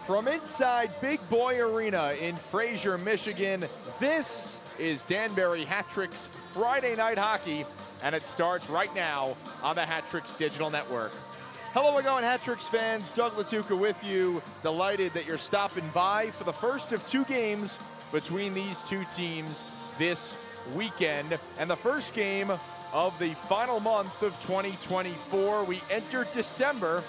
From inside Big Boy Arena in Fraser, Michigan, this is Danbury Hattricks Friday Night Hockey, and it starts right now on the Hattricks Digital Network. Hello again, Hattricks fans. Doug Latuca with you. Delighted that you're stopping by for the first of two games between these two teams this weekend. And the first game of the final month of 2024. We enter December,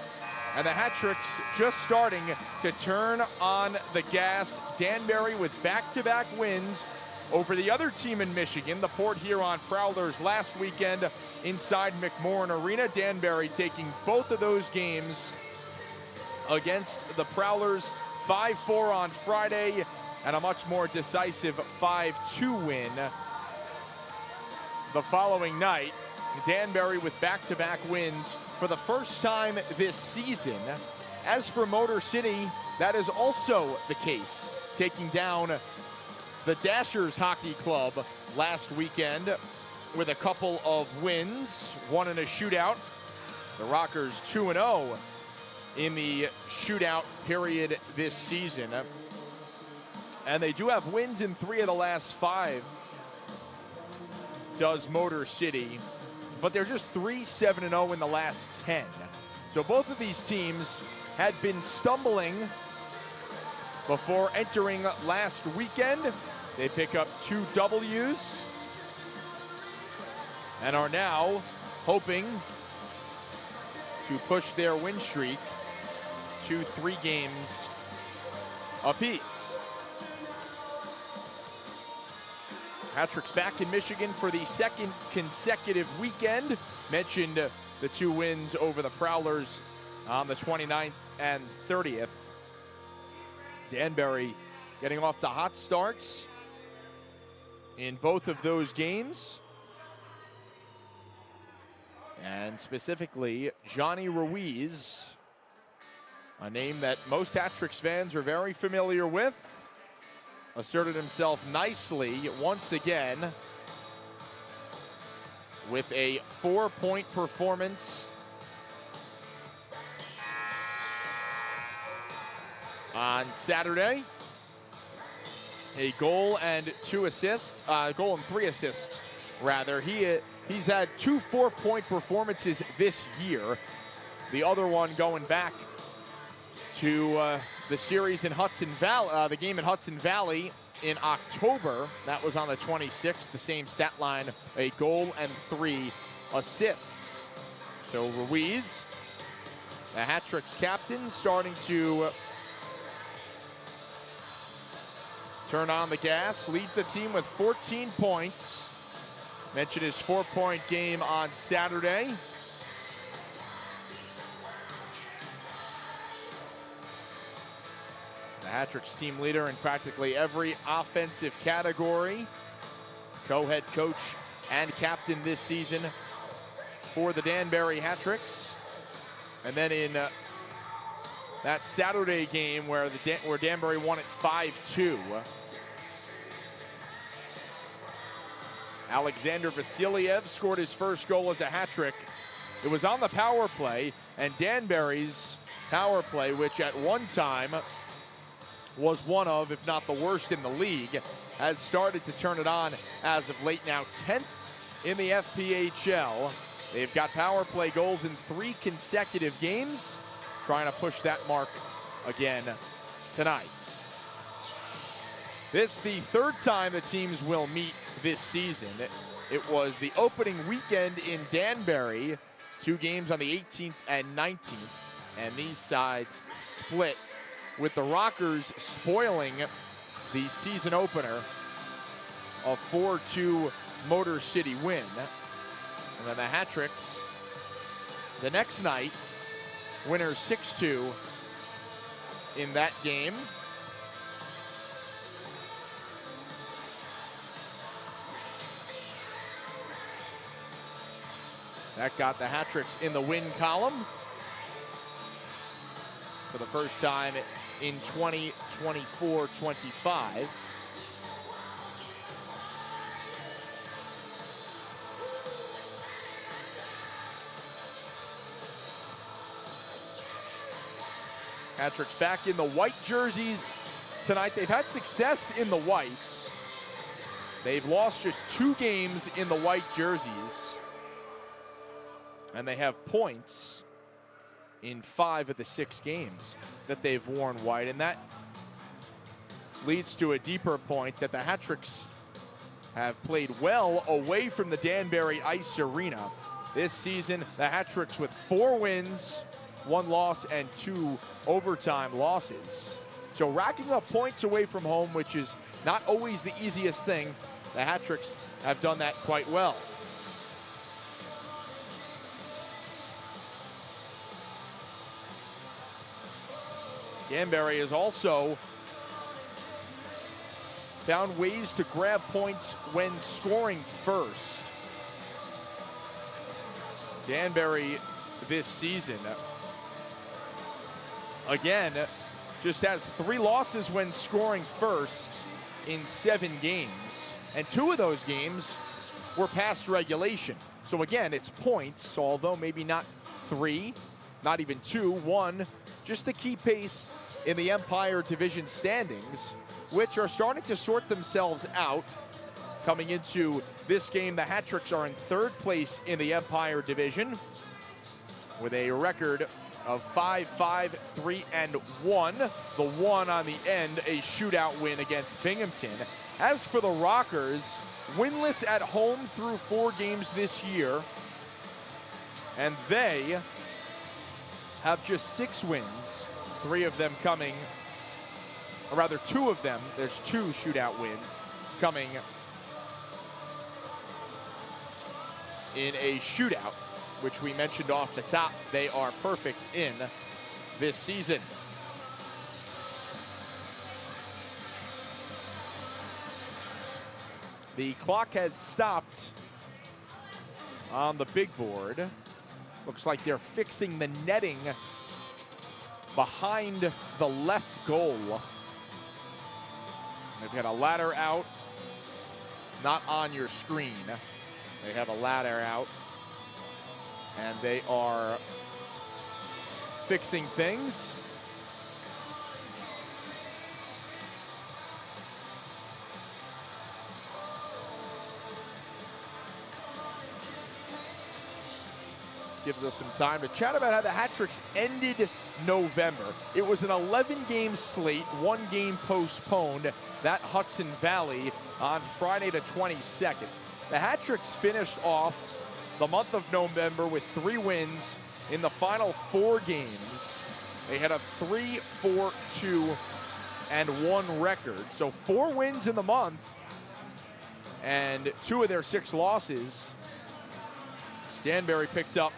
and the Hattricks just starting to turn on the gas. Danbury with back-to-back wins over the other team in Michigan, the Port Huron Prowlers, last weekend inside McMorran Arena. Danbury taking both of those games against the Prowlers, 5-4 on Friday, and a much more decisive 5-2 win the following night. Danbury with back-to-back wins for the first time this season. As for Motor City, that is also the case, taking down the Dashers Hockey Club last weekend with a couple of wins, one in a shootout. The Rockers 2-0 in the shootout period this season. And they do have wins in 3 of the last 5, does Motor City, but they're just 3-7-0 in the last 10. So both of these teams had been stumbling before entering last weekend. They pick up 2 W's and are now hoping to push their win streak to 3 games apiece. Hattricks back in Michigan for the second consecutive weekend. Mentioned the 2 wins over the Prowlers on the 29th and 30th. Danbury getting off to hot starts in both of those games. And specifically, Johnny Ruiz, a name that most Hattricks fans are very familiar with, asserted himself nicely once again with a 4-point performance on Saturday. A goal and 2 assists, goal and 3 assists rather. He's had 2 4-point performances this year. The other one going back to the series in Hudson Valley, the game in Hudson Valley in October. That was on the 26th, the same stat line, a goal and 3 assists. So Ruiz, the Hattricks captain, starting to turn on the gas, leads the team with 14 points. Mentioned his 4-point game on Saturday. The Hattricks team leader in practically every offensive category. Co-head coach and captain this season for the Danbury Hattricks. And then in that Saturday game where Danbury won it 5-2, Alexander Vasiliev scored his first goal as a hat-trick. It was on the power play, and Danbury's power play, which at one time was one of, if not the worst in the league, has started to turn it on as of late. Now 10th in the FPHL. They've got power play goals in 3 consecutive games, trying to push that mark again tonight. This is the 3rd time the teams will meet this season. It was the opening weekend in Danbury, 2 games on the 18th and 19th, and these sides split, with the Rockers spoiling the season opener, a 4-2 Motor City win. And then the Hattricks, the next night, winners 6-2 in that game. That got the Hattricks in the win column for the first time in 2024-25. Hattricks back in the white jerseys tonight. They've had success in the whites. They've lost just 2 games in the white jerseys. And they have points in 5 of the 6 games that they've worn white. And that leads to a deeper point that the Hattricks have played well away from the Danbury Ice Arena. This season, the Hattricks with 4 wins, 1 loss, and 2 overtime losses. So racking up points away from home, which is not always the easiest thing, the Hattricks have done that quite well. Danbury has also found ways to grab points when scoring first. Danbury this season, again, just has 3 losses when scoring first in 7 games. And 2 of those games were past regulation. So again, it's points, although maybe not 3, not even 2, 1, just to keep pace in the Empire Division standings, which are starting to sort themselves out. Coming into this game, the Hattricks are in 3rd place in the Empire Division with a record of 5-5-3-1. The 1 on the end, a shootout win against Binghamton. As for the Rockers, winless at home through 4 games this year, and they have just 6 wins, 3 of them coming, or rather 2 of them, there's 2 shootout wins coming in a shootout, which we mentioned off the top, they are perfect in this season. The clock has stopped on the big board. Looks like they're fixing the netting behind the left goal. They've got a ladder out, not on your screen. They have a ladder out, and they are fixing things. Gives us some time to chat about how the Hattricks ended November. It was an 11-game slate, 1 game postponed, that Hudson Valley on Friday the 22nd. The Hattricks finished off the month of November with 3 wins in the final 4 games. They had a 3-4-2-1 record. So 4 wins in the month, and 2 of their 6 losses, Danbury picked up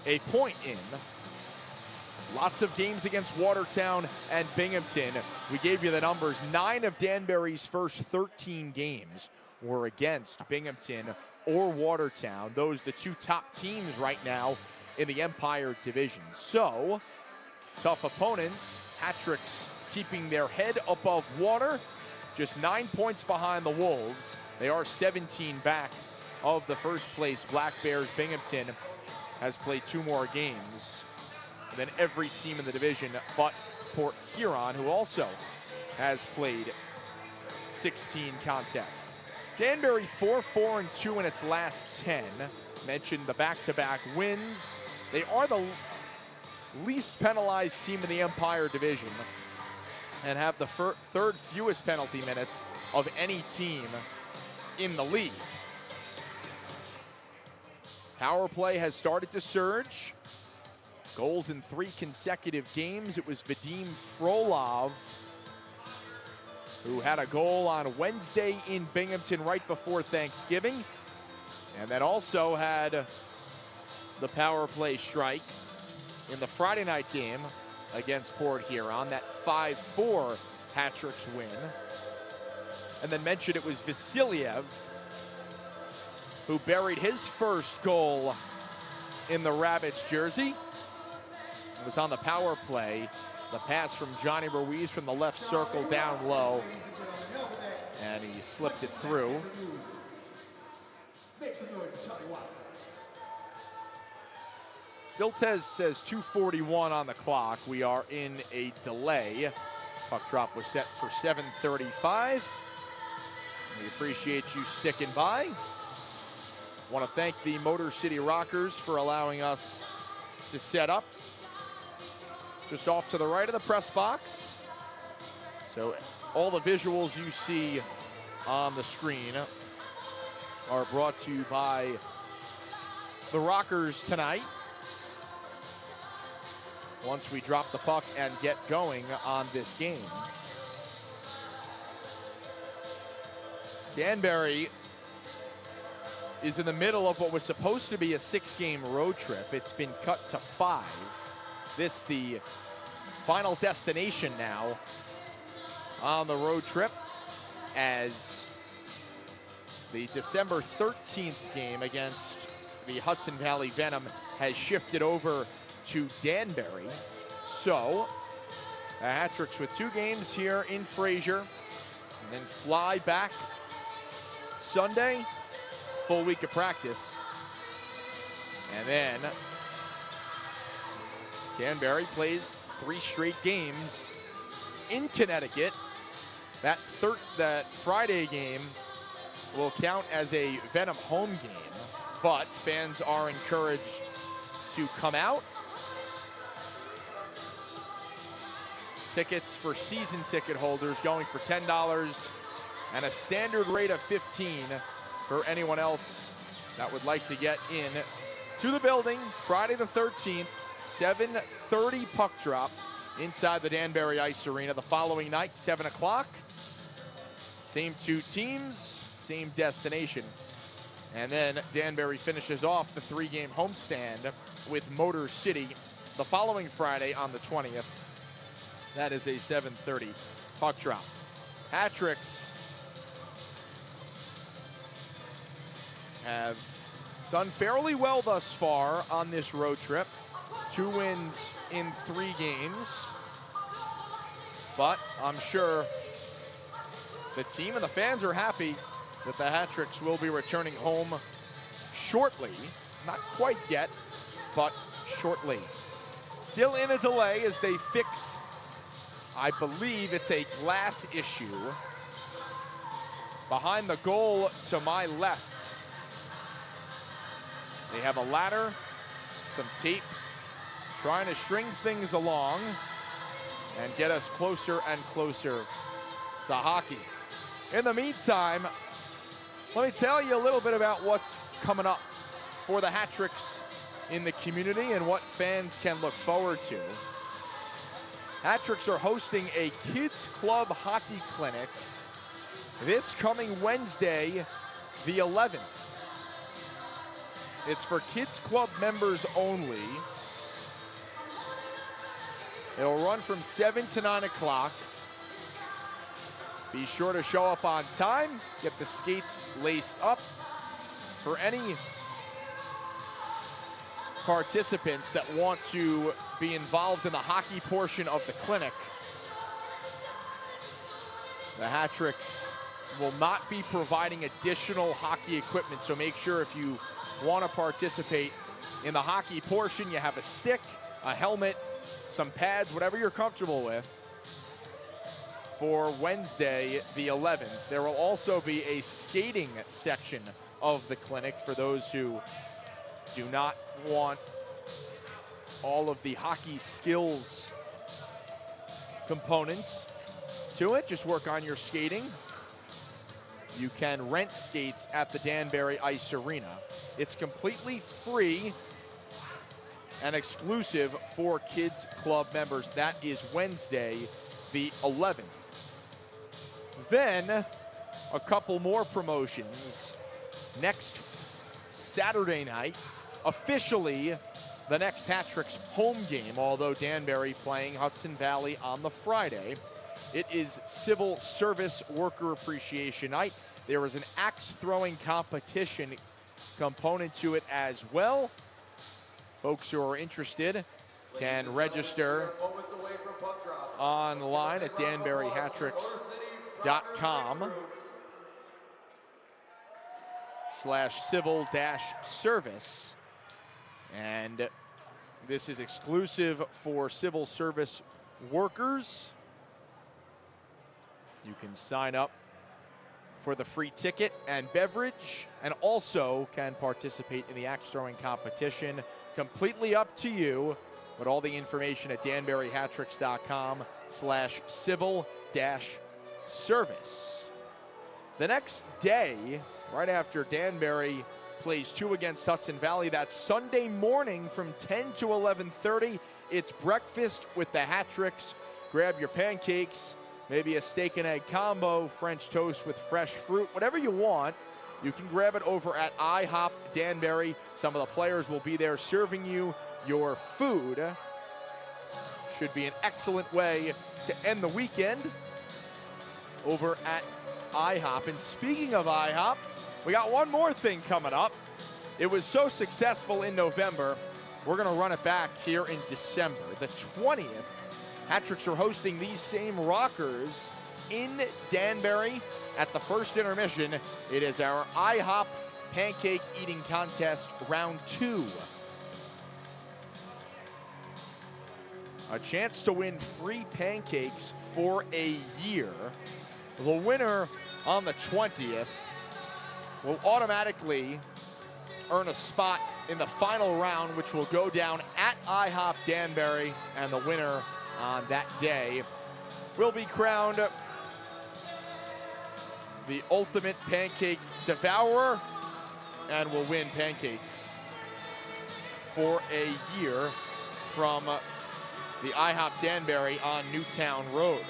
a point in. Lots of games against Watertown and Binghamton. We gave you the numbers. 9 of Danbury's first 13 games were against Binghamton or Watertown. Those the 2 top teams right now in the Empire Division. So, tough opponents. Hattricks keeping their head above water. Just 9 points behind the Wolves. They are 17 back of the first place Black Bears. Binghamton has played 2 more games than every team in the division but Port Huron, who also has played 16 contests. Danbury 4-4-2 in its last 10. Mentioned the back-to-back wins. They are the least penalized team in the Empire Division and have the 3rd fewest penalty minutes of any team in the league. Power play has started to surge. Goals in 3 consecutive games. It was Vadim Frolov who had a goal on Wednesday in Binghamton right before Thanksgiving, and then also had the power play strike in the Friday night game against Port Huron, that 5-4 Hattricks win. And then mentioned it was Vasiliev who buried his first goal in the Rabbits jersey. It was on the power play. The pass from Johnny Ruiz from the left circle down low, and he slipped it through. Still says 2:41 on the clock. We are in a delay. Puck drop was set for 7:35. We appreciate you sticking by. Want to thank the Motor City Rockers for allowing us to set up just off to the right of the press box. So all the visuals you see on the screen are brought to you by the Rockers tonight. Once we drop the puck and get going on this game. Danbury is in the middle of what was supposed to be a 6-game road trip. It's been cut to 5. This the final destination now on the road trip, as the December 13th game against the Hudson Valley Venom has shifted over to Danbury. So the Hattricks with 2 games here in Fraser, and then fly back Sunday, full week of practice. And then Danbury plays 3 straight games in Connecticut. That Friday game will count as a Venom home game, but fans are encouraged to come out. Tickets for season ticket holders going for $10 and a standard rate of $15 for anyone else that would like to get in to the building. Friday the 13th, 7:30 puck drop inside the Danbury Ice Arena. The following night, 7 o'clock. Same 2 teams, same destination. And then Danbury finishes off the 3-game homestand with Motor City the following Friday on the 20th. That is a 7:30 puck drop. Hattricks have done fairly well thus far on this road trip. 2 wins in 3 games. But I'm sure the team and the fans are happy that the Hattricks will be returning home shortly. Not quite yet, but shortly. Still in a delay as they fix, I believe it's a glass issue behind the goal to my left. They have a ladder, some tape, trying to string things along and get us closer and closer to hockey. In the meantime, let me tell you a little bit about what's coming up for the Hattricks in the community and what fans can look forward to. Hattricks are hosting a Kids Club Hockey Clinic this coming Wednesday, the 11th. It's for Kids Club members only. It'll run from 7 to 9 o'clock. Be sure to show up on time, get the skates laced up. For any participants that want to be involved in the hockey portion of the clinic, the Hattricks will not be providing additional hockey equipment, so make sure if you want to participate in the hockey portion, you have a stick, a helmet, some pads, whatever you're comfortable with. For Wednesday, the 11th, there will also be a skating section of the clinic for those who do not want all of the hockey skills components to it. Just work on your skating. You can rent skates at the Danbury Ice Arena. It's completely free and exclusive for Kids Club members. That is Wednesday, the 11th. Then a couple more promotions. Next Saturday night, officially the next Hattricks home game, although Danbury playing Hudson Valley on the Friday. It is Civil Service Worker Appreciation Night. There is an axe throwing competition component to it as well. Folks who are interested can register online at danburyhattricks.com/civil-service. And This is exclusive for civil service workers. You can sign up for the free ticket and beverage, and also can participate in the axe throwing competition. Completely up to you, but all the information at danburyhattricks.com/civil-service. The next day, right after Danbury plays 2 against Hudson Valley, that's Sunday morning from 10 to 11:30. It's breakfast with the Hattricks. Grab your pancakes, maybe a steak and egg combo, French toast with fresh fruit, whatever you want. You can grab it over at IHOP Danbury. Some of the players will be there serving you your food. Should be an excellent way to end the weekend over at IHOP. And speaking of IHOP, we got one more thing coming up. It was so successful in November, we're going to run it back here in December. The 20th, Hattricks are hosting these same Rockers in Danbury at the first intermission. It is our IHOP Pancake Eating Contest Round 2. A chance to win free pancakes for a year. The winner on the 20th will automatically earn a spot in the final round, which will go down at IHOP Danbury, and the winner on that day will be crowned the ultimate pancake devourer and will win pancakes for a year from the IHOP Danbury on Newtown Road.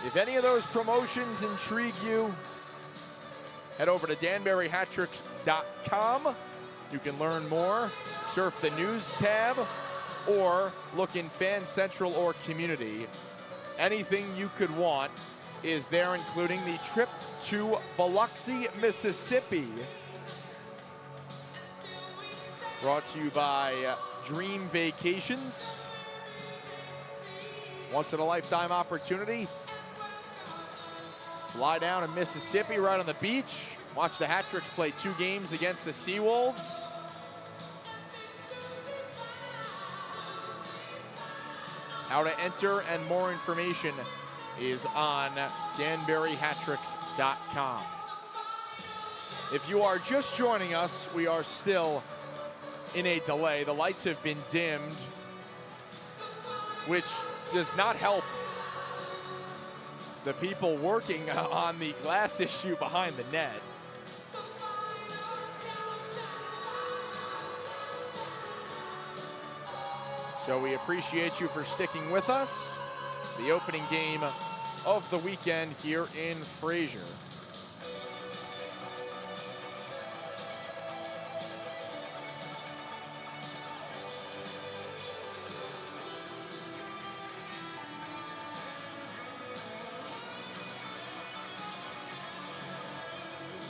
If any of those promotions intrigue you, head over to danburyhattricks.com. You can learn more, surf the news tab, or look in Fan Central or Community. Anything you could want is there, including the trip to Biloxi, Mississippi. Brought to you by Dream Vacations. Once in a lifetime opportunity. Fly down to Mississippi, right on the beach. Watch the Hattricks play 2 games against the Seawolves. How to enter and more information is on danburyhattricks.com. If you are just joining us, we are still in a delay. The lights have been dimmed, which does not help the people working on the glass issue behind the net. So we appreciate you for sticking with us. The opening game of the weekend here in Fraser.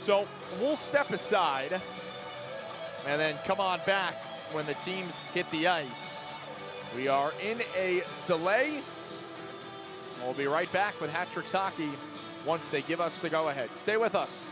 So we'll step aside and then come on back when the teams hit the ice. We are in a delay. We'll be right back with Hattricks Hockey once they give us the go-ahead. Stay with us.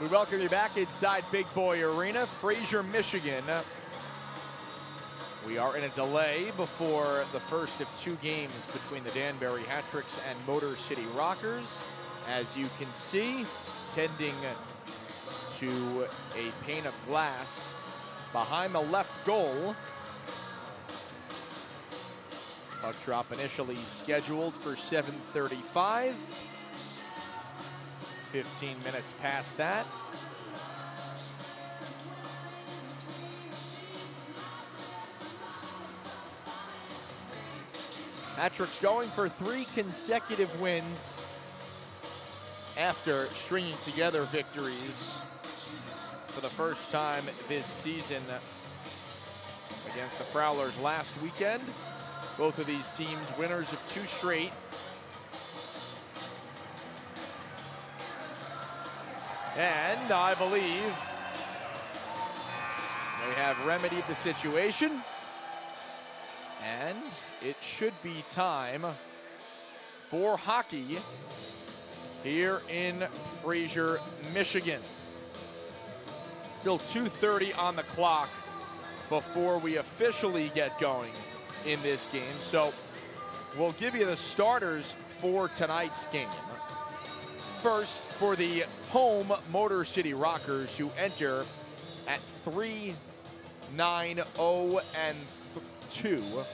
We welcome you back inside Big Boy Arena, Fraser, Michigan. We are in a delay before the first of two games between the Danbury Hattricks and Motor City Rockers. As you can see, tending to a pane of glass behind the left goal. Puck drop initially scheduled for 7:35. 15 minutes past that. Hattricks going for 3 consecutive wins after stringing together victories for the first time this season against the Prowlers last weekend. Both of these teams winners of 2 straight. And I believe they have remedied the situation. And it should be time for hockey here in Fraser, Michigan. Still 2:30 on the clock before we officially get going in this game. So we'll give you the starters for tonight's game. First, for the home Motor City Rockers, who enter at 3-9-0-2.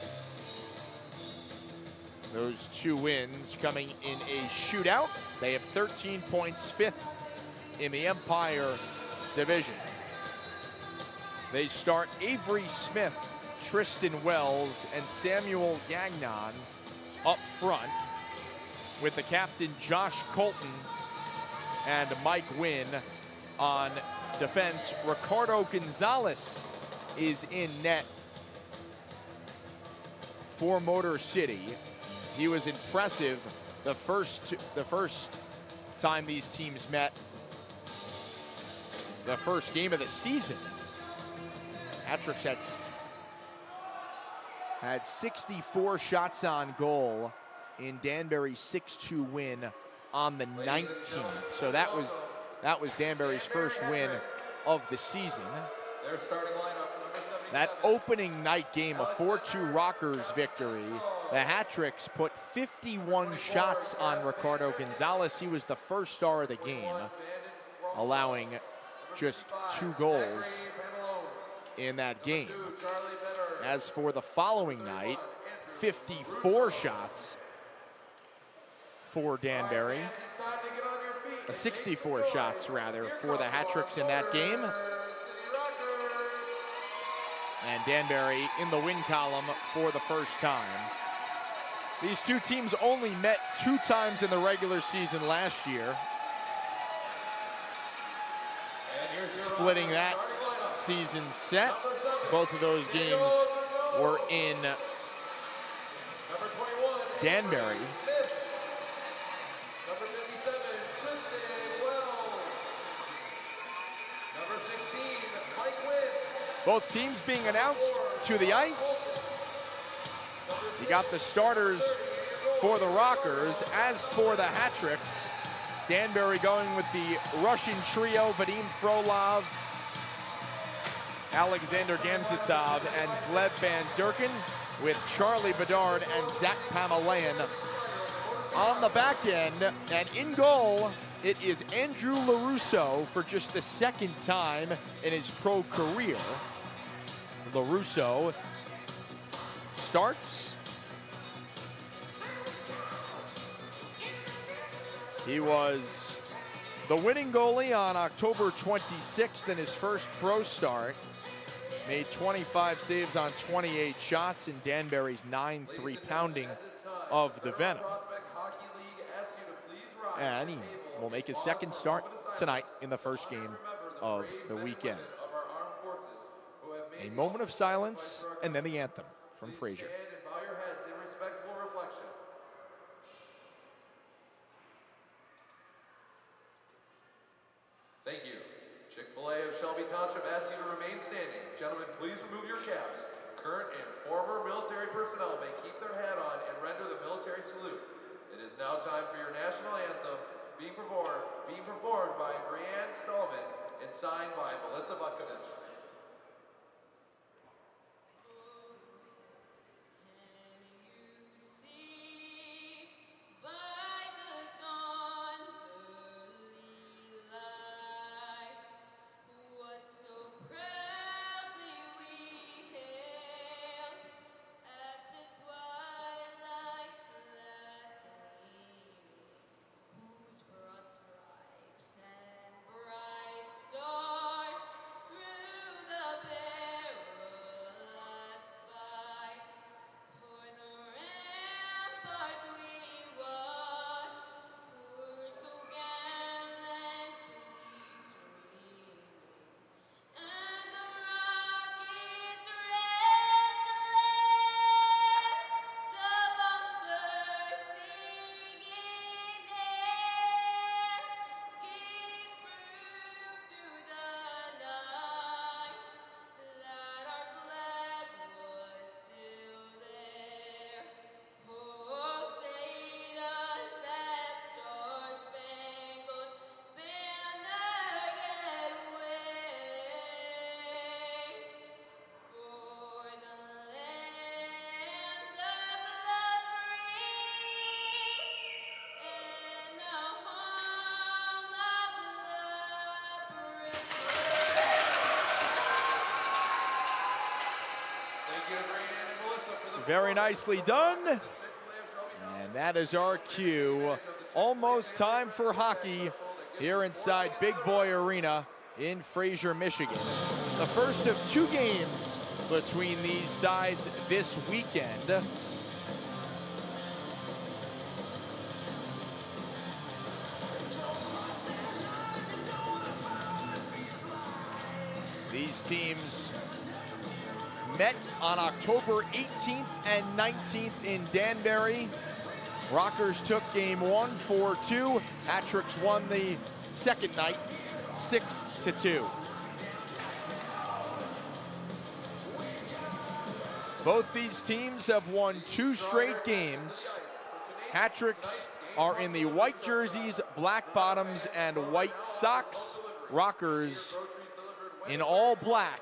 Those 2 wins coming in a shootout. They have 13 points, 5th in the Empire Division. They start Avery Smith, Tristan Wells, and Samuel Gagnon up front, with the captain Josh Colton and Mike Wynn on defense. Ricardo Gonzalez is in net for Motor City. He was impressive the first time these teams met, the first game of the season. Hattricks had 64 shots on goal in Danbury's 6-2 win on the 19th. So that was Danbury's first win of the season. Their starting lineup, that opening night game, a 4-2 Rockers victory, the Hattricks put 51 shots on Ricardo Gonzalez. He was the first star of the game, allowing just 2 goals in that game. As for the following night, 54 shots for Danbury. 64 shots, rather, for the Hattricks in that game. And Danbury in the win column for the first time. These 2 teams only met 2 times in the regular season last year, splitting that season set. Both of those games were in Danbury. Both teams being announced to the ice. You got the starters for the Rockers. As for the Hattricks, Danbury going with the Russian trio, Vadim Frolov, Alexander Gamzatov, and Gleb Van Durken, with Charlie Bedard and Zach Pamelayan on the back end. And in goal, it is Andrew LaRusso for just the 2nd time in his pro career. LaRusso starts. He was the winning goalie on October 26th in his first pro start. Made 25 saves on 28 shots in Danbury's 9-3 pounding of the Venom. And he will make his 2nd start tonight in the first game of the weekend. A moment of silence, and then the anthem from Fraser. Thank you. Chick-fil-A of Shelby Township asks you to remain standing. Gentlemen, please remove your caps. Current and former military personnel may keep their hat on and render the military salute. It is now time for your national anthem. being performed by Brianne Stallman and signed by Melissa Butkovich. Very nicely done. And that is our cue. Almost time for hockey here inside Big Boy Arena in Fraser, Michigan. The first of 2 games between these sides this weekend. These teams met on October 18th and 19th in Danbury. Rockers took game 1, 4-2. Hattricks won the second night, 6-2. Both these teams have won 2 straight games. Hattricks are in the white jerseys, black bottoms, and white socks. Rockers in all black.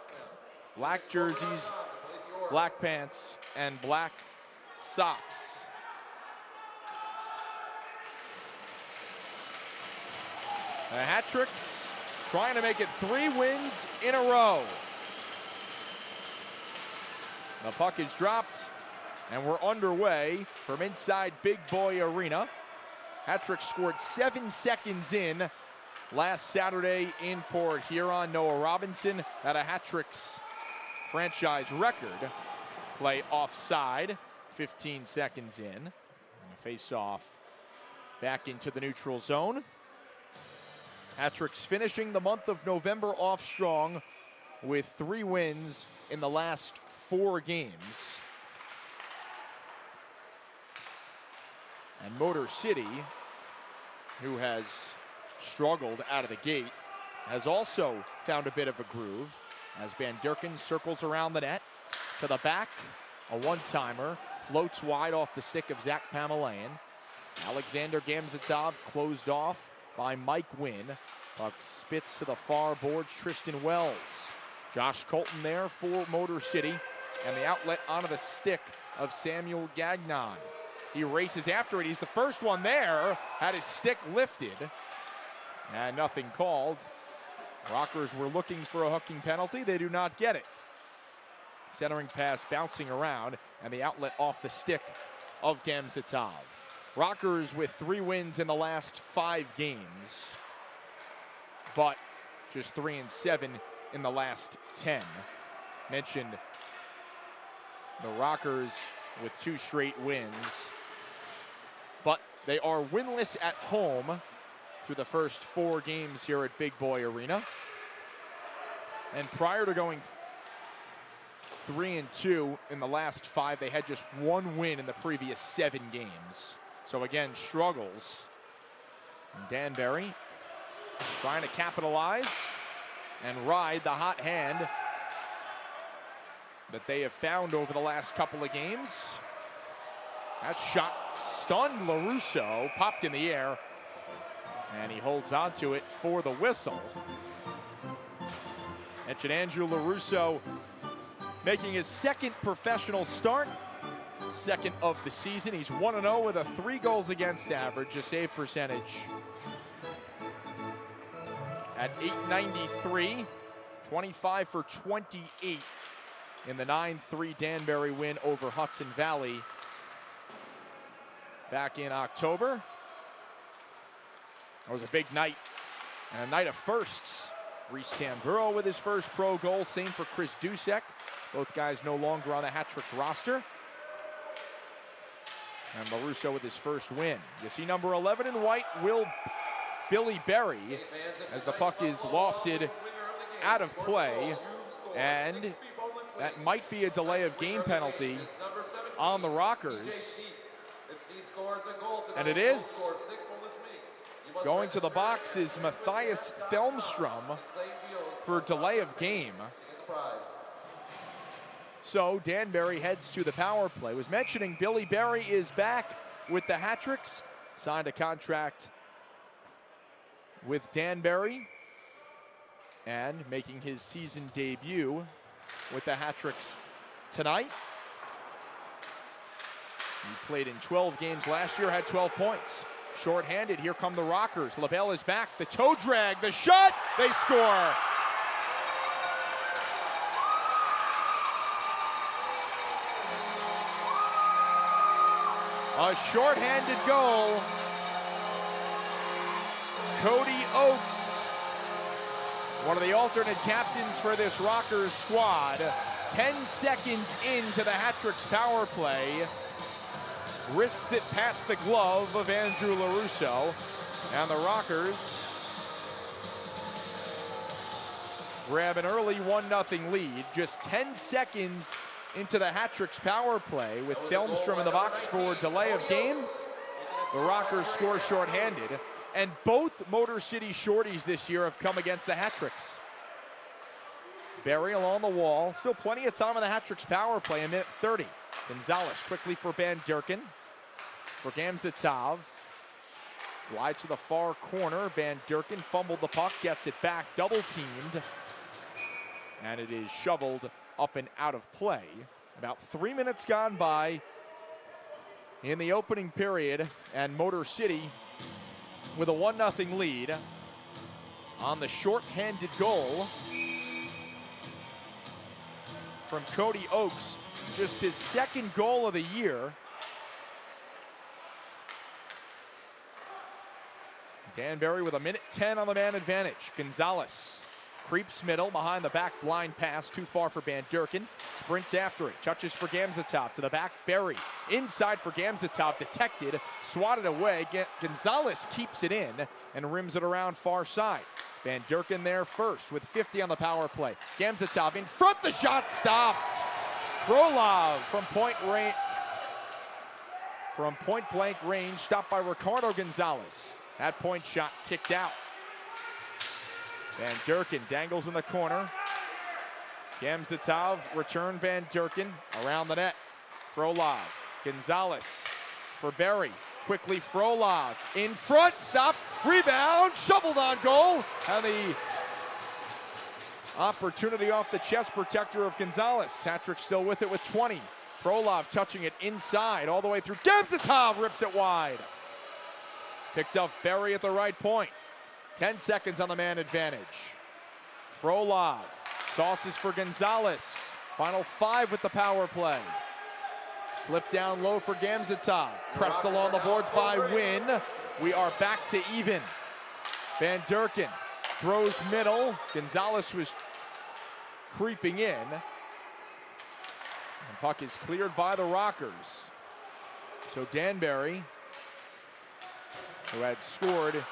Black jerseys, black pants, and black socks. The Hattricks trying to make it 3 wins in a row. The puck is dropped, and we're underway from inside Big Boy Arena. Hattricks scored 7 seconds in last Saturday in Port Huron. Noah Robinson had a Hattricks franchise record play offside, 15 seconds in. And a face-off back into the neutral zone. Hattricks finishing the month of November off strong with 3 wins in the last 4 games. And Motor City, who has struggled out of the gate, has also found a bit of a groove as Van Durken circles around the net to the back. A one-timer floats wide off the stick of Zach Pamelayan. Alexander Gamzatov closed off by Mike Wynn. Puck spits to the far boards, Tristan Wells. Josh Colton there for Motor City, and the outlet onto the stick of Samuel Gagnon. He races after it. He's the first one there, had his stick lifted, and nothing called. Rockers were looking for a hooking penalty. They do not get it. Centering pass bouncing around, and the outlet off the stick of Gamzatov. Rockers with 3 wins in the last 5 games, but just 3-7 in the last 10. Mentioned the Rockers with 2 straight wins, but they are winless at home through the first 4 games here at Big Boy Arena. And prior to going 3-2 in the last 5, they had just 1 win in the previous 7 games. So again, struggles. And Danbury trying to capitalize and ride the hot hand that they have found over the last couple of games. That shot stunned LaRusso, popped in the air, And he holds on to it for the whistle. Mentioned Andrew LaRusso making his second professional start, second of the season. He's 1-0 with a 3 goals against average, a save percentage at .893, 25 for 28 in the 9-3 Danbury win over Hudson Valley back in October. It was a big night and a night of firsts. Reese Tamburo with his first pro goal, same for Chris Dusek. Both guys no longer on the Hattricks roster. And LaRusso with his first win. You see number 11 in white, Billy Berry, as the puck is lofted out of play. And that might be a delay of game penalty on the Rockers. And it is. Going to the box is Matthias Thelmstrom for delay of game. So Danbury heads to the power play. Was mentioning Billy Berry is back with the Hattricks. Signed a contract with Danbury and making his season debut with the Hattricks tonight. He played in 12 games last year, had 12 points. Short-handed, here come the Rockers. LaBelle is back, the toe drag, the shot, they score. A short-handed goal. Cody Oakes, one of the alternate captains for this Rockers squad. 10 seconds into the Hattricks power play. Wrists it past the glove of Andrew LaRusso. And the Rockers grab an early 1-0 lead. Just 10 seconds into the Hattricks power play with Thelmstrom in the box for delay of game. The Rockers score shorthanded. And both Motor City shorties this year have come against the Hattricks. Berry along the wall. Still plenty of time on the Hattricks power play, a minute 30. Gonzalez quickly for Van Durken. For Gamzatov. Glides to the far corner. Van Durken fumbled the puck, gets it back, double teamed. And it is shoveled up and out of play. About 3 minutes gone by in the opening period, and Motor City with a 1-0 lead on the short-handed goal from Cody Oakes. Just his second goal of the year. Danbury with a minute 10 on the man advantage. Gonzalez creeps middle behind the back, blind pass, too far for Van Durken. Sprints after it, touches for Gamzatov to the back, Berry. Inside for Gamzatov, detected, swatted away. Gonzalez keeps it in and rims it around far side. Van Durken there first with 50 on the power play. Gamzatov in front, the shot stopped. Frolov from point blank range, stopped by Ricardo Gonzalez. That point shot kicked out. Van Durken dangles in the corner. Gamzatov return Van Durken around the net. Frolov, Gonzalez for Berry. Quickly Frolov in front, stop, rebound, shoveled on goal. And the opportunity off the chest protector of Gonzalez. Hattricks still with it with 20. Frolov touching it inside all the way through. Gamzatov rips it wide. Picked up Berry at the right point. 10 seconds on the man advantage. Frolov, sauces for Gonzalez. Final 5 with the power play. Slip down low for Gamzatov. Pressed along the boards by Wynn. We are back to even. Van Durken throws middle. Gonzalez was creeping in. The puck is cleared by the Rockers. So Danbury, who had scored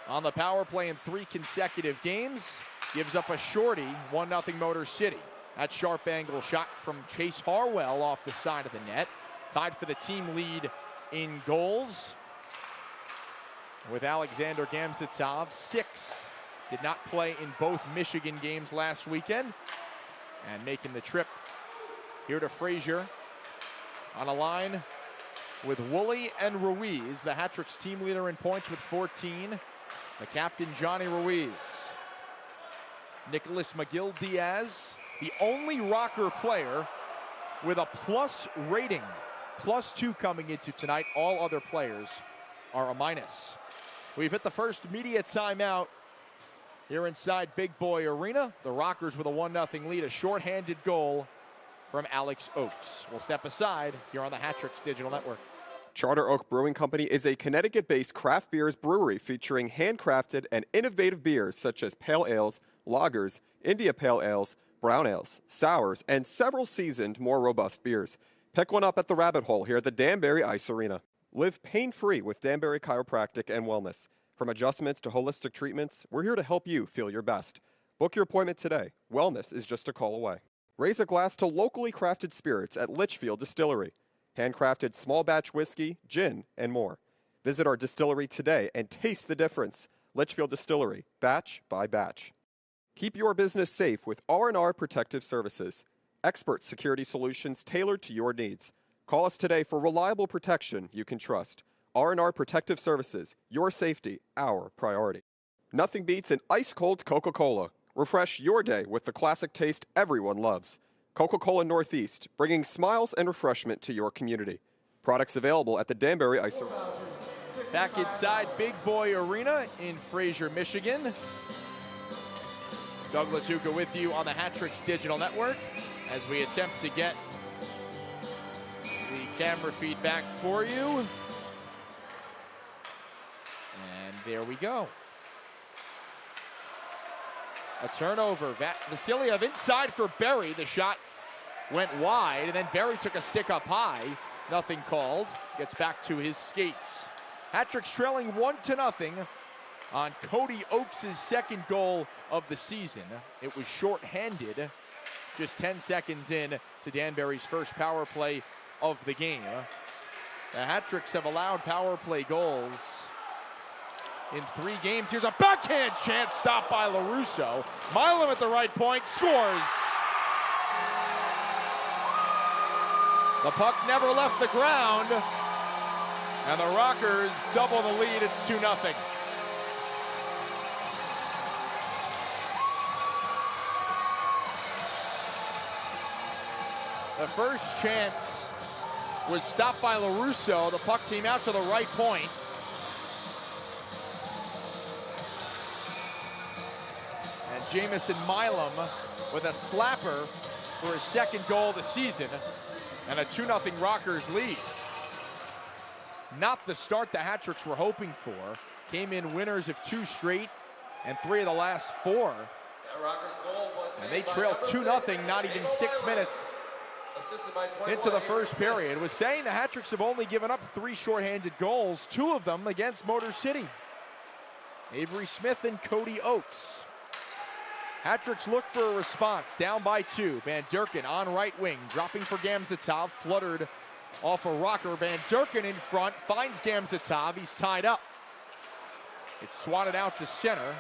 on the power play in 3 consecutive games, gives up a shorty, 1-0 Motor City. That sharp angle shot from Chase Harwell off the side of the net. Tied for the team lead in goals with Alexander Gamzatov. 6 did not play in both Michigan games last weekend. And making the trip here to Fraser on a line with Woolley and Ruiz, the Hattricks team leader in points with 14. The captain, Johnny Ruiz. Nicholas McGill-Diaz, the only Rocker player with a plus rating. +2 coming into tonight. All other players are a minus. We've hit the first media timeout here inside Big Boy Arena. The Rockers with a 1-0 lead, a shorthanded goal from Alex Oakes. We'll step aside here on the Hattricks Digital Network. Charter Oak Brewing Company is a Connecticut-based craft beers brewery featuring handcrafted and innovative beers such as pale ales, lagers, India Pale Ales, brown ales, sours, and several seasoned, more robust beers. Pick one up at the Rabbit Hole here at the Danbury Ice Arena. Live pain-free with Danbury Chiropractic and Wellness. From adjustments to holistic treatments, we're here to help you feel your best. Book your appointment today. Wellness is just a call away. Raise a glass to locally crafted spirits at Litchfield Distillery. Handcrafted small batch whiskey, gin, and more. Visit our distillery today and taste the difference. Litchfield Distillery, batch by batch. Keep your business safe with R&R Protective Services. Expert security solutions tailored to your needs. Call us today for reliable protection you can trust. R&R Protective Services, your safety, our priority. Nothing beats an ice-cold Coca-Cola. Refresh your day with the classic taste everyone loves. Coca-Cola Northeast, bringing smiles and refreshment to your community. Products available at the Danbury Ice Arena. Back inside Big Boy Arena in Fraser, Michigan. Doug Latuca with you on the Hattricks Digital Network as we attempt to get the camera feedback for you. And there we go. A turnover. Vasiliev inside for Berry. The shot went wide, and then Berry took a stick up high. Nothing called. Gets back to his skates. Hattricks trailing 1-0 on Cody Oakes' second goal of the season. It was shorthanded, just 10 seconds in to Danbury's first power play of the game. The Hattricks have allowed power play goals in 3 games. Here's a backhand chance stopped by LaRusso. Milam at the right point, scores. The puck never left the ground, and the Rockers double the lead. It's 2-0. The first chance was stopped by LaRusso. The puck came out to the right point. And Jamison Milam with a slapper for his second goal of the season and a 2-0 Rockers lead. Not the start the Hattricks were hoping for. Came in winners of 2 straight and 3 of the last 4. And they trailed 2-0, not even 6 minutes into the first period. Was saying the Hattricks have only given up 3 shorthanded goals, 2 of them against Motor City. Avery Smith and Cody Oakes. Hattricks look for a response, down by 2. Van Durken on right wing, dropping for Gamzatov, fluttered off a Rocker. Van Durken in front, finds Gamzatov, he's tied up. It's swatted out to center,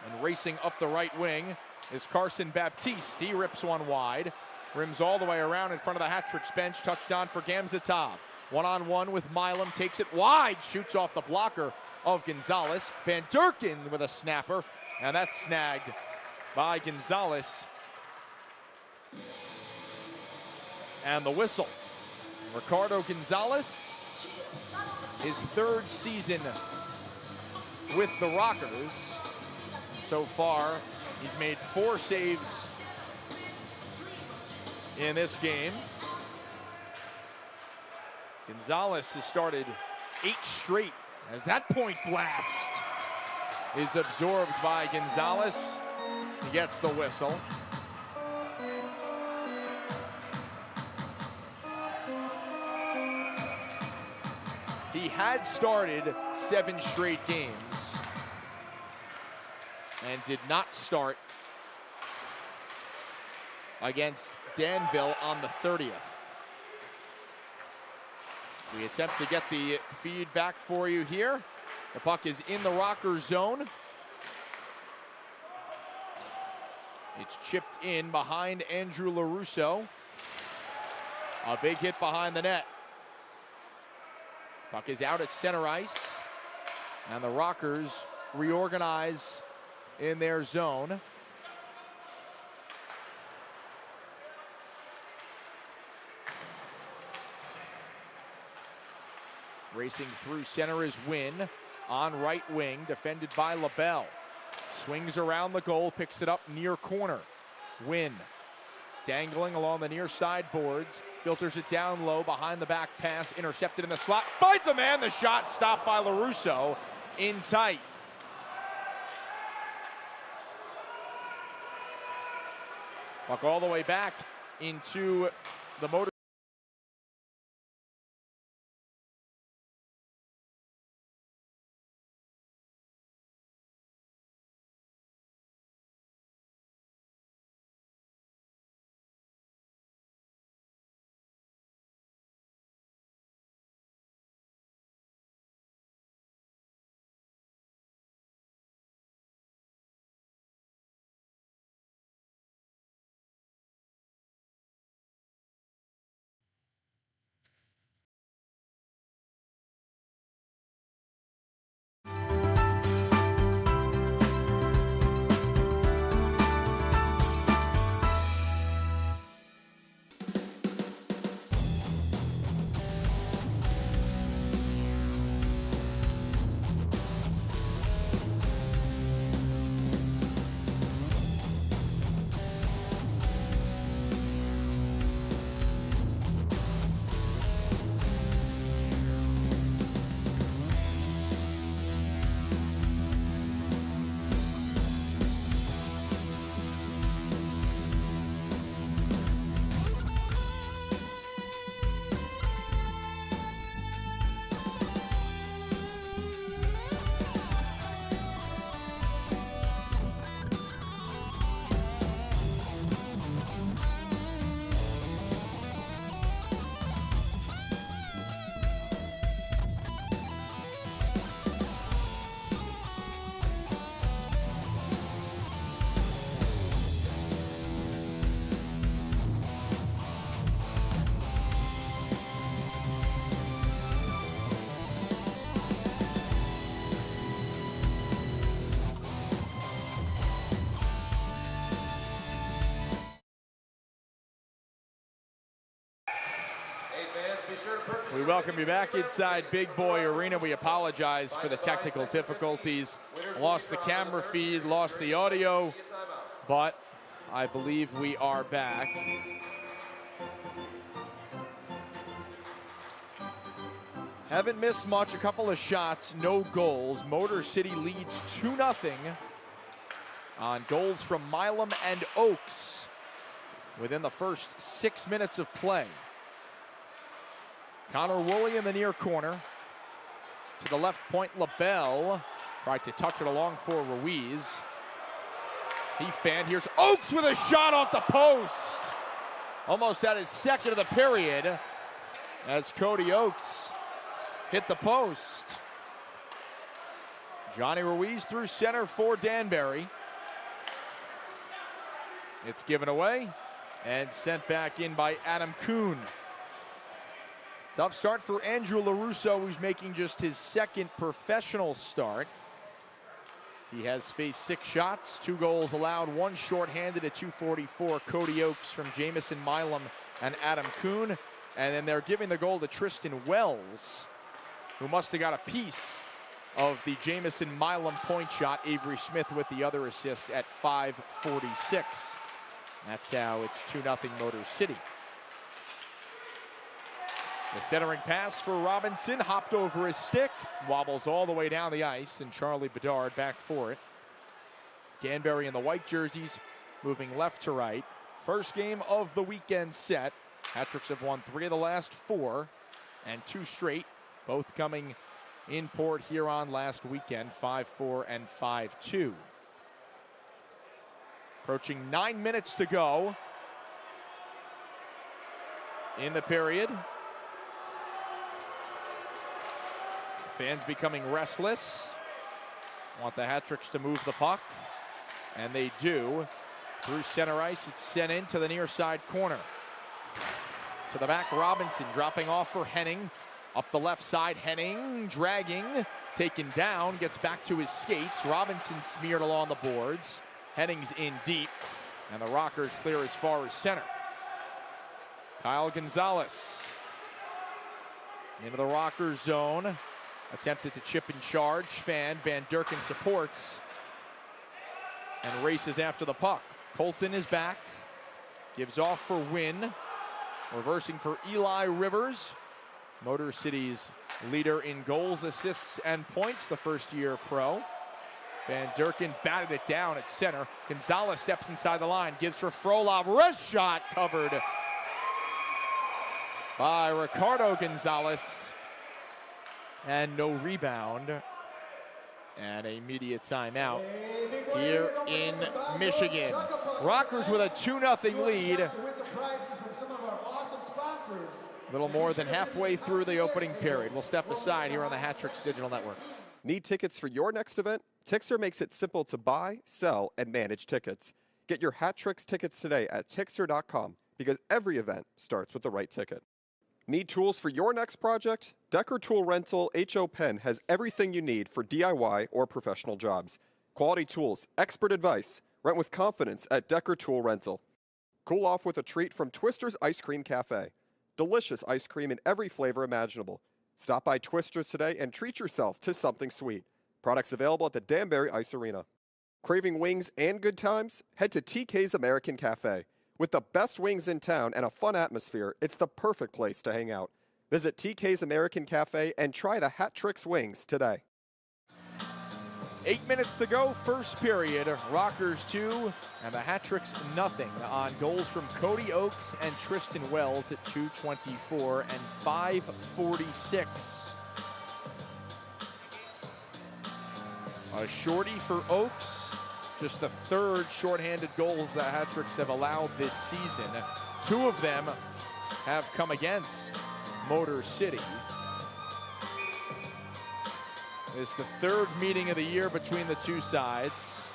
and racing up the right wing is Carson Baptiste. He rips one wide, rims all the way around in front of the Hattricks bench, touchdown for Gamzatov. One-on-one with Milam, takes it wide, shoots off the blocker of Gonzalez. Van Durken with a snapper, and that's snagged by Gonzalez. And the whistle. Ricardo Gonzalez, his 3rd season with the Rockers. So far, he's made 4 saves in this game. Gonzalez has started 8 straight as that point blast is absorbed by Gonzalez. He gets the whistle. He had started 7 straight games and did not start against Danville on the 30th. We attempt to get the feedback for you here. The puck is in the Rocker zone. It's chipped in behind Andrew LaRusso. A big hit behind the net. Puck is out at center ice. And the Rockers reorganize in their zone. Racing through center is Wynn on right wing, defended by LaBelle. Swings around the goal, picks it up near corner. Wynn dangling along the near side boards, filters it down low behind the back pass, intercepted in the slot, finds a man, the shot stopped by LaRusso in tight. Puck all the way back into the Motor. We welcome you back inside Big Boy Arena. We apologize for the technical difficulties. Lost the camera feed, lost the audio, but I believe we are back. Haven't missed much, a couple of shots, no goals. Motor City leads 2-0 on goals from Milam and Oaks within the first 6 minutes of play. Connor Woolley in the near corner. To the left point, LaBelle tried to touch it along for Ruiz. He fanned. Here's Oaks with a shot off the post. Almost at his second of the period as Cody Oaks hit the post. Johnny Ruiz through center for Danbury. It's given away and sent back in by Adam Kuhn. Tough start for Andrew LaRusso, who's making just his second professional start. He has faced 6 shots, 2 goals allowed, 1 shorthanded at .244. Cody Oaks from Jamison Milam and Adam Kuhn. And then they're giving the goal to Tristan Wells, who must have got a piece of the Jamison Milam point shot. Avery Smith with the other assist at 5:46. That's how it's 2-0 Motor City. The centering pass for Robinson, hopped over his stick, wobbles all the way down the ice, and Charlie Bedard back for it. Danbury in the white jerseys, moving left to right. First game of the weekend set. Hattricks have won 3 of the last 4, and 2 straight, both coming in port here on last weekend, 5-4 and 5-2. Approaching 9 minutes to go in the period. Fans becoming restless. Want the Hattricks to move the puck, and they do. Through center ice, it's sent into the near side corner. To to the back. Robinson dropping off for Henning. Up the left side, Henning dragging. taken down, gets back to his skates. Robinson smeared along the boards. Henning's in deep, and the Rockers clear as far as center. Kyle Gonzalez into the Rockers zone. Attempted to chip and charge. Fan, Van Durken supports and races after the puck. Colton is back. Gives off for Wynn. Reversing for Eli Rivers. Motor City's leader in goals, assists, and points, the first-year pro. Van Durken batted it down at center. Gonzalez steps inside the line, gives for Frolov. Wrist shot covered by Ricardo Gonzalez. And no rebound. And a media timeout here in Michigan. Rockers with a 2-0 lead. A little more than halfway through the opening period. We'll step aside here on the Hattricks Digital Network. Need tickets for your next event? Tixter makes it simple to buy, sell, and manage tickets. Get your Hattricks tickets today at Tixter.com because every event starts with the right ticket. Need tools for your next project? Decker Tool Rental H.O. Penn has everything you need for DIY or professional jobs. Quality tools, expert advice. Rent with confidence at Decker Tool Rental. Cool off with a treat from Twister's Ice Cream Cafe. Delicious ice cream in every flavor imaginable. Stop by Twister's today and treat yourself to something sweet. Products available at the Danbury Ice Arena. Craving wings and good times? Head to TK's American Cafe. With the best wings in town and a fun atmosphere, it's the perfect place to hang out. Visit TK's American Cafe and try the Hattricks wings today. 8 minutes to go, first period. Rockers 2 and the Hattricks nothing on goals from Cody Oakes and Tristan Wells at 2:24 and 5:46. A shorty for Oakes. Just the third shorthanded goals the Hattricks have allowed this season. 2 of them have come against Motor City. It's the third meeting of the year between the two sides.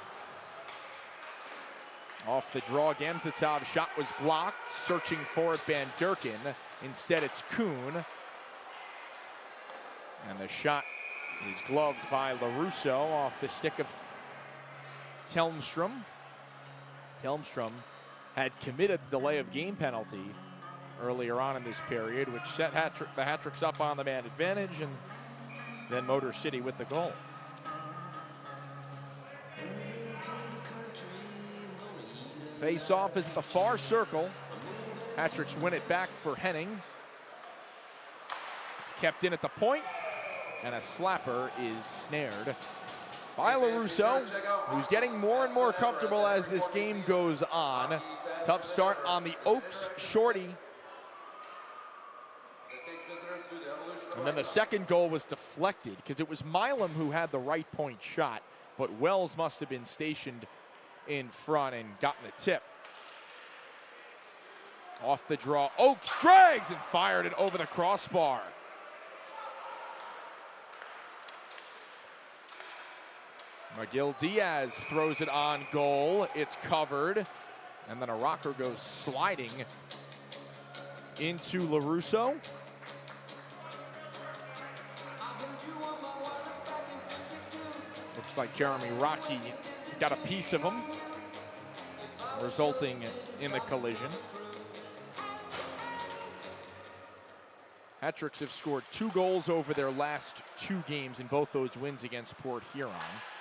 Off the draw, Gamzatov shot was blocked. Searching for it, Van Durken. Instead, it's Kuhn. And the shot is gloved by LaRusso off the stick of Telmstrom. Telmstrom had committed the delay of game penalty earlier on in this period, which set the Hattricks up on the man advantage, and then Motor City with the goal. Face-off is at the far circle. Hattricks win it back for Henning. It's kept in at the point, and a slapper is snared by LaRusso, who's getting more and more comfortable as this game goes on. Tough start on the Oakes shorty. And then the second goal was deflected because it was Milam who had the right point shot, but Wells must have been stationed in front and gotten a tip. Off the draw, Oakes drags and fired it over the crossbar. McGill Diaz throws it on goal. It's covered. And then a Rocker goes sliding into LaRusso. Looks like Jeremy Rocky got a piece of him, resulting in the collision. Hattricks have scored 2 goals over their last 2 games in both those wins against Port Huron.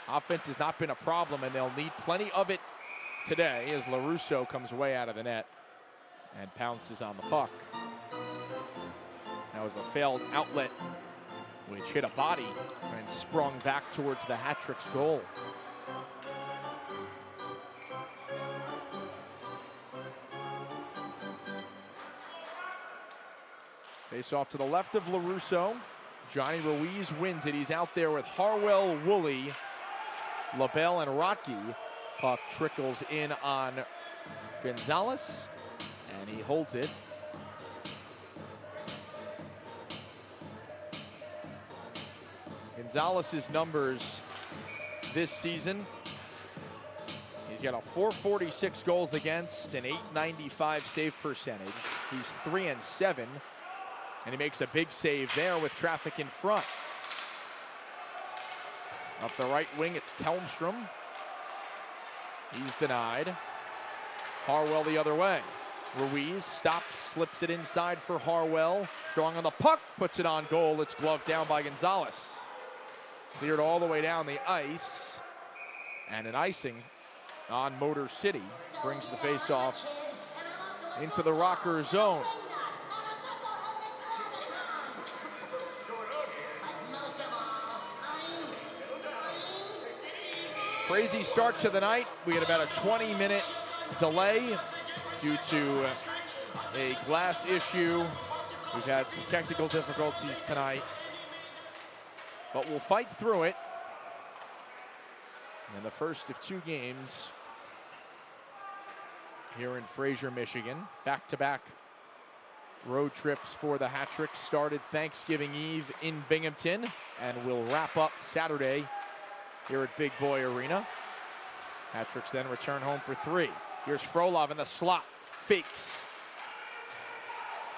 Offense has not been a problem, and they'll need plenty of it today as LaRusso comes way out of the net and pounces on the puck. That was a failed outlet, which hit a body and sprung back towards the Hattricks goal. Face off to the left of LaRusso. Johnny Ruiz wins it. He's out there with Harwell, Woolley, LaBelle, and Rotke. Puck trickles in on Gonzalez, and he holds it. Gonzalez's numbers this season: he's got a .446 goals against, an .895 save percentage. He's 3-7, and he makes a big save there with traffic in front. Up the right wing, it's Telmstrom. He's denied. Harwell the other way. Ruiz stops, slips it inside for Harwell. Strong on the puck, puts it on goal. It's gloved down by Gonzalez. Cleared all the way down the ice. And an icing on Motor City brings the face-off into the Rocker zone. Crazy start to the night. We had about a 20-minute delay due to a glass issue. We've had some technical difficulties tonight, but we'll fight through it. And the first of 2 games here in Fraser, Michigan. Back-to-back road trips for the Hattricks started Thanksgiving Eve in Binghamton and will wrap up Saturday here at Big Boy Arena. Hattricks then return home for 3. Here's Frolov in the slot, fakes.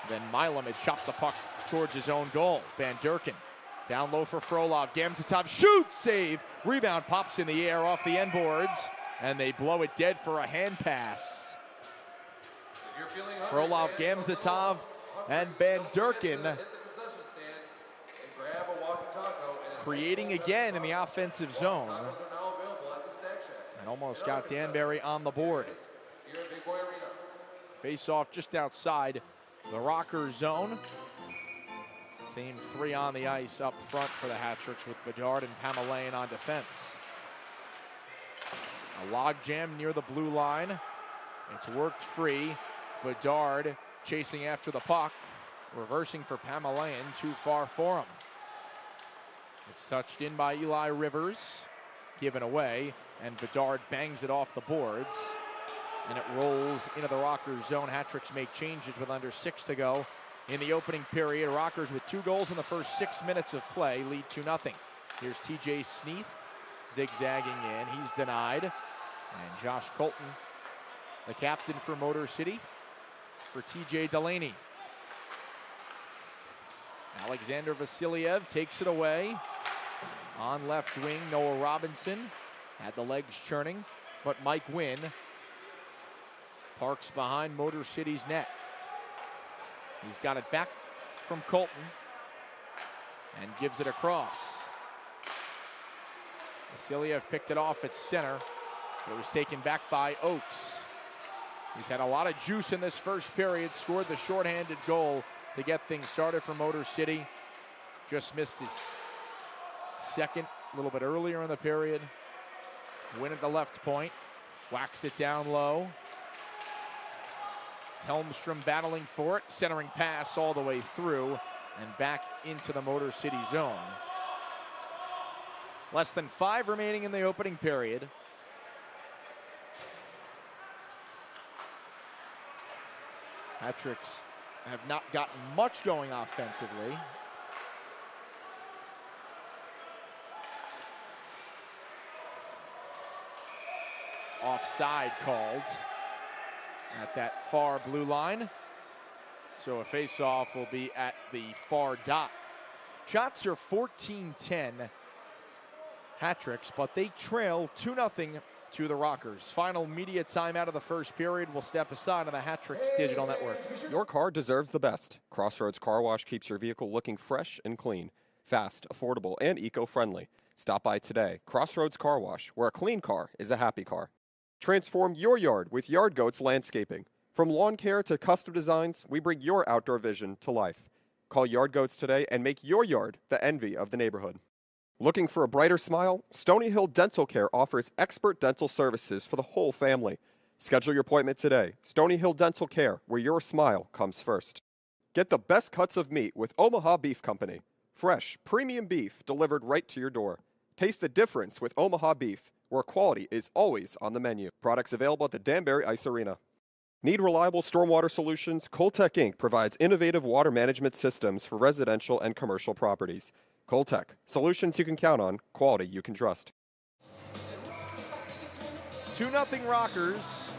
Then Milam had chopped the puck towards his own goal. Van Durken down low for Frolov. Gamzatov shoots, save. Rebound pops in the air off the end boards, and they blow it dead for a hand pass. Frolov, Gamzatov, and Van Durken creating again in the offensive zone. And almost got Danbury on the board. Face off just outside the Rocker zone. Same 3 on the ice up front for the Hattricks with Bedard and Pamelayan on defense. A log jam near the blue line. It's worked free. Bedard chasing after the puck. Reversing for Pamelayan, too far for him. It's touched in by Eli Rivers. Given away, and Bedard bangs it off the boards. And it rolls into the Rockers zone. Hattricks make changes with under 6 to go in the opening period. Rockers with 2 goals in the first 6 minutes of play lead 2-0. Here's TJ Sneath zigzagging in. He's denied. And Josh Colton, the captain for Motor City, for TJ Delaney. Alexander Vasiliev takes it away. On left wing, Noah Robinson had the legs churning, but Mike Wynn parks behind Motor City's net. He's got it back from Colton and gives it across. Vasiliev picked it off at center, but it was taken back by Oakes. He's had a lot of juice in this first period, scored the shorthanded goal to get things started for Motor City. Just missed his second a little bit earlier in the period. Win at the left point, whacks it down low. Telmstrom battling for it, centering pass all the way through and back into the Motor City zone. Less than 5 remaining in the opening period. Hattricks have not gotten much going offensively. Offside called at that far blue line. So a face-off will be at the far dot. Shots are 14-10 Hattricks, but they trail 2-0 to the Rockers. Final media timeout of the first period will step aside on the Hattricks Digital Network. Your car deserves the best. Crossroads Car Wash keeps your vehicle looking fresh and clean, fast, affordable, and eco-friendly. Stop by today. Crossroads Car Wash, where a clean car is a happy car. Transform your yard with Yard Goats Landscaping. From lawn care to custom designs, we bring your outdoor vision to life. Call Yard Goats today and make your yard the envy of the neighborhood. Looking for a brighter smile? Stony Hill Dental Care offers expert dental services for the whole family. Schedule your appointment today. Stony Hill Dental Care, where your smile comes first. Get the best cuts of meat with Omaha Beef Company. Fresh, premium beef delivered right to your door. Taste the difference with Omaha Beef, where quality is always on the menu. Products available at the Danbury Ice Arena. Need reliable stormwater solutions? Coltech Inc. provides innovative water management systems for residential and commercial properties. Coltech, solutions you can count on, quality you can trust. 2-0 Rockers,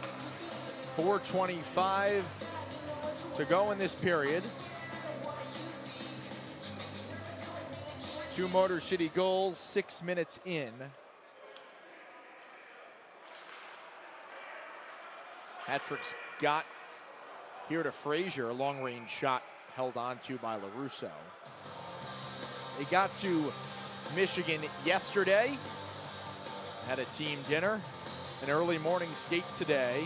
4:25 to go in this period. 2 Motor City goals, 6 minutes in. Hattricks got here to Fraser, a long-range shot held on to by LaRusso. They got to Michigan yesterday, had a team dinner, an early morning skate today.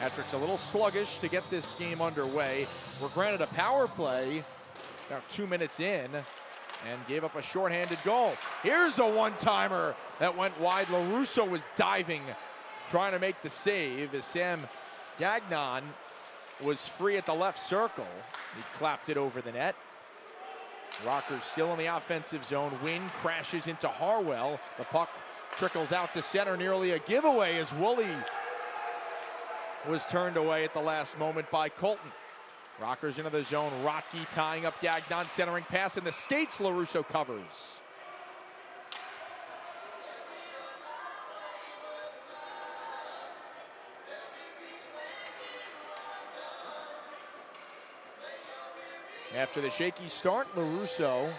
Hattricks a little sluggish to get this game underway. We're granted a power play about 2 minutes in and gave up a shorthanded goal. Here's a one-timer that went wide. LaRusso was diving, trying to make the save as Sam Gagnon was free at the left circle. He clapped it over the net. Rockers still in the offensive zone. Wynn crashes into Harwell. The puck trickles out to center, nearly a giveaway as Woolley was turned away at the last moment by Colton. Rockers into the zone. Rotke tying up Gagnon, centering pass in the skates. LaRusso covers. After the shaky start, LaRusso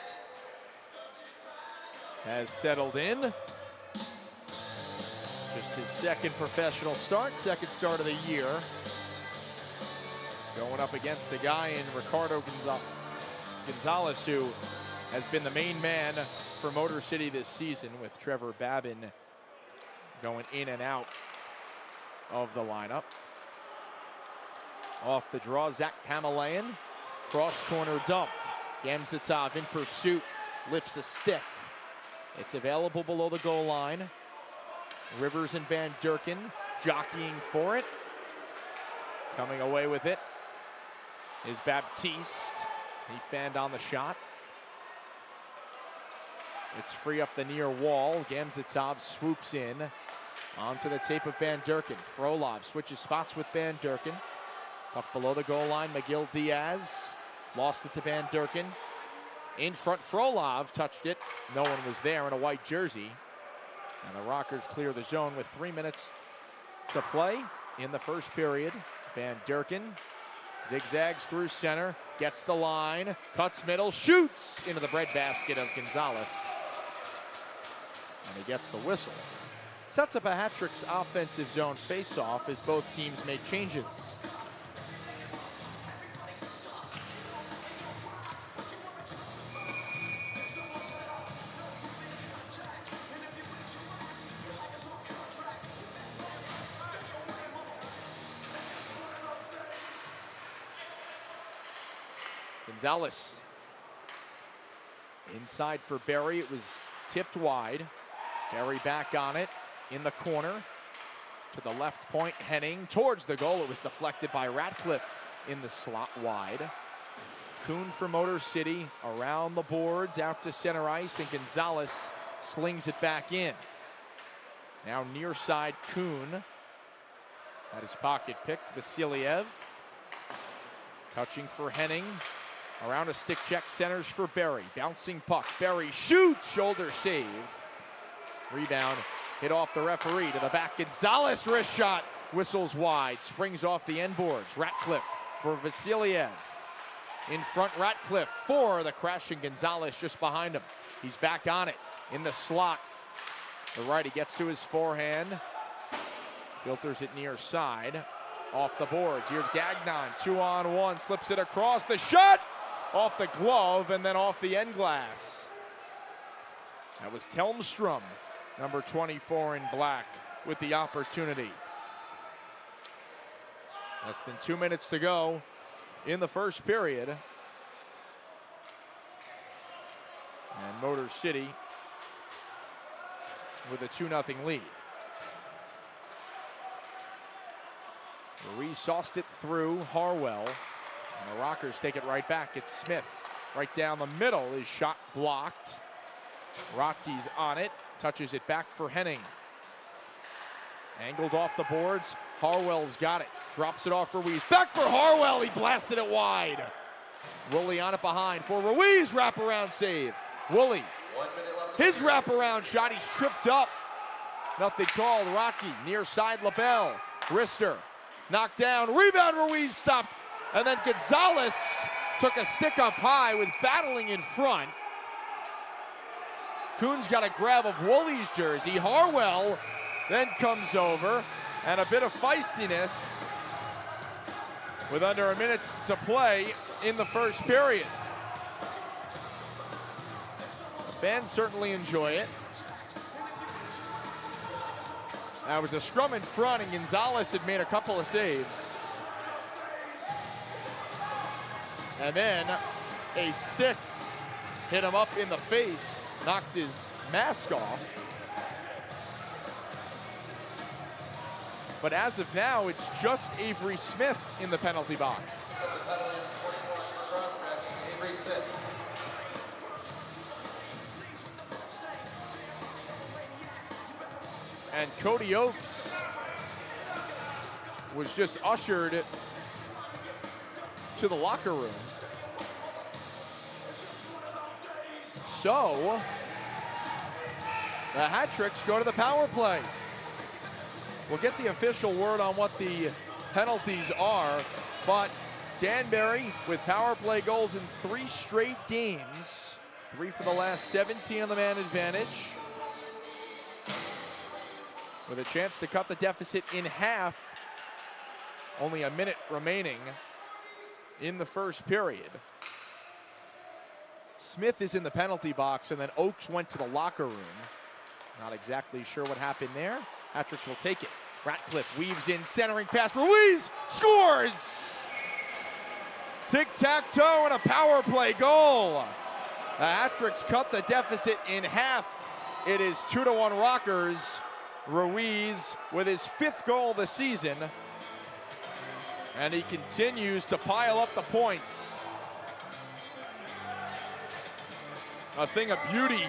has settled in. Just his second professional start, second start of the year. Going up against a guy in Ricardo Gonzalez, who has been the main man for Motor City this season, with Trevor Babin going in and out of the lineup. Off the draw, Zach Pamelayan. Cross corner dump. Gamzatov in pursuit, lifts a stick. It's available below the goal line. Rivers and Van Durken jockeying for it. Coming away with it is Baptiste. He fanned on the shot. It's free up the near wall. Gamzatov swoops in onto the tape of Van Durken. Frolov switches spots with Van Durken. Puck below the goal line, McGill Diaz. Lost it to Van Durken. In front, Frolov touched it. No one was there in a white jersey. And the Rockers clear the zone with 3 minutes to play in the first period. Van Durken zigzags through center, gets the line, cuts middle, shoots into the breadbasket of Gonzalez. And he gets the whistle. Sets up a Hattricks offensive zone face-off as both teams make changes. Gonzalez inside for Berry. It was tipped wide. Berry back on it in the corner to the left point. Henning towards the goal. It was deflected by Ratcliffe in the slot wide. Kuhn for Motor City around the boards out to center ice, and Gonzalez slings it back in. Now near side, Kuhn had his pocket picked. Vasiliev touching for Henning. Around a stick check, centers for Berry. Bouncing puck. Berry shoots, shoulder save. Rebound hit off the referee to the back. Gonzalez wrist shot, whistles wide, springs off the end boards. Ratcliffe for Vasiliev. In front, Ratcliffe for the crashing Gonzalez just behind him. He's back on it in the slot. The righty gets to his forehand. Filters it near side. Off the boards. Here's Gagnon, 2-on-1, slips it across. The shot! Off the glove and then off the end glass. That was Telmstrom, number 24 in black, with the opportunity. Less than 2 minutes to go in the first period. And Motor City with a 2-0 lead. Ruiz sauced it through Harwell. And the Rockers take it right back. It's Smith right down the middle. His shot blocked. Rotke's on it. Touches it back for Henning. Angled off the boards. Harwell's got it. Drops it off Ruiz. Back for Harwell. He blasted it wide. Woolley on it behind for Ruiz. Wraparound save. Woolley. His wraparound shot. He's tripped up. Nothing called. Rocky near side. LaBelle. Rister. Knocked down. Rebound. Ruiz stopped. And then Gonzalez took a stick up high with battling in front. Kuhn's got a grab of Woolley's jersey. Harwell then comes over, and a bit of feistiness with under a minute to play in the first period. The fans certainly enjoy it. That was a scrum in front, and Gonzalez had made a couple of saves. And then a stick hit him up in the face, knocked his mask off. But as of now, it's just Avery Smith in the penalty box. And Cody Oakes was just ushered to the locker room. So, the Hattricks go to the power play. We'll get the official word on what the penalties are, but Danbury with power play goals in 3 straight games, 3 for the last 17 on the man advantage, with a chance to cut the deficit in half. Only a minute remaining in the first period. Smith is in the penalty box, and then Oakes went to the locker room. Not exactly sure what happened there. Hattricks will take it. Ratcliffe weaves in, centering pass. Ruiz scores! Tic-tac-toe and a power play goal. The Hattricks cut the deficit in half. It is 2-1 Rockers. Ruiz with his 5th goal of the season. And he continues to pile up the points. A thing of beauty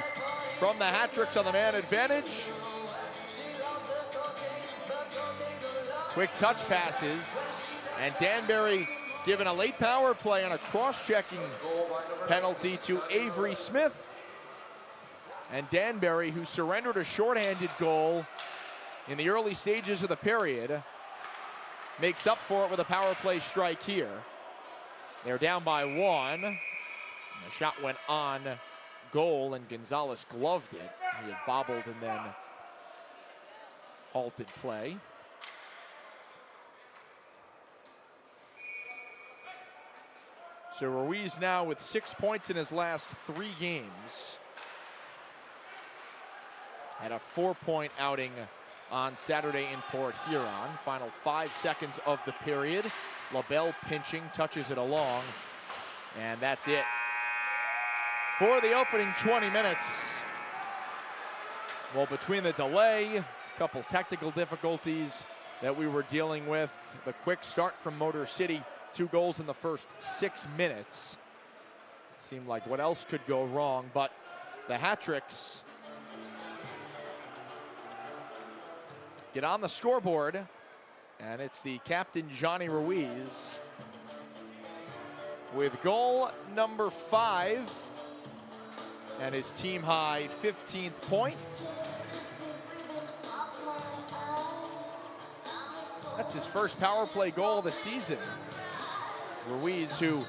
from the Hattricks on the man advantage. Quick touch passes, and Danbury given a late power play on a cross-checking penalty to Avery Smith. And Danbury, who surrendered a shorthanded goal in the early stages of the period, makes up for it with a power play strike here. They're down by 1. And the shot went on goal, and Gonzalez gloved it. He had bobbled and then halted play. So Ruiz now with 6 points in his last 3 games. Had a 4-point outing on Saturday in Port Huron. Final 5 seconds of the period. LaBelle pinching, touches it along, and that's it for the opening 20 minutes. Well, between the delay, a couple technical difficulties that we were dealing with, the quick start from Motor City, 2 goals in the first 6 minutes. It seemed like what else could go wrong, but the Hattricks get on the scoreboard, and it's the captain, Johnny Ruiz, with goal number 5 and his team high 15th point. That's his first power play goal of the season. Ruiz, who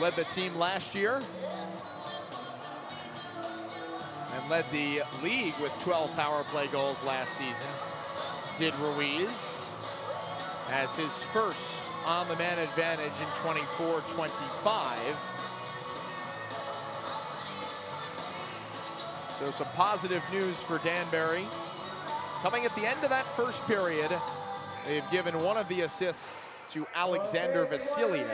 led the team last year and led the league with 12 power play goals last season, did Ruiz as his first on the man advantage in 24-25. So some positive news for Danbury. Coming at the end of that first period, they've given one of the assists to Alexander Vasiliev,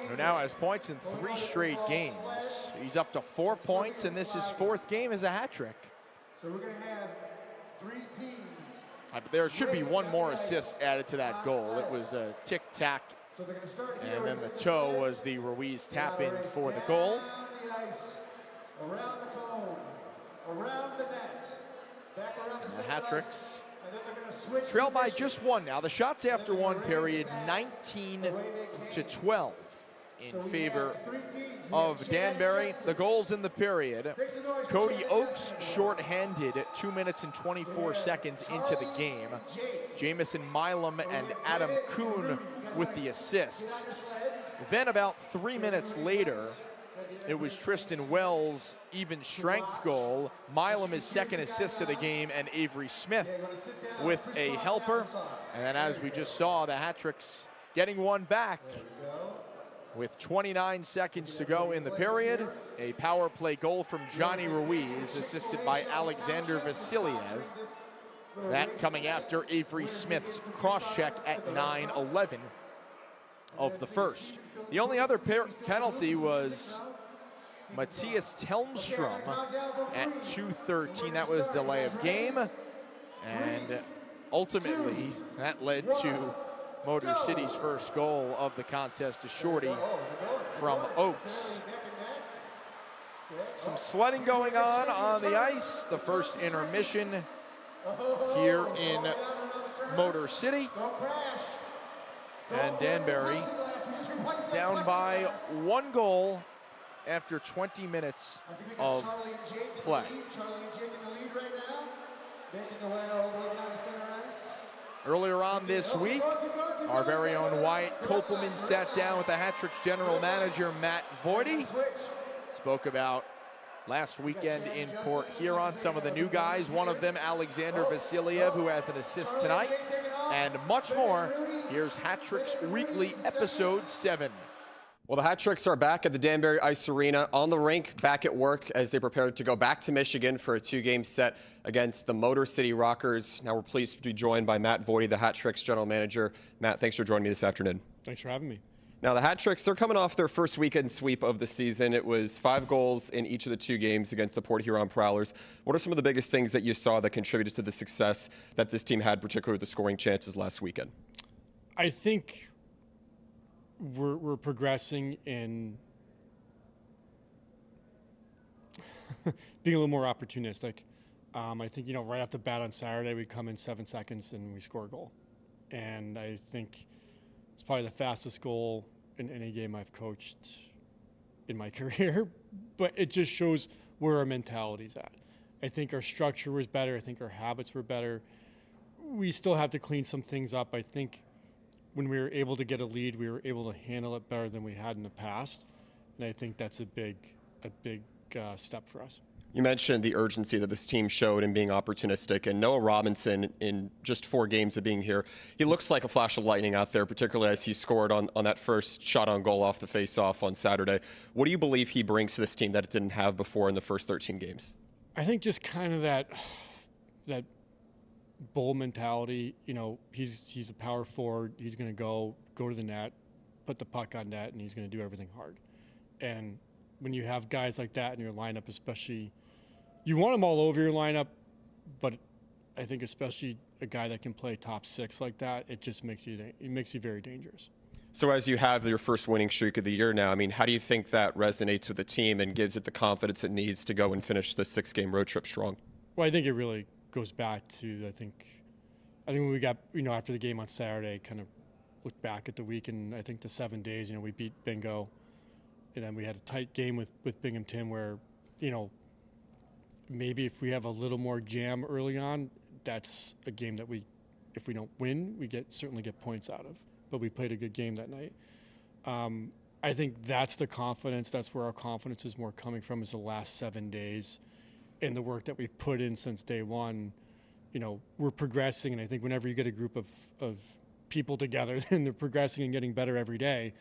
who now has points in 3 straight games. He's up to 4 points, and this is his 4th game as a hat trick. So we're going to have 3 teams. But there should be one more assist added to that goal. It was a tic-tac, and then the toe was the Ruiz tap-in for the goal. Around the cone, around the net, back around the Hattricks trail by just 1 now. The shots after 1 period, 19-12. in favor of Danbury. The goals in the period. Cody Oakes shorthanded at 2 minutes and 24 seconds into the game. Jamison Milam and Adam Kuhn with the assists. Then about 3 minutes later, it was Tristan Wells' even strength goal. Milam his second assist of the game, and Avery Smith with a helper. And then as we just saw, the Hattricks getting one back with 29 seconds to go in the period. A power play goal from Johnny Ruiz, assisted by Alexander Vasiliev. That coming after Avery Smith's cross-check at 9:11 of the first. The only other penalty was Matthias Telmstrom at 2:13. That was delay of game. And ultimately, that led to Motor City's first goal of the contest, a shorty from Oakes. Some sledding going on the ice. The first intermission here in Motor City. And Danbury down by 1 goal after 20 minutes of play. Earlier on this week, our very own Wyatt Kopelman sat down with the Hattricks general manager, Matt Voidy. Spoke about last weekend in Port Huron, some of the new guys, one of them Alexander Vasiliev, who has an assist tonight, and much more. Here's Hattricks Weekly, Episode 7. Well, the Hattricks are back at the Danbury Ice Arena, on the rink, back at work as they prepare to go back to Michigan for a 2-game set against the Motor City Rockers. Now we're pleased to be joined by Matt Voidy, the Hattricks general manager. Matt, thanks for joining me this afternoon. Thanks for having me. Now the Hattricks, they're coming off their first weekend sweep of the season. It was 5 goals in each of the 2 games against the Port Huron Prowlers. What are some of the biggest things that you saw that contributed to the success that this team had, particularly with the scoring chances last weekend? I think we're progressing in being a little more opportunistic. I think, right off the bat on Saturday, we come in 7 seconds and we score a goal. And I think it's probably the fastest goal in any game I've coached in my career, but it just shows where our mentality's at. I think our structure was better. I think our habits were better. We still have to clean some things up. I think when we were able to get a lead, we were able to handle it better than we had in the past. And I think that's a big step for us. You mentioned the urgency that this team showed in being opportunistic, and Noah Robinson, in just 4 games of being here, he looks like a flash of lightning out there, particularly as he scored on that first shot on goal off the face-off on Saturday. What do you believe he brings to this team that it didn't have before in the first 13 games? I think just kind of that bull mentality. He's a power forward. He's going to go to the net, put the puck on net, and he's going to do everything hard. And when you have guys like that in your lineup, especially, you want them all over your lineup, but I think especially a guy that can play top 6 like that, it just makes you very dangerous. So as you have your first winning streak of the year now, how do you think that resonates with the team and gives it the confidence it needs to go and finish the 6-game road trip strong? Well, I think it really goes back to, I think when we got, after the game on Saturday, kind of looked back at the week, and I think the 7 days, we beat Bingo, and then we had a tight game with Binghamton where, maybe if we have a little more jam early on, that's a game that if we don't win, we certainly get points out of. But we played a good game that night. I think that's the confidence. That's where our confidence is more coming from, is the last 7 days and the work that we've put in since day one. We're progressing, and I think whenever you get a group of people together and they're progressing and getting better every day,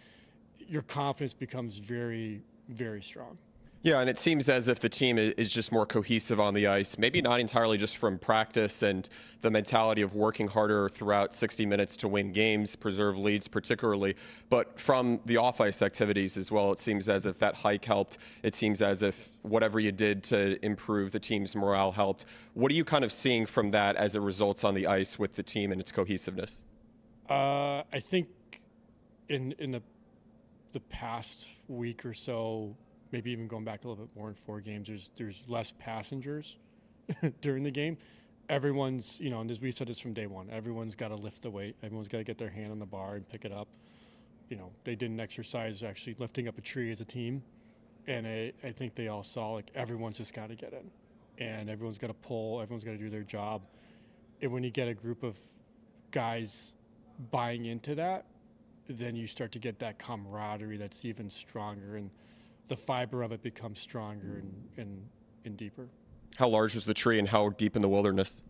your confidence becomes very, very strong. Yeah, and it seems as if the team is just more cohesive on the ice, maybe not entirely just from practice and the mentality of working harder throughout 60 minutes to win games, preserve leads particularly, but from the off-ice activities as well. It seems as if that hike helped. It seems as if whatever you did to improve the team's morale helped. What are you kind of seeing from that as it results on the ice with the team and its cohesiveness? I think in the past week or so, maybe even going back a little bit more in 4 games, there's less passengers during the game. Everyone's, and as we said this from day one, everyone's got to lift the weight. Everyone's got to get their hand on the bar and pick it up. they did an exercise actually lifting up a tree as a team. And I think they all saw, like, everyone's just got to get in. And everyone's got to pull. Everyone's got to do their job. And when you get a group of guys buying into that, then you start to get that camaraderie that's even stronger. And the fiber of it becomes stronger and deeper. How large was the tree and how deep in the wilderness?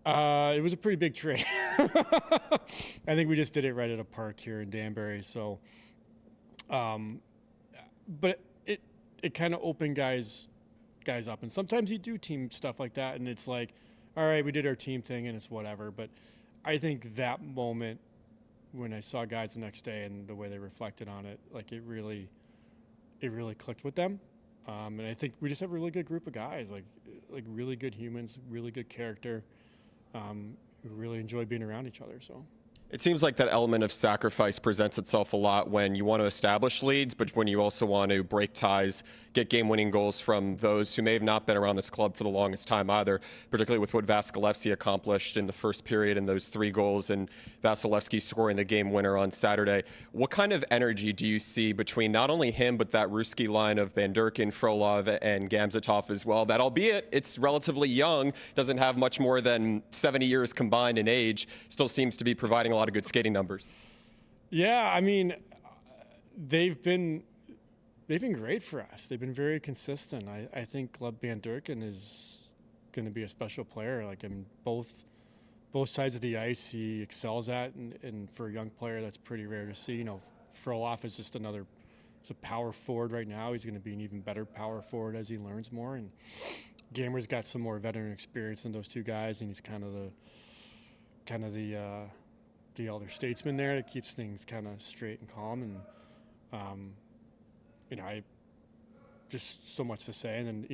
It was a pretty big tree. I think we just did it right at a park here in Danbury. So, but it kind of opened guys up. And sometimes you do team stuff like that, and it's like, all right, we did our team thing, and it's whatever. But I think that moment when I saw guys the next day and the way they reflected on it, like, it really clicked with them. And I think we just have a really good group of guys, like really good humans, really good character. We really enjoy being around each other. So It seems like that element of sacrifice presents itself a lot when you want to establish leads, but when you also want to break ties, get game-winning goals from those who may have not been around this club for the longest time either, particularly with what Vasilevsky accomplished in the first period and those 3 goals and Vasilevsky scoring the game winner on Saturday. What kind of energy do you see between not only him, but that Ruski line of Van Durken, Frolov, and Gamzatov as well, that albeit it's relatively young, doesn't have much more than 70 years combined in age, still seems to be providing a lot of good skating numbers? Yeah, I mean, they've been great for us. They've been very consistent. I think Gleb Van Durken is going to be a special player. Like, in both sides of the ice, he excels at, and for a young player, that's pretty rare to see. Frolov is just he's a power forward right now. He's going to be an even better power forward as he learns more. And Gamer's got some more veteran experience than those 2 guys, and he's kind of the elder statesman there that keeps things kind of straight and calm. And I just so much to say. And then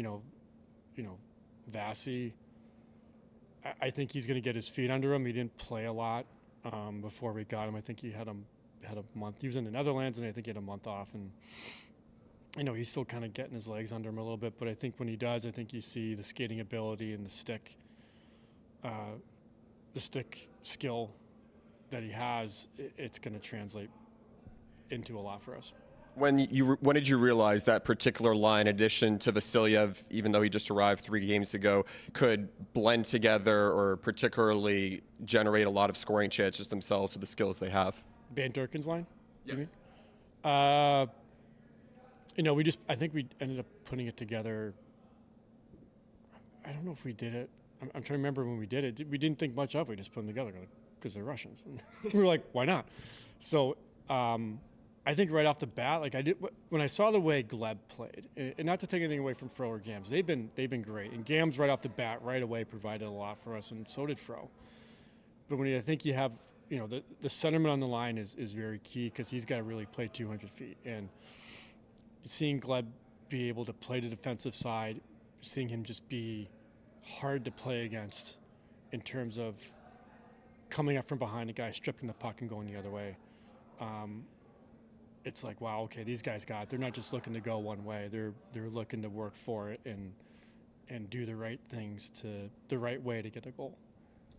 Vasi, I think he's going to get his feet under him. He didn't play a lot before we got him. I think he had a month. He was in the Netherlands, and I think he had a month off. And he's still kind of getting his legs under him a little bit. But I think when he does, I think you see the skating ability and the stick skill that he has. It's going to translate into a lot for us. When did you realize that particular line, in addition to Vasilyev, even though he just arrived 3 games ago, could blend together or particularly generate a lot of scoring chances themselves with the skills they have? Van Durken's line? Yes. I think we ended up putting it together. I don't know if we did it. I'm trying to remember when we did it. We didn't think much of it. We just put them together because they're Russians. And we were like, why not? So I think right off the bat, like, when I saw the way Gleb played, and not to take anything away from Fro or Gams, they've been great. And Gams right off the bat, right away, provided a lot for us, and so did Fro. But when I think you have, the centerman on the line is very key, because he's got to really play 200 feet. And seeing Gleb be able to play the defensive side, seeing him just be hard to play against in terms of coming up from behind a guy, stripping the puck and going the other way. It's like, wow, okay, these guys they're not just looking to go one way. They're looking to work for it and do the right things the right way to get a goal.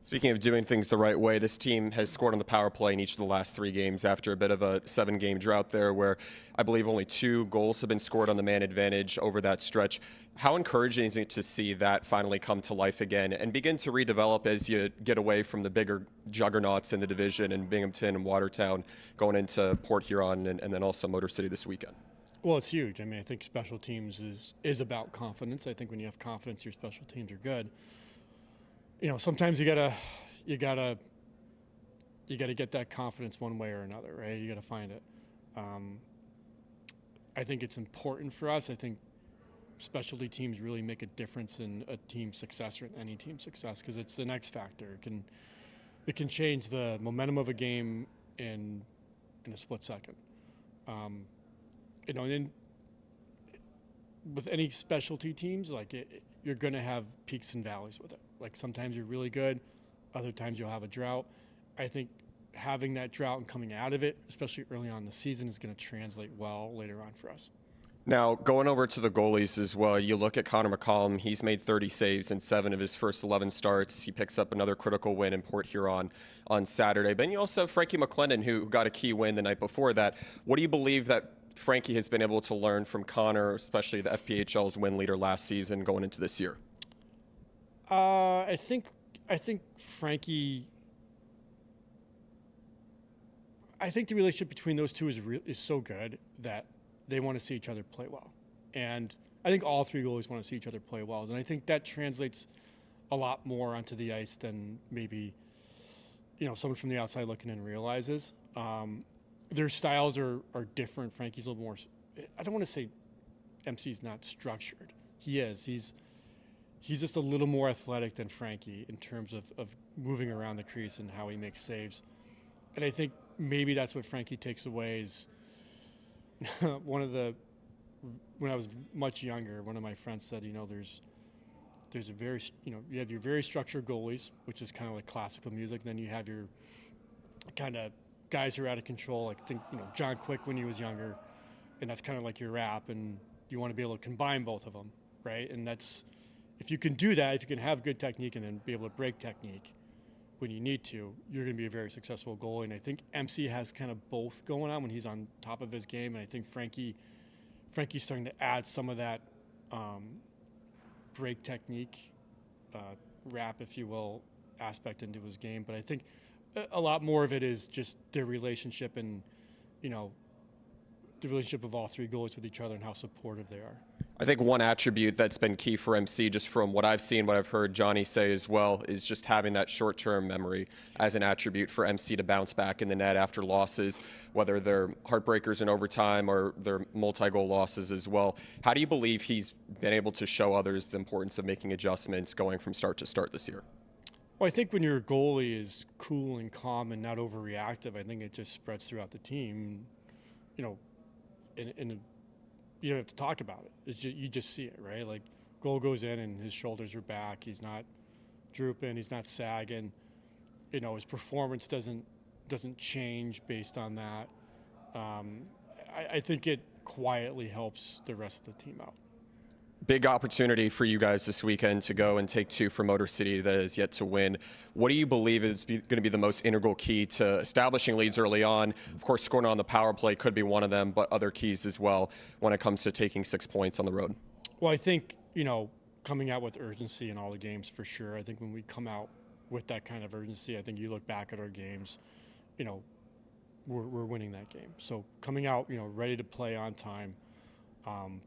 Speaking of doing things the right way, this team has scored on the power play in each of the last 3 games after a bit of a 7-game drought there, where I believe only 2 goals have been scored on the man advantage over that stretch. How encouraging is it to see that finally come to life again and begin to redevelop as you get away from the bigger juggernauts in the division and Binghamton and Watertown going into Port Huron and then also Motor City this weekend? Well, it's huge. I mean, I think special teams is about confidence. I think when you have confidence, your special teams are good. Sometimes you gotta get that confidence one way or another, right? You gotta find it. I think it's important for us. I think specialty teams really make a difference in a team's success or in any team's success, because it's an X factor. It can change the momentum of a game in a split second. And then with any specialty teams, like you're going to have peaks and valleys with it. Like, sometimes you're really good, other times you'll have a drought. I think having that drought and coming out of it, especially early on in the season, is going to translate well later on for us. Now, going over to the goalies as well, you look at Connor McCollum, he's made 30 saves in 7 of his first 11 starts. He picks up another critical win in Port Huron on Saturday. But then you also have Frankie McClendon, who got a key win the night before that. What do you believe that Frankie has been able to learn from Connor, especially the FPHL's win leader last season going into this year? I think Frankie. I think the relationship between those two is so good that they want to see each other play well, and I think all 3 goalies want to see each other play well, and I think that translates a lot more onto the ice than maybe someone from the outside looking in realizes. Their styles are different. Frankie's a little more. I don't want to say MC's not structured. He is. He's just a little more athletic than Frankie in terms of moving around the crease and how he makes saves. And I think maybe that's what Frankie takes away is when I was much younger, one of my friends said, there's a very, you have your very structured goalies, which is kind of like classical music. Then you have your kind of guys who are out of control, like John Quick when he was younger, and that's kind of like your rap, and you want to be able to combine both of them, right? And that's, if you can do that, if you can have good technique and then be able to break technique when you need to, you're going to be a very successful goalie. And I think MC has kind of both going on when he's on top of his game. And I think Frankie's starting to add some of that break technique, rap, if you will, aspect into his game. But I think a lot more of it is just their relationship and, the relationship of all 3 goalies with each other and how supportive they are. I think one attribute that's been key for MC, just from what I've seen, what I've heard Johnny say as well, is just having that short-term memory as an attribute for MC to bounce back in the net after losses, whether they're heartbreakers in overtime or they're multi-goal losses as well. How do you believe he's been able to show others the importance of making adjustments going from start to start this year? Well, I think when your goalie is cool and calm and not overreactive, I think it just spreads throughout the team. And you don't have to talk about it. It's just, you just see it, right? Like, goal goes in and his shoulders are back. He's not drooping. He's not sagging. His performance doesn't change based on that. I think it quietly helps the rest of the team out. Big opportunity for you guys this weekend to go and take 2 from Motor City that is yet to win. What do you believe is going to be the most integral key to establishing leads early on? Of course, scoring on the power play could be one of them, but other keys as well when it comes to taking 6 points on the road. Well, I think, coming out with urgency in all the games for sure. I think when we come out with that kind of urgency, I think you look back at our games, we're winning that game. So coming out, ready to play on time.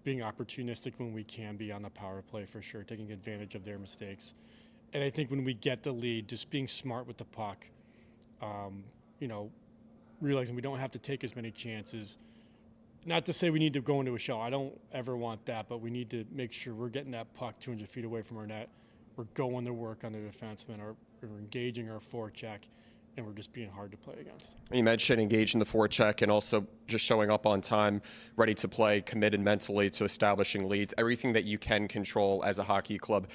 Being opportunistic when we can be on the power play for sure, taking advantage of their mistakes. And I think when we get the lead, just being smart with the puck, realizing we don't have to take as many chances. Not to say we need to go into a shell. I don't ever want that, but we need to make sure we're getting that puck 200 feet away from our net. We're going to work on the defenseman, or we're engaging our forecheck, and we're just being hard to play against. You mentioned engaging the forecheck and also just showing up on time, ready to play, committed mentally to establishing leads, everything that you can control as a hockey club.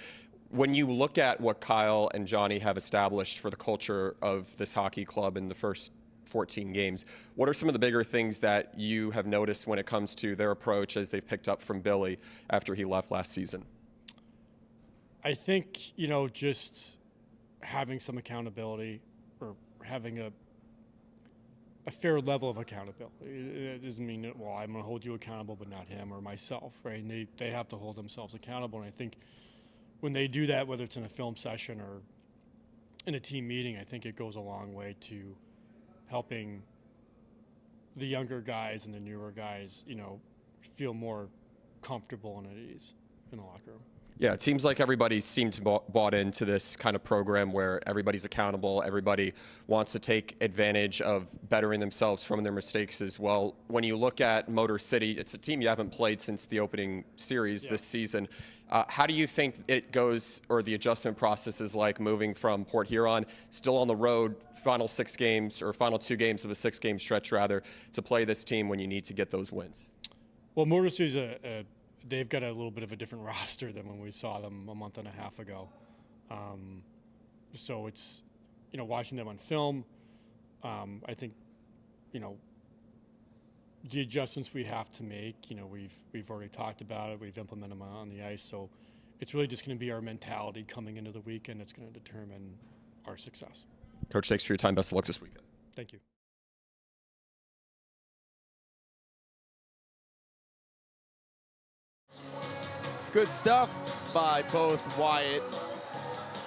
When you look at what Kyle and Johnny have established for the culture of this hockey club in the first 14 games, what are some of the bigger things that you have noticed when it comes to their approach as they've picked up from Billy after he left last season? I think, just having some accountability, or having a fair level of accountability. It doesn't mean that, well, I'm going to hold you accountable, but not him or myself, right? And they have to hold themselves accountable. And I think when they do that, whether it's in a film session or in a team meeting, I think it goes a long way to helping the younger guys and the newer guys, feel more comfortable and at ease in the locker room. Yeah, it seems like everybody seemed bought into this kind of program where everybody's accountable, everybody wants to take advantage of bettering themselves from their mistakes as well. When you look at Motor City, it's a team you haven't played since the opening series this season. How do you think it goes, or the adjustment process is like, moving from Port Huron, still on the road, final 6 games, or final 2 games of a 6-game stretch rather, to play this team when you need to get those wins? Well, Motor City's they've got a little bit of a different roster than when we saw them a month and a half ago. So it's, watching them on film, I think, the adjustments we have to make, we've already talked about it. We've implemented them on the ice. So it's really just going to be our mentality coming into the weekend that's going to determine our success. Coach, thanks for your time. Best of luck this weekend. Thank you. Good stuff by both Wyatt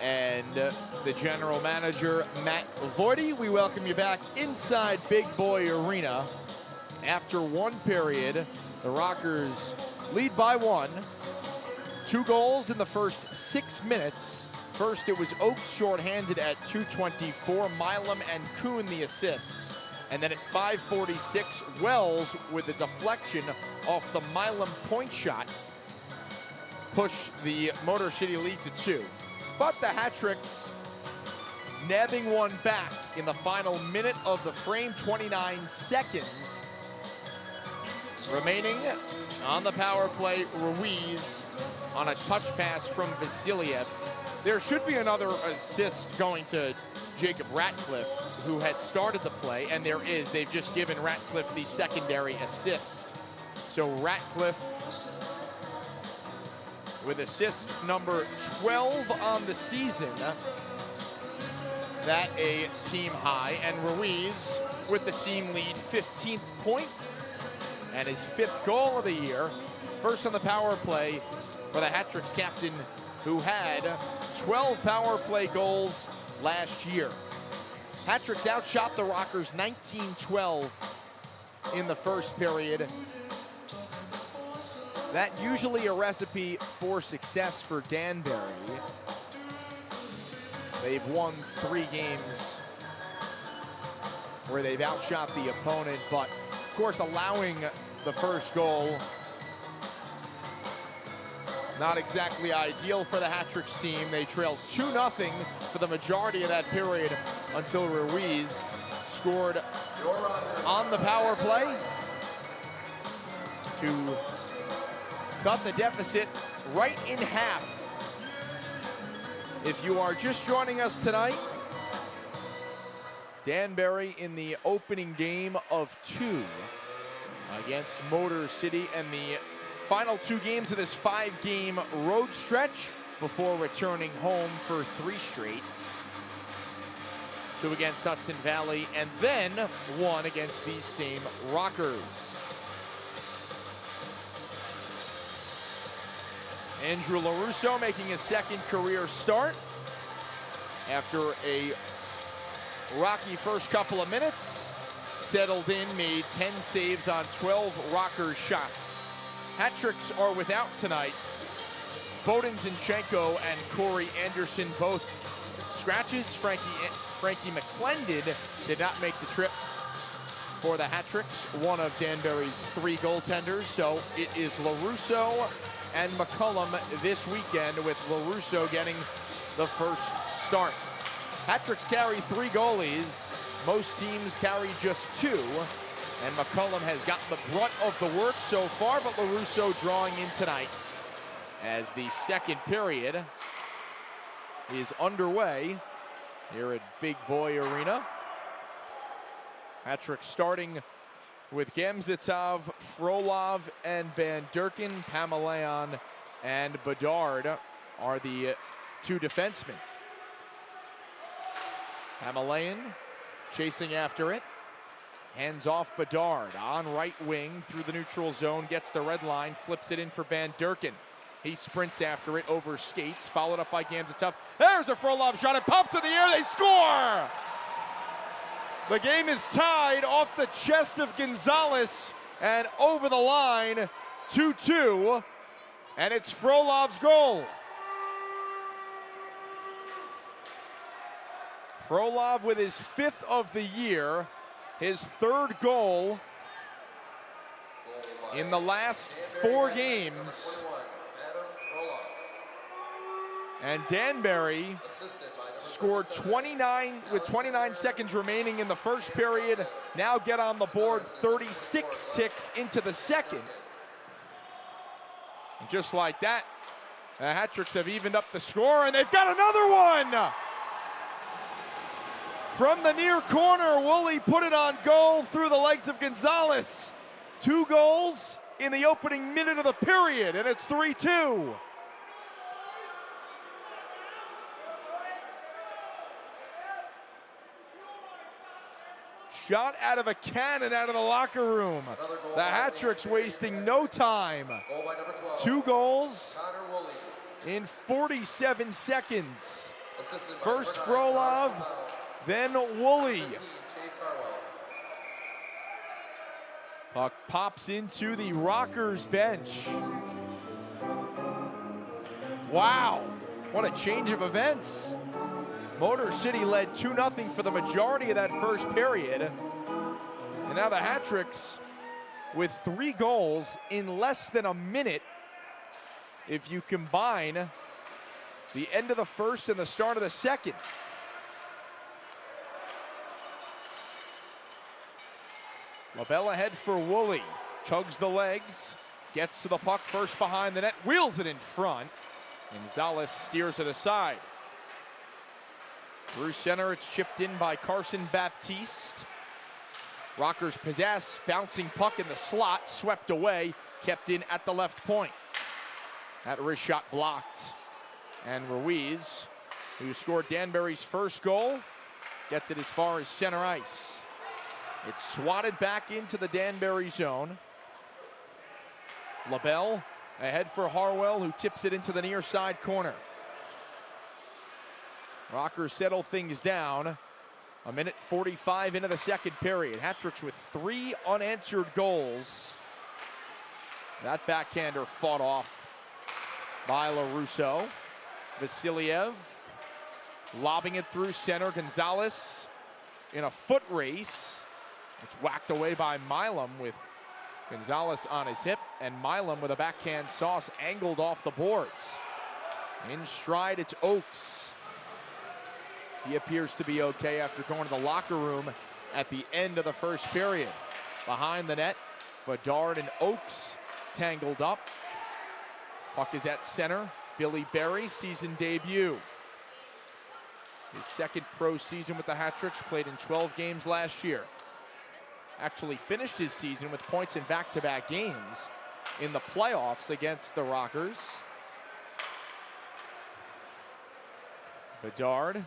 and the general manager, Matt Voidy. We welcome you back inside Big Boy Arena. After one period, the Rockers lead by 1. 2 goals in the first 6 minutes. First, it was Oaks shorthanded at 2:24, Milam and Kuhn the assists. And then at 5:46, Wells with a deflection off the Milam point shot pushed the Motor City lead to 2. But the Hattricks nabbing one back in the final minute of the frame, 29 seconds remaining on the power play. Ruiz on a touch pass from Vasiliev. There should be another assist going to Jacob Ratcliffe, who had started the play, and there is. They've just given Ratcliffe the secondary assist. So Ratcliffe with assist number 12 on the season. That a team high. And Ruiz with the team lead, 15th point and his 5th goal of the year. First on the power play for the Hattricks captain, who had 12 power play goals last year. Hattricks outshot the Rockers 19-12 in the first period. That usually a recipe for success for Danbury. They've won 3 games where they've outshot the opponent, but of course allowing the first goal, not exactly ideal for the Hattricks team. They trailed 2-0 for the majority of that period until Ruiz scored on the power play to cut the deficit right in half. If you are just joining us tonight, Danbury in the opening game of 2 against Motor City, and the final 2 games of this 5-game road stretch before returning home for 3 straight. 2 against Hudson Valley, and then 1 against these same Rockers. Andrew LaRusso making his 2nd career start after a rocky first couple of minutes. Settled in, made 10 saves on 12 Rockers shots. Hattricks are without tonight. Bowden Zinchenko and Corey Anderson, both scratches. Frankie McClendon did not make the trip for the Hattricks, one of Danbury's 3 goaltenders. So it is LaRusso and McCullum this weekend, with LaRusso getting the first start. Hattricks carry 3 goalies. Most teams carry just 2. And McCullum has gotten the brunt of the work so far, but LaRusso drawing in tonight as the 2nd period is underway here at Big Boy Arena. Hattricks starting with Gemzitov, Frolov, and Van Durken. Pamelayan and Bedard are the 2 defensemen. Pamelayan chasing after it. Hands off Bedard on right wing through the neutral zone, gets the red line, flips it in for Van Durken. He sprints after it over skates, followed up by Gemzitov. There's a Frolov shot, it popped in the air, they score! The game is tied off the chest of Gonzalez and over the line, 2-2, and it's Frolov's goal. Frolov with his 5th of the year, his 3rd goal in the last 4 games. And Danbury scored 29 with 29 seconds remaining in the first period. Now get on the board 36 ticks into the 2nd. And just like that, the Hattricks have evened up the score, and they've got another one! From the near corner, Woolley put it on goal through the legs of Gonzalez. 2 goals in the opening minute of the period, and it's 3-2. Shot out of a cannon out of the locker room. The Hattricks wasting no time. 2 goals in 47 seconds. First Frolov, then Woolley. Puck pops into the Rockers bench. Wow, what a change of events. Motor City led 2-0 for the majority of that first period. And now the Hattricks with 3 goals in less than a minute. If you combine the end of the first and the start of the second. LaBelle ahead for Woolley. Chugs the legs, gets to the puck first behind the net, wheels it in front. Gonzalez steers it aside. Through center, it's chipped in by Carson Baptiste. Rockers possess, bouncing puck in the slot, swept away, kept in at the left point. That wrist shot blocked. And Ruiz, who scored Danbury's first goal, gets it as far as center ice. It's swatted back into the Danbury zone. LaBelle ahead for Harwell, who tips it into the near side corner. Rockers settle things down. 1:45 into the second period. Hattricks with 3 unanswered goals. That backhander fought off by LaRusso. Vasiliev lobbing it through center. Gonzalez in a foot race. It's whacked away by Milam with Gonzalez on his hip, and Milam with a backhand sauce angled off the boards. In stride, it's Oakes. He appears to be okay after going to the locker room at the end of the first period. Behind the net, Bedard and Oakes tangled up. Puck is at center. Billy Berry, season debut. His second pro season with the Hattricks, played in 12 games last year. Actually finished his season with points in back-to-back games in the playoffs against the Rockers. Bedard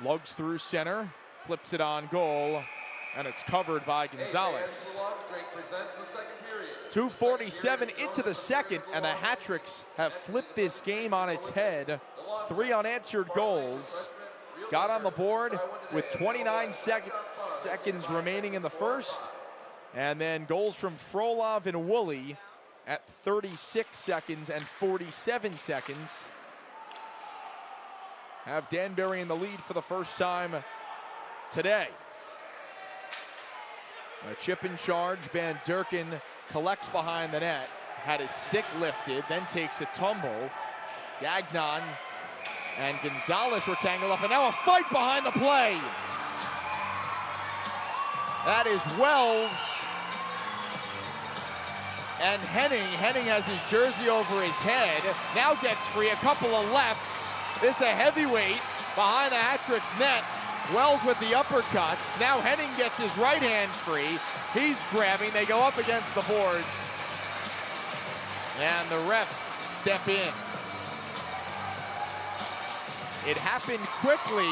lugs through center, flips it on goal, and it's covered by Gonzalez. 2:47 into the second, and the Hattricks have flipped this game on its head. 3 unanswered goals. Got on the board with 29 seconds remaining in the first, and then goals from Frolov and Woolley at 36 seconds and 47 seconds. Have Danbury in the lead for the first time today. A chip in charge. Van Durken collects behind the net, had his stick lifted, then takes a tumble. Gagnon and Gonzalez were tangled up, and now a fight behind the play. That is Wells and Henning. Henning has his jersey over his head, now gets free, a couple of lefts. This is a heavyweight behind the Hattricks net. Wells with the uppercuts. Now Henning gets his right hand free. He's grabbing, they go up against the boards. And the refs step in. It happened quickly.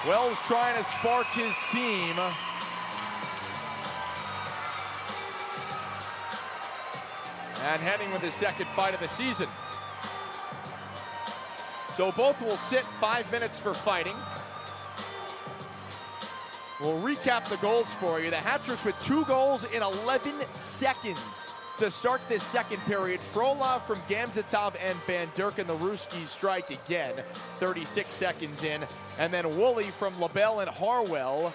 Wells trying to spark his team. And Henning with his second fight of the season. So both will sit 5 minutes for fighting. We'll recap the goals for you. The Hattricks with 2 goals in 11 seconds to start this second period. Frolov from Gamzatov and Van Durken, the Ruskies strike again, 36 seconds in. And then Woolley from LaBelle and Harwell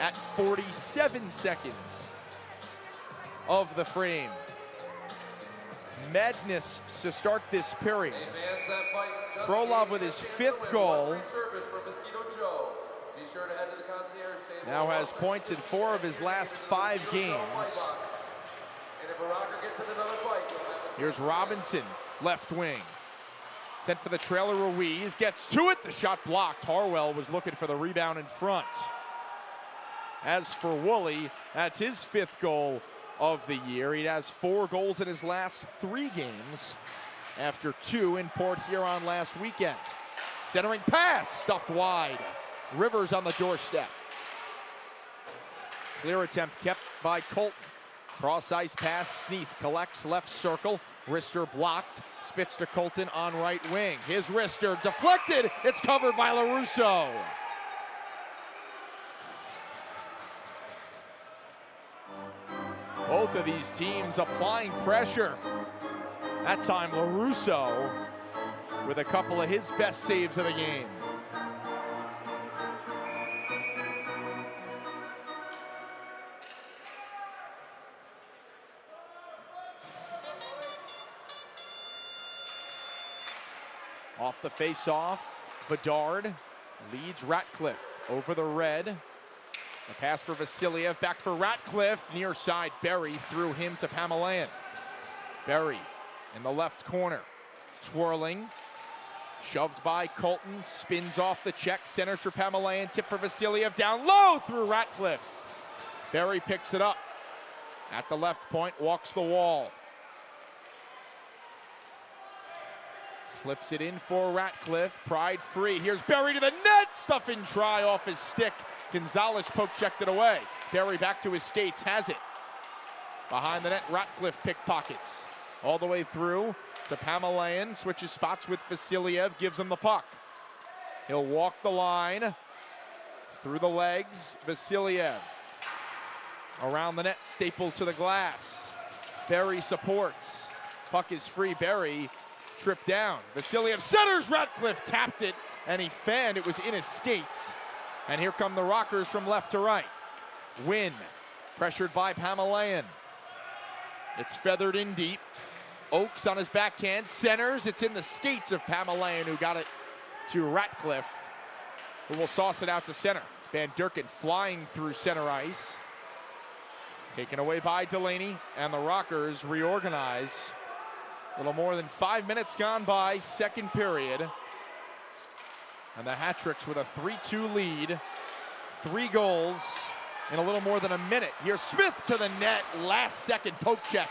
at 47 seconds of the frame. Madness to start this period. Frolov with his 5th goal. Now has points in 4 of his last 5 games. Here's Robinson, left wing. Sent for the trailer, Ruiz gets to it. The shot blocked. Harwell was looking for the rebound in front. As for Woolley, that's his 5th goal of the year. He has 4 goals in his last 3 games after 2 in Port Huron last weekend. Centering pass, stuffed wide. Rivers on the doorstep. Clear attempt kept by Colton. Cross ice pass, Sneath collects left circle. Wrister blocked, spits to Colton on right wing. His wrister deflected, it's covered by LaRusso. Both of these teams applying pressure. That time LaRusso with a couple of his best saves of the game. Off the face-off, Bedard leads Ratcliffe over the red. The pass for Vasiliev, back for Ratcliffe, near side Berry, through him to Pamelayan. Berry in the left corner, twirling, shoved by Colton, spins off the check, centers for Pamelayan, tip for Vasiliev, down low through Ratcliffe. Berry picks it up at the left point, walks the wall. Slips it in for Ratcliffe, Pride free. Here's Berry to the net, stuff and try off his stick. Gonzalez poke-checked it away. Berry back to his skates, has it. Behind the net, Ratcliffe pickpockets. All the way through to Pamelayan, switches spots with Vasiliev, gives him the puck. He'll walk the line, through the legs, Vasiliev. Around the net, stapled to the glass. Berry supports. Puck is free, Berry tripped down. Vasiliev centers, Ratcliffe tapped it, and he fanned. It was in his skates. And here come the Rockers from left to right. Wynn, pressured by Pamelayan. It's feathered in deep. Oakes on his backhand, centers. It's in the skates of Pamelayan, who got it to Ratcliffe, who will sauce it out to center. Van Durken flying through center ice. Taken away by Delaney, and the Rockers reorganize. A little more than 5 minutes gone by, second period. And the Hattricks with a 3-2 lead. 3 goals in a little more than a minute. Here's Smith to the net. Last second poke check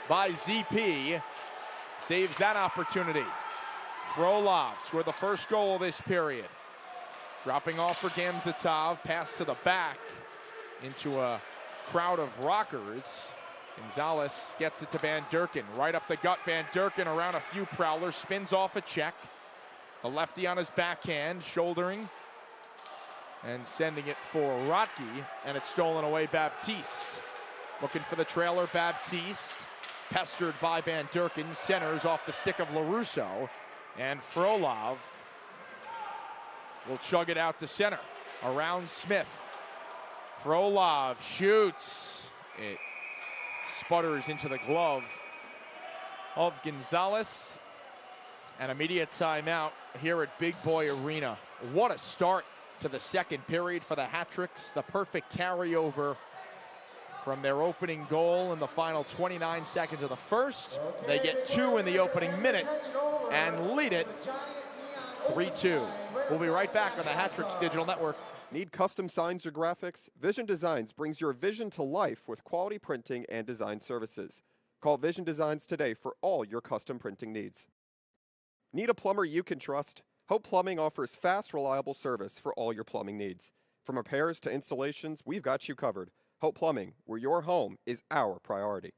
by ZP. Saves that opportunity. Frolov scored the first goal this period. Dropping off for Gamzatov. Pass to the back into a crowd of Rockers. Gonzalez gets it to Van Durken. Right up the gut, Van Durken around a few prowlers. Spins off a check. The lefty on his backhand, shouldering. And sending it for Rotke. And it's stolen away, Baptiste. Looking for the trailer, Baptiste. Pestered by Van Durken. Centers off the stick of LaRusso. And Frolov will chug it out to center. Around Smith. Frolov shoots. It sputters into the glove of Gonzalez. An immediate timeout here at Big Boy Arena. What a start to the second period for the Hattricks. The perfect carryover from their opening goal in the final 29 seconds of the first. They get 2 in the opening minute and lead it 3-2. We'll be right back on the Hattricks Digital Network. Need custom signs or graphics? Vision Designs brings your vision to life with quality printing and design services. Call Vision Designs today for all your custom printing needs. Need a plumber you can trust? Hope Plumbing offers fast, reliable service for all your plumbing needs. From repairs to installations, we've got you covered. Hope Plumbing, where your home is our priority.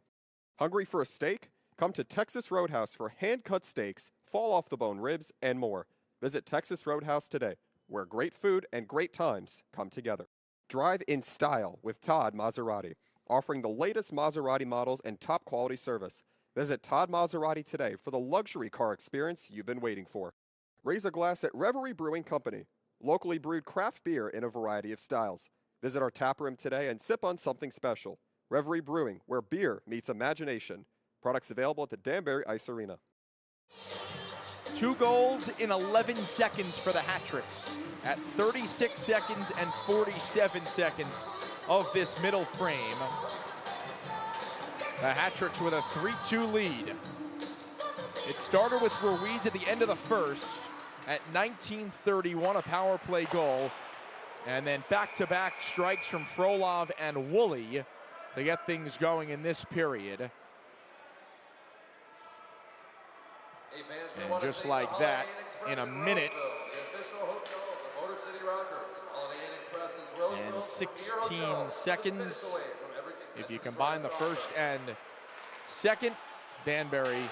Hungry for a steak? Come to Texas Roadhouse for hand-cut steaks, fall-off-the-bone ribs, and more. Visit Texas Roadhouse today, where great food and great times come together. Drive in style with Todd Maserati, offering the latest Maserati models and top quality service. Visit Todd Maserati today for the luxury car experience you've been waiting for. Raise a glass at Reverie Brewing Company, locally brewed craft beer in a variety of styles. Visit our tap room today and sip on something special. Reverie Brewing, where beer meets imagination. Products available at the Danbury Ice Arena. 2 goals in 11 seconds for the Hattricks at 36 seconds and 47 seconds of this middle frame. The Hattricks with a 3-2 lead. It started with Ruiz at the end of the first at 19:31, a power play goal. And then back-to-back strikes from Frolov and Woolley to get things going in this period. And just like that, in a minute and 16 seconds, if you combine the first and second, Danbury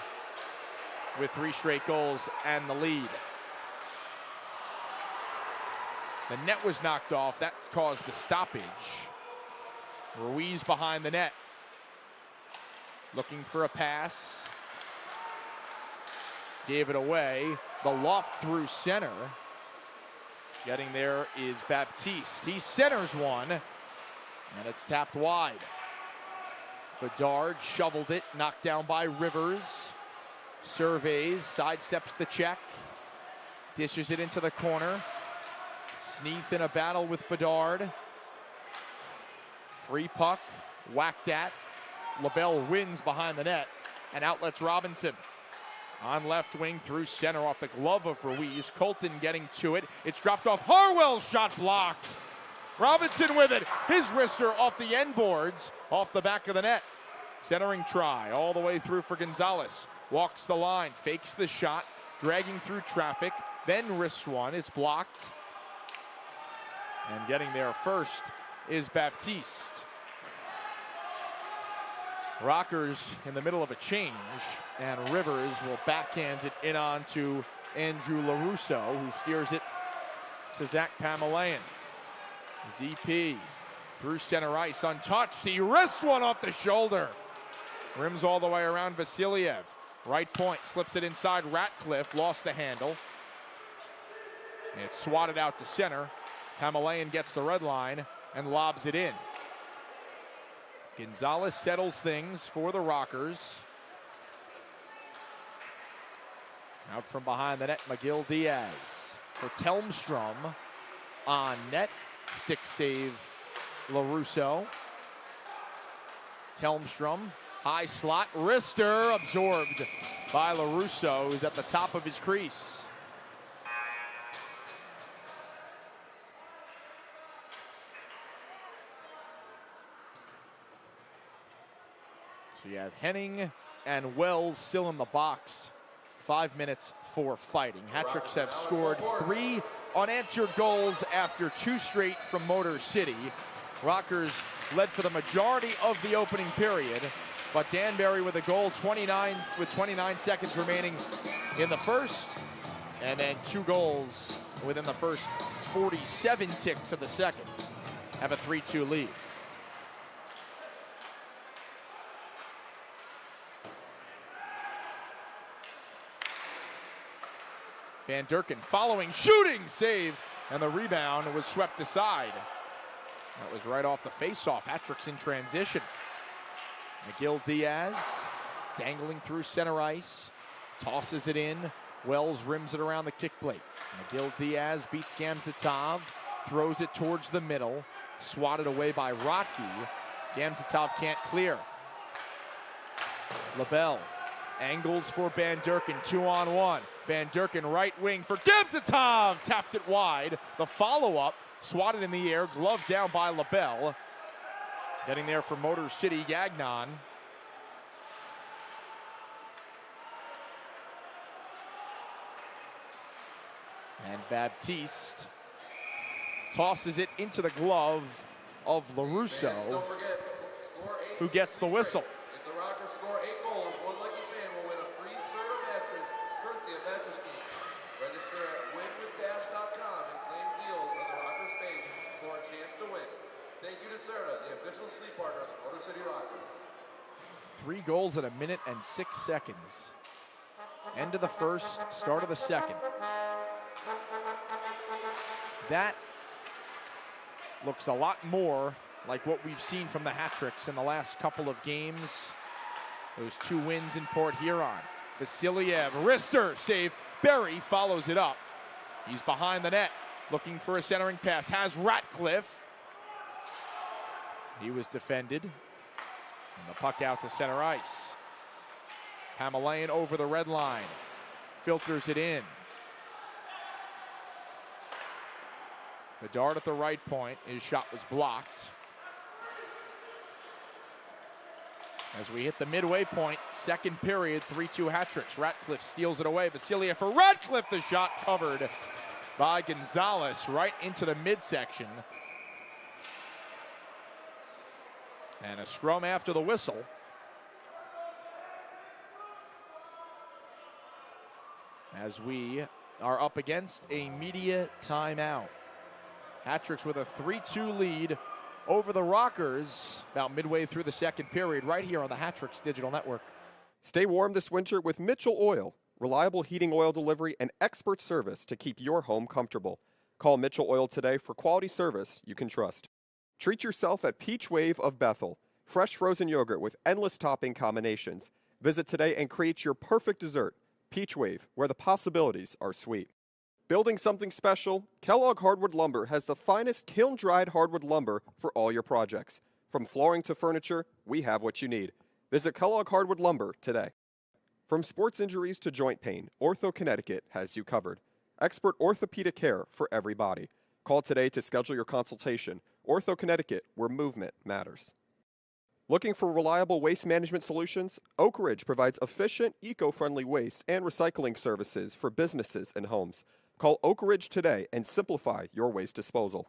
with 3 straight goals and the lead. The net was knocked off. That caused the stoppage. Ruiz behind the net. Looking for a pass. Gave it away. The loft through center. Getting there is Baptiste. He centers one, and it's tapped wide. Bedard shoveled it, knocked down by Rivers. Surveys, sidesteps the check. Dishes it into the corner. Sneath in a battle with Bedard. Free puck, whacked at. LaBelle wins behind the net and outlets Robinson. On left wing through center off the glove of Ruiz. Colton getting to it. It's dropped off. Harwell's shot blocked. Robinson with it. His wrister off the end boards, off the back of the net. Centering try all the way through for Gonzalez. Walks the line, fakes the shot, dragging through traffic, then wrists one. It's blocked. And getting there first is Baptiste. Rockers in the middle of a change, and Rivers will backhand it in on to Andrew LaRusso, who steers it to Zach Pamelayan. ZP through center ice, untouched. He wrists one off the shoulder. Rims all the way around Vasiliev. Right point, slips it inside Ratcliffe, lost the handle. And it's swatted out to center. Pamelayan gets the red line and lobs it in. Gonzalez settles things for the Rockers. Out from behind the net, McGill Diaz for Telmstrom on net. Stick save LaRusso. Telmstrom, high slot, wrister absorbed by LaRusso, who's at the top of his crease. So you have Henning and Wells still in the box. 5 minutes for fighting. Hattricks have scored 3 unanswered goals after 2 straight from Motor City. Rockers led for the majority of the opening period, but Danbury with a goal 29 seconds remaining in the first, and then 2 goals within the first 47 ticks of the second. Have a 3-2 lead. Van Durken following, shooting, save, and the rebound was swept aside. That was right off the face-off. Hattricks in transition. McGill Diaz dangling through center ice, tosses it in. Wells rims it around the kick plate. McGill Diaz beats Gamzatov, throws it towards the middle, swatted away by Rotke. Gamzatov can't clear. LaBelle angles for Van Durken, 2-on-1. Van Durken right wing for Gamzatov, tapped it wide. The follow-up, swatted in the air, gloved down by LaBelle. Getting there for Motor City, Gagnon. And Baptiste tosses it into the glove of LaRusso, who gets the whistle. If the Rockers score 8 goals, one lucky fan will win a free set of matches, courtesy of Matches Games. Register at winwithdash.com and claim deals on the Rockers page for a chance to win. Thank you to Serta, the official sleep partner of the Motor City Rockers. 3 goals in a minute and 6 seconds. End of the first, start of the second. That looks a lot more like what we've seen from the Hattricks in the last couple of games. Those 2 wins in Port Huron. Vasiliev, wrister, save. Berry follows it up. He's behind the net, looking for a centering pass. Has Ratcliffe. He was defended. And the puck out to center ice. Pamelayan over the red line. Filters it in. Bedard at the right point. His shot was blocked. As we hit the midway point, second period, 3-2 Hattricks. Ratcliffe steals it away. Vasiliev for Ratcliffe. The shot covered by Gonzalez right into the midsection. And a scrum after the whistle. As we are up against a media timeout. Hattricks with a 3-2 lead over the Rockers about midway through the second period right here on the Hattricks Digital Network. Stay warm this winter with Mitchell Oil. Reliable heating oil delivery and expert service to keep your home comfortable. Call Mitchell Oil today for quality service you can trust. Treat yourself at Peach Wave of Bethel. Fresh frozen yogurt with endless topping combinations. Visit today and create your perfect dessert. Peach Wave, where the possibilities are sweet. Building something special? Kellogg Hardwood Lumber has the finest kiln-dried hardwood lumber for all your projects. From flooring to furniture, we have what you need. Visit Kellogg Hardwood Lumber today. From sports injuries to joint pain, Ortho Connecticut has you covered. Expert orthopedic care for every body. Call today to schedule your consultation. Ortho Connecticut, where movement matters. Looking for reliable waste management solutions? Oak Ridge provides efficient, eco-friendly waste and recycling services for businesses and homes. Call Oak Ridge today and simplify your waste disposal.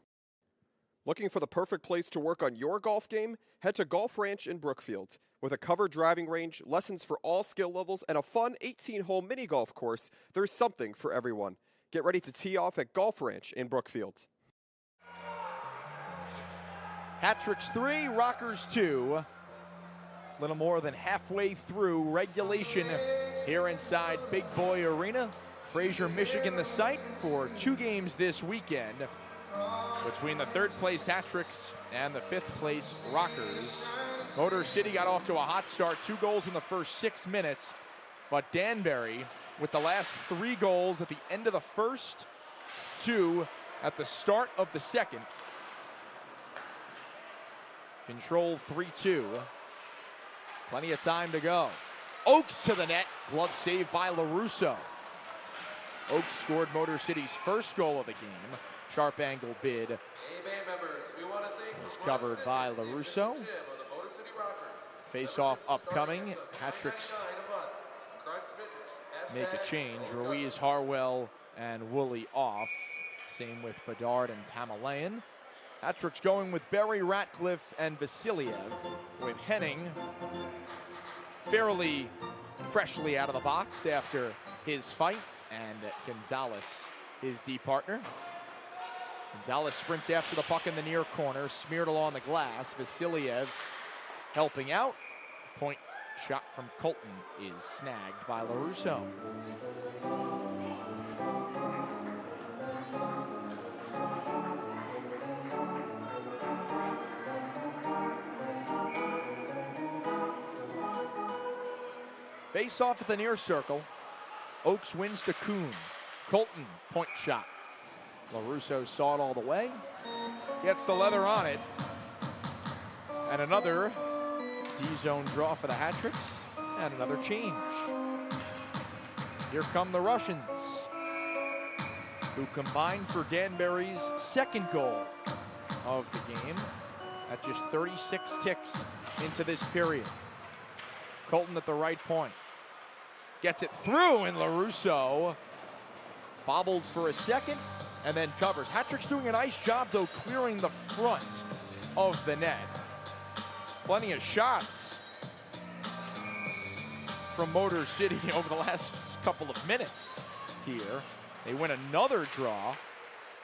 Looking for the perfect place to work on your golf game? Head to Golf Ranch in Brookfield. With a covered driving range, lessons for all skill levels, and a fun 18-hole mini golf course, there's something for everyone. Get ready to tee off at Golf Ranch in Brookfield. Hattricks 3, Rockers 2. A little more than halfway through regulation here inside Big Boy Arena. Fraser, Michigan, the site for 2 games this weekend between the third place Hattricks and the fifth place Rockers. Motor City got off to a hot start, 2 goals in the first 6 minutes, but Danbury with the last 3 goals at the end of the first, 2 at the start of the second. Control 3-2. Plenty of time to go. Oaks to the net. Glove saved by LaRusso. Oaks scored Motor City's first goal of the game. Sharp angle bid was covered by LaRusso. Face-off upcoming. Hattricks make a change. Ruiz, Harwell, and Woolley off. Same with Bedard and Pamelayan. Hattricks going with Berry, Ratcliffe, and Vasiliev, with Henning fairly freshly out of the box after his fight, and Gonzalez, his D partner. Gonzalez sprints after the puck in the near corner, smeared along the glass. Vasiliev helping out. Point shot from Colton is snagged by LaRusso. Face off at the near circle. Oaks wins to Kuhn. Colton, point shot. LaRusso saw it all the way. Gets the leather on it. And another D-zone draw for the Hattricks. And another change. Here come the Russians, who combined for Danbury's second goal of the game at just 36 ticks into this period. Colton at the right point. Gets it through, and LaRusso bobbled for a second and then covers. Hattricks doing a nice job, though, clearing the front of the net. Plenty of shots from Motor City over the last couple of minutes here. They win another draw.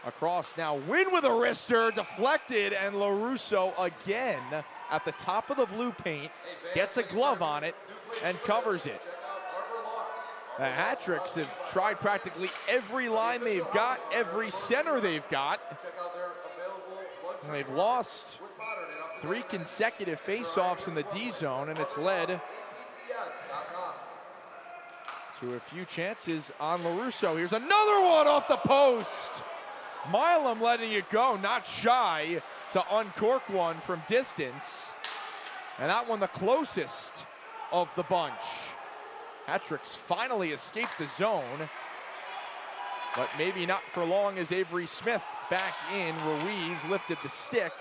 Across now, win with a wrister, deflected, and LaRusso again at the top of the blue paint, gets a glove on it and covers it. The Hattricks have tried practically every line they've got, every center they've got. And they've lost 3 consecutive face-offs in the D-zone, and it's led to a few chances on LaRusso. Here's another one off the post. Milam letting it go, not shy to uncork one from distance. And that one the closest of the bunch. Hattricks finally escaped the zone, but maybe not for long as Avery Smith back in. Ruiz lifted the stick,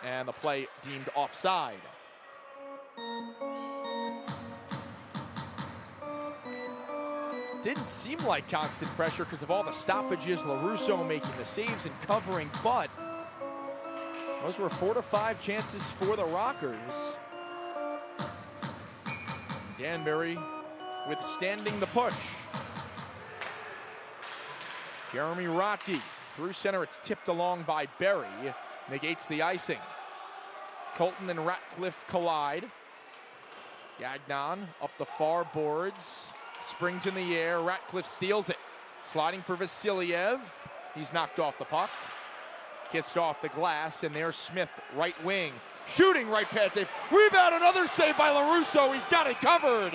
and the play deemed offside. Didn't seem like constant pressure because of all the stoppages, LaRusso making the saves and covering, but those were 4 to 5 chances for the Rockers. Danbury withstanding the push. Jeremy Rotke through center, it's tipped along by Berry, negates the icing. Colton and Ratcliffe collide. Gagnon up the far boards, springs in the air, Ratcliffe steals it. Sliding for Vasiliev, he's knocked off the puck. Kissed off the glass, and there's Smith, right wing. Shooting right pad save. Rebound, another save by LaRusso, he's got it covered.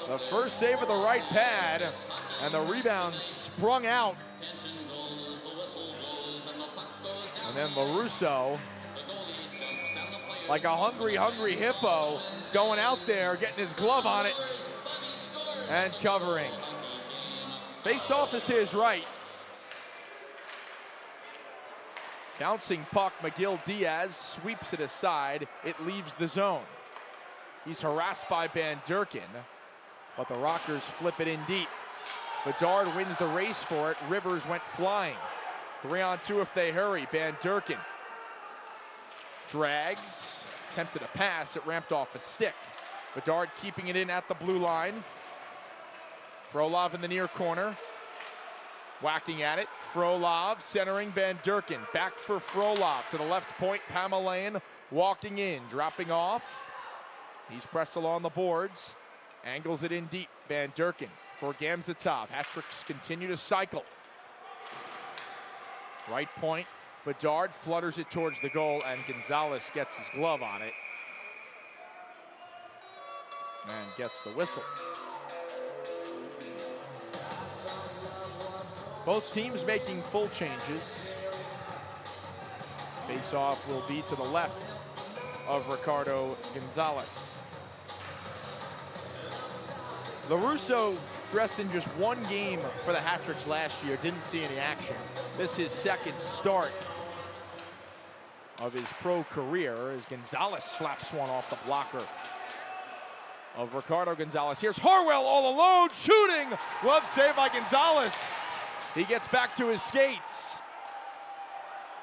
The first save of the right pad, and the rebound sprung out. And then LaRusso, like a hungry hippo, going out there, getting his glove on it, and covering. Face-off is to his right. Bouncing puck, McGill-Diaz sweeps it aside. It leaves the zone. He's harassed by Van Durken, but the Rockers flip it in deep. Bedard wins the race for it. Rivers went flying. 3-on-2 if they hurry. Van Durken drags, attempted a pass, it ramped off a stick. Bedard keeping it in at the blue line. Frolov in the near corner, whacking at it. Frolov centering Van Durken, back for Frolov to the left point. Pamelaine walking in, dropping off. He's pressed along the boards, angles it in deep. Van Durken for Gamzatov. Hattricks continue to cycle. Right point, Bedard flutters it towards the goal, and Gonzalez gets his glove on it and gets the whistle. Both teams making full changes. Face-off will be to the left of Ricardo Gonzalez. LaRusso dressed in just one game for the Hattricks last year, didn't see any action. This is his second start of his pro career as Gonzalez slaps one off the blocker of Ricardo Gonzalez. Here's Harwell all alone, shooting! Glove save by Gonzalez. He gets back to his skates.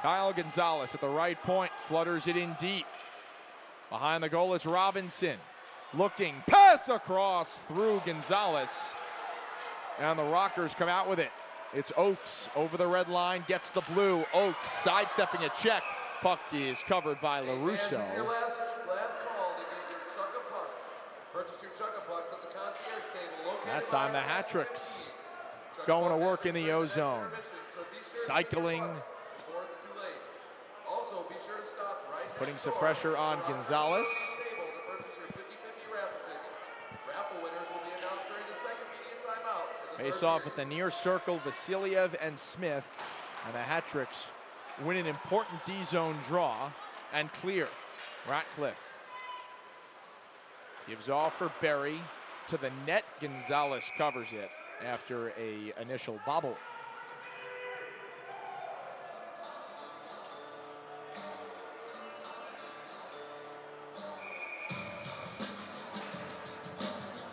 Kyle Gonzalez at the right point, flutters it in deep. Behind the goal, it's Robinson. Looking, pass across through Gonzalez. And the Rockers come out with it. It's Oakes over the red line, gets the blue. Oakes sidestepping a check. Puck is covered by LaRusso. And your last call to get your Chukka pucks. Purchase your Chukka pucks at the concierge table located. That time the Hattricks going to work in the O-zone. Cycling. Also, be sure to stop right putting some pressure on Gonzalez. Face off at the near circle, Vasiliev and Smith, and the Hattricks win an important D-zone draw and clear. Ratcliffe gives off for Berry to the net. Gonzalez covers it after an initial bobble.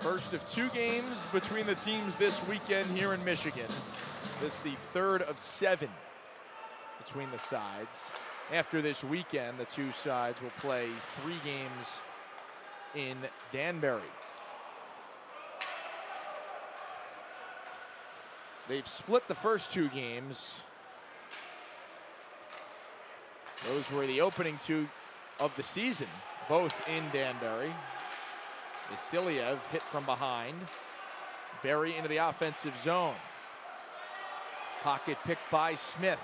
First of 2 games between the teams this weekend here in Michigan. This is the third of 7 between the sides. After this weekend, the 2 sides will play 3 games in Danbury. They've split the first 2 games. Those were the opening 2 of the season, both in Danbury. Vasiliev hit from behind. Berry into the offensive zone. Pocket picked by Smith.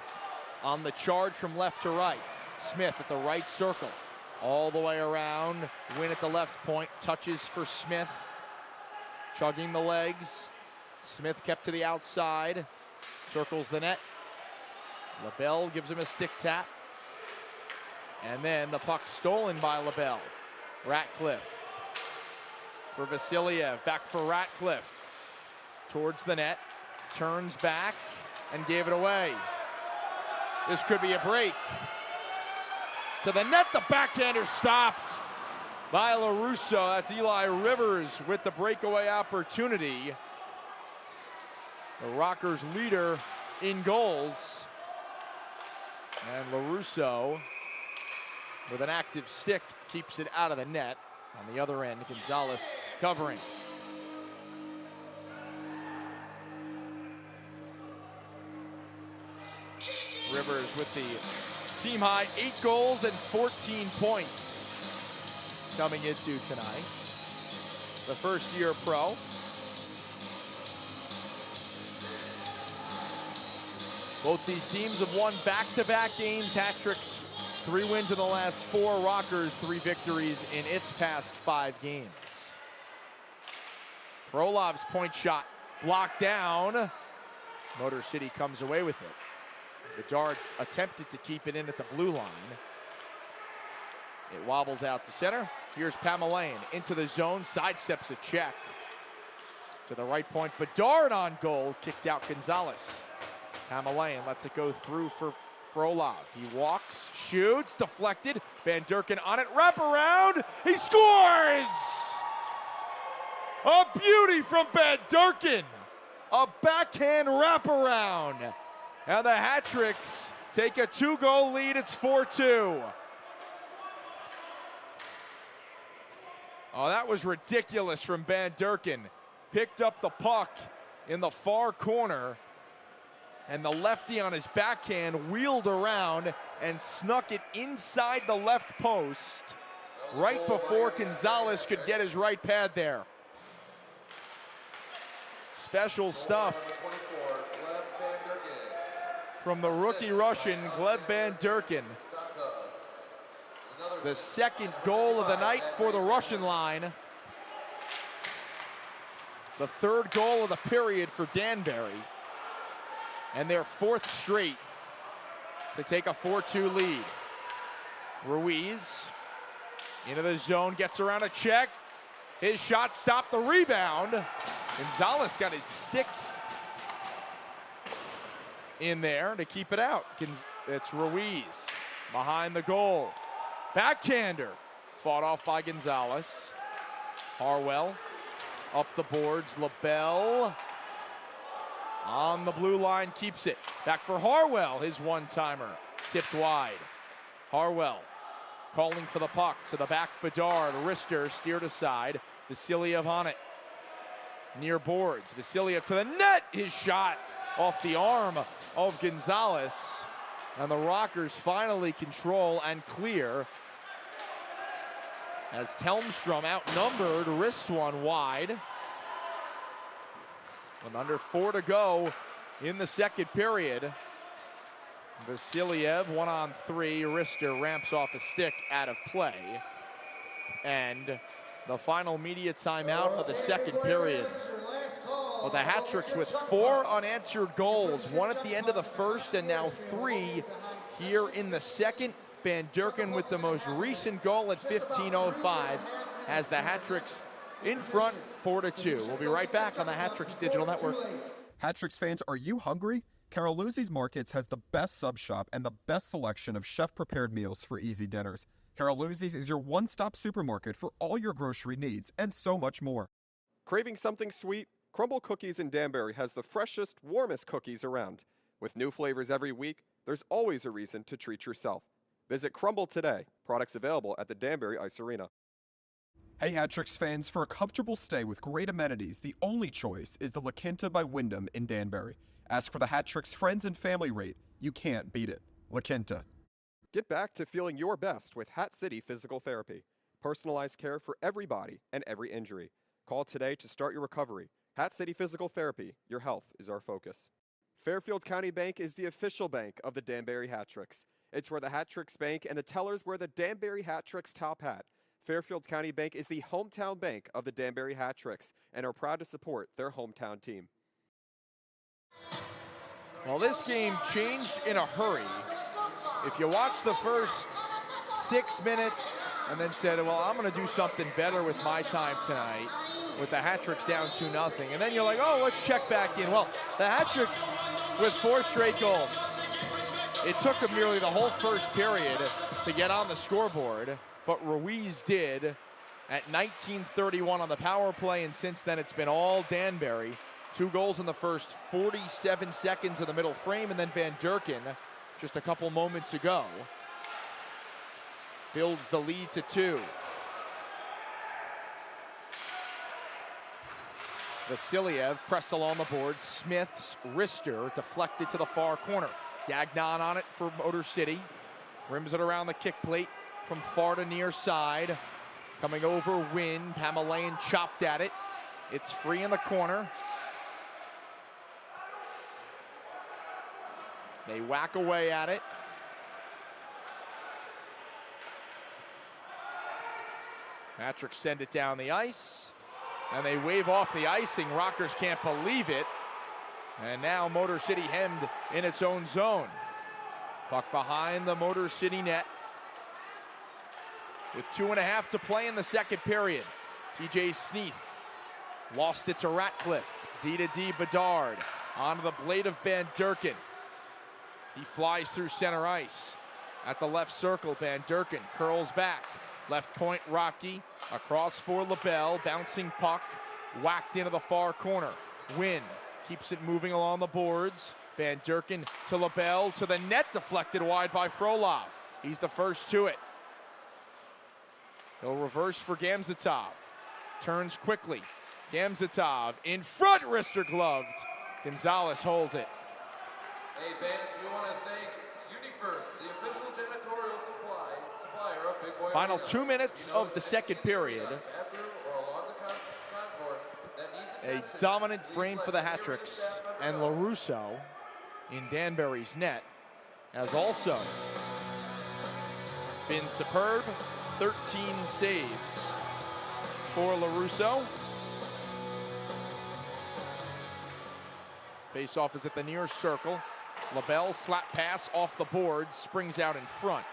On the charge from left to right. Smith at the right circle. All the way around. Win at the left point. Touches for Smith. Chugging the legs. Smith kept to the outside. Circles the net. LaBelle gives him a stick tap. And then the puck stolen by LaBelle. Ratcliffe for Vasiliev, back for Ratcliffe. Towards the net, turns back and gave it away. This could be a break. To the net, the backhander stopped by LaRusso. That's Eli Rivers with the breakaway opportunity. The Rockers leader in goals. And LaRusso, with an active stick, keeps it out of the net. On the other end, Gonzalez covering. Rivers with the team high 8 goals and 14 points coming into tonight. The first year pro. Both these teams have won back-to-back games. Hattricks, 3 wins in the last 4. Rockers, 3 victories in its past 5 games. Frolov's point shot blocked down. Motor City comes away with it. Bedard attempted to keep it in at the blue line. It wobbles out to center. Here's Pamelayan into the zone, sidesteps a check. To the right point, Bedard on goal, kicked out Gonzalez. Pamelayan lets it go through for Frolov. He walks, shoots, deflected. Van Durken on it, wrap around, he scores! A beauty from Van Durken. A backhand wraparound. And the Hattricks take a 2-goal lead. It's 4-2. Oh, that was ridiculous from Van Durken. Picked up the puck in the far corner, and the lefty on his backhand wheeled around and snuck it inside the left post right before Gonzalez could get his right pad there. Special stuff from the rookie Russian, Gleb Van Durken. The second goal of the night for the Russian line. The third goal of the period for Danbury. And their 4th straight to take a 4-2 lead. Ruiz into the zone, gets around a check. His shot stopped the rebound. Gonzalez got his stick in there to keep it out. It's Ruiz behind the goal. Backhander fought off by Gonzalez. Harwell up the boards. LaBelle on the blue line, keeps it. Back for Harwell, his one-timer. Tipped wide. Harwell calling for the puck to the back. Bedard, wrister, steered aside. Vasiliev on it. Near boards. Vasiliev to the net. His shot off the arm of Gonzalez. And the Rockers finally control and clear as Telmstrom outnumbered, wrists one wide. With under 4 to go in the second period. Vasiliev 1-on-3, wrister ramps off a stick out of play. And the final media timeout of the second period. Well, the Hattricks with 4 unanswered goals, 1 at the end of the first and now 3 here in the second. Van Durken with the most recent goal at 15:05 has the Hattricks in front 4-2. We'll be right back on the Hattricks Digital Network. Hattricks fans, are you hungry? Carol Luzzi's Markets has the best sub shop and the best selection of chef-prepared meals for easy dinners. Carol Luzzi's is your one-stop supermarket for all your grocery needs and so much more. Craving something sweet? Crumble Cookies in Danbury has the freshest, warmest cookies around. With new flavors every week, there's always a reason to treat yourself. Visit Crumble today. Products available at the Danbury Ice Arena. Hey Hattricks fans, for a comfortable stay with great amenities, the only choice is the La Quinta by Wyndham in Danbury. Ask for the Hattricks friends and family rate. You can't beat it. La Quinta. Get back to feeling your best with Hat City Physical Therapy. Personalized care for every body and every injury. Call today to start your recovery. Hat City Physical Therapy. Your health is our focus. Fairfield County Bank is the official bank of the Danbury Hattricks. It's where the Hattricks bank and the tellers wear the Danbury Hattricks top hat. Fairfield County Bank is the hometown bank of the Danbury Hattricks and are proud to support their hometown team. Well, this game changed in a hurry. If you watch the first 6 minutes, and then said, well, I'm going to do something better with my time tonight with the Hattricks down 2-0. And then you're like, oh, let's check back in. Well, the Hattricks with 4 straight goals. It took them nearly the whole first period to get on the scoreboard, but Ruiz did at 19:31 on the power play, and since then it's been all Danbury. 2 goals in the first 47 seconds of the middle frame, and then Van Durken just a couple moments ago builds the lead to 2. Vasiliev pressed along the board. Smith's wrister deflected to the far corner. Gagnon on it for Motor City. Rims it around the kick plate from far to near side. Coming over Wynn. Pamelayan chopped at it. It's free in the corner. They whack away at it. Hattricks send it down the ice. And they wave off the icing. Rockers can't believe it. And now Motor City hemmed in its own zone. Puck behind the Motor City net. With 2.5 to play in the second period. TJ Sneath lost it to Ratcliffe. D-to-D Bedard. Onto the blade of Van Durken. He flies through center ice. At the left circle, Van Durken curls back. Left point, Rocky. Across for LaBelle. Bouncing puck. Whacked into the far corner. Wynn keeps it moving along the boards. Van Durken to LaBelle, to the net, deflected wide by Frolov. He's the first to it. He'll reverse for Gamzatov. Turns quickly. Gamzatov in front, wrister gloved. Gonzalez holds it. Hey, Bandits, we want to thank UniFirst, the official janitorial supplier of Big Boy Final Arena. 2 minutes of the second period. Bathroom or along the concourse that needs A attention. dominant Please frame let for the the security Hattricks, staff member and know. LaRusso in Danbury's net has also been superb. 13 saves for LaRusso. Face-off is at the near circle. LaBelle slap pass off the board, springs out in front.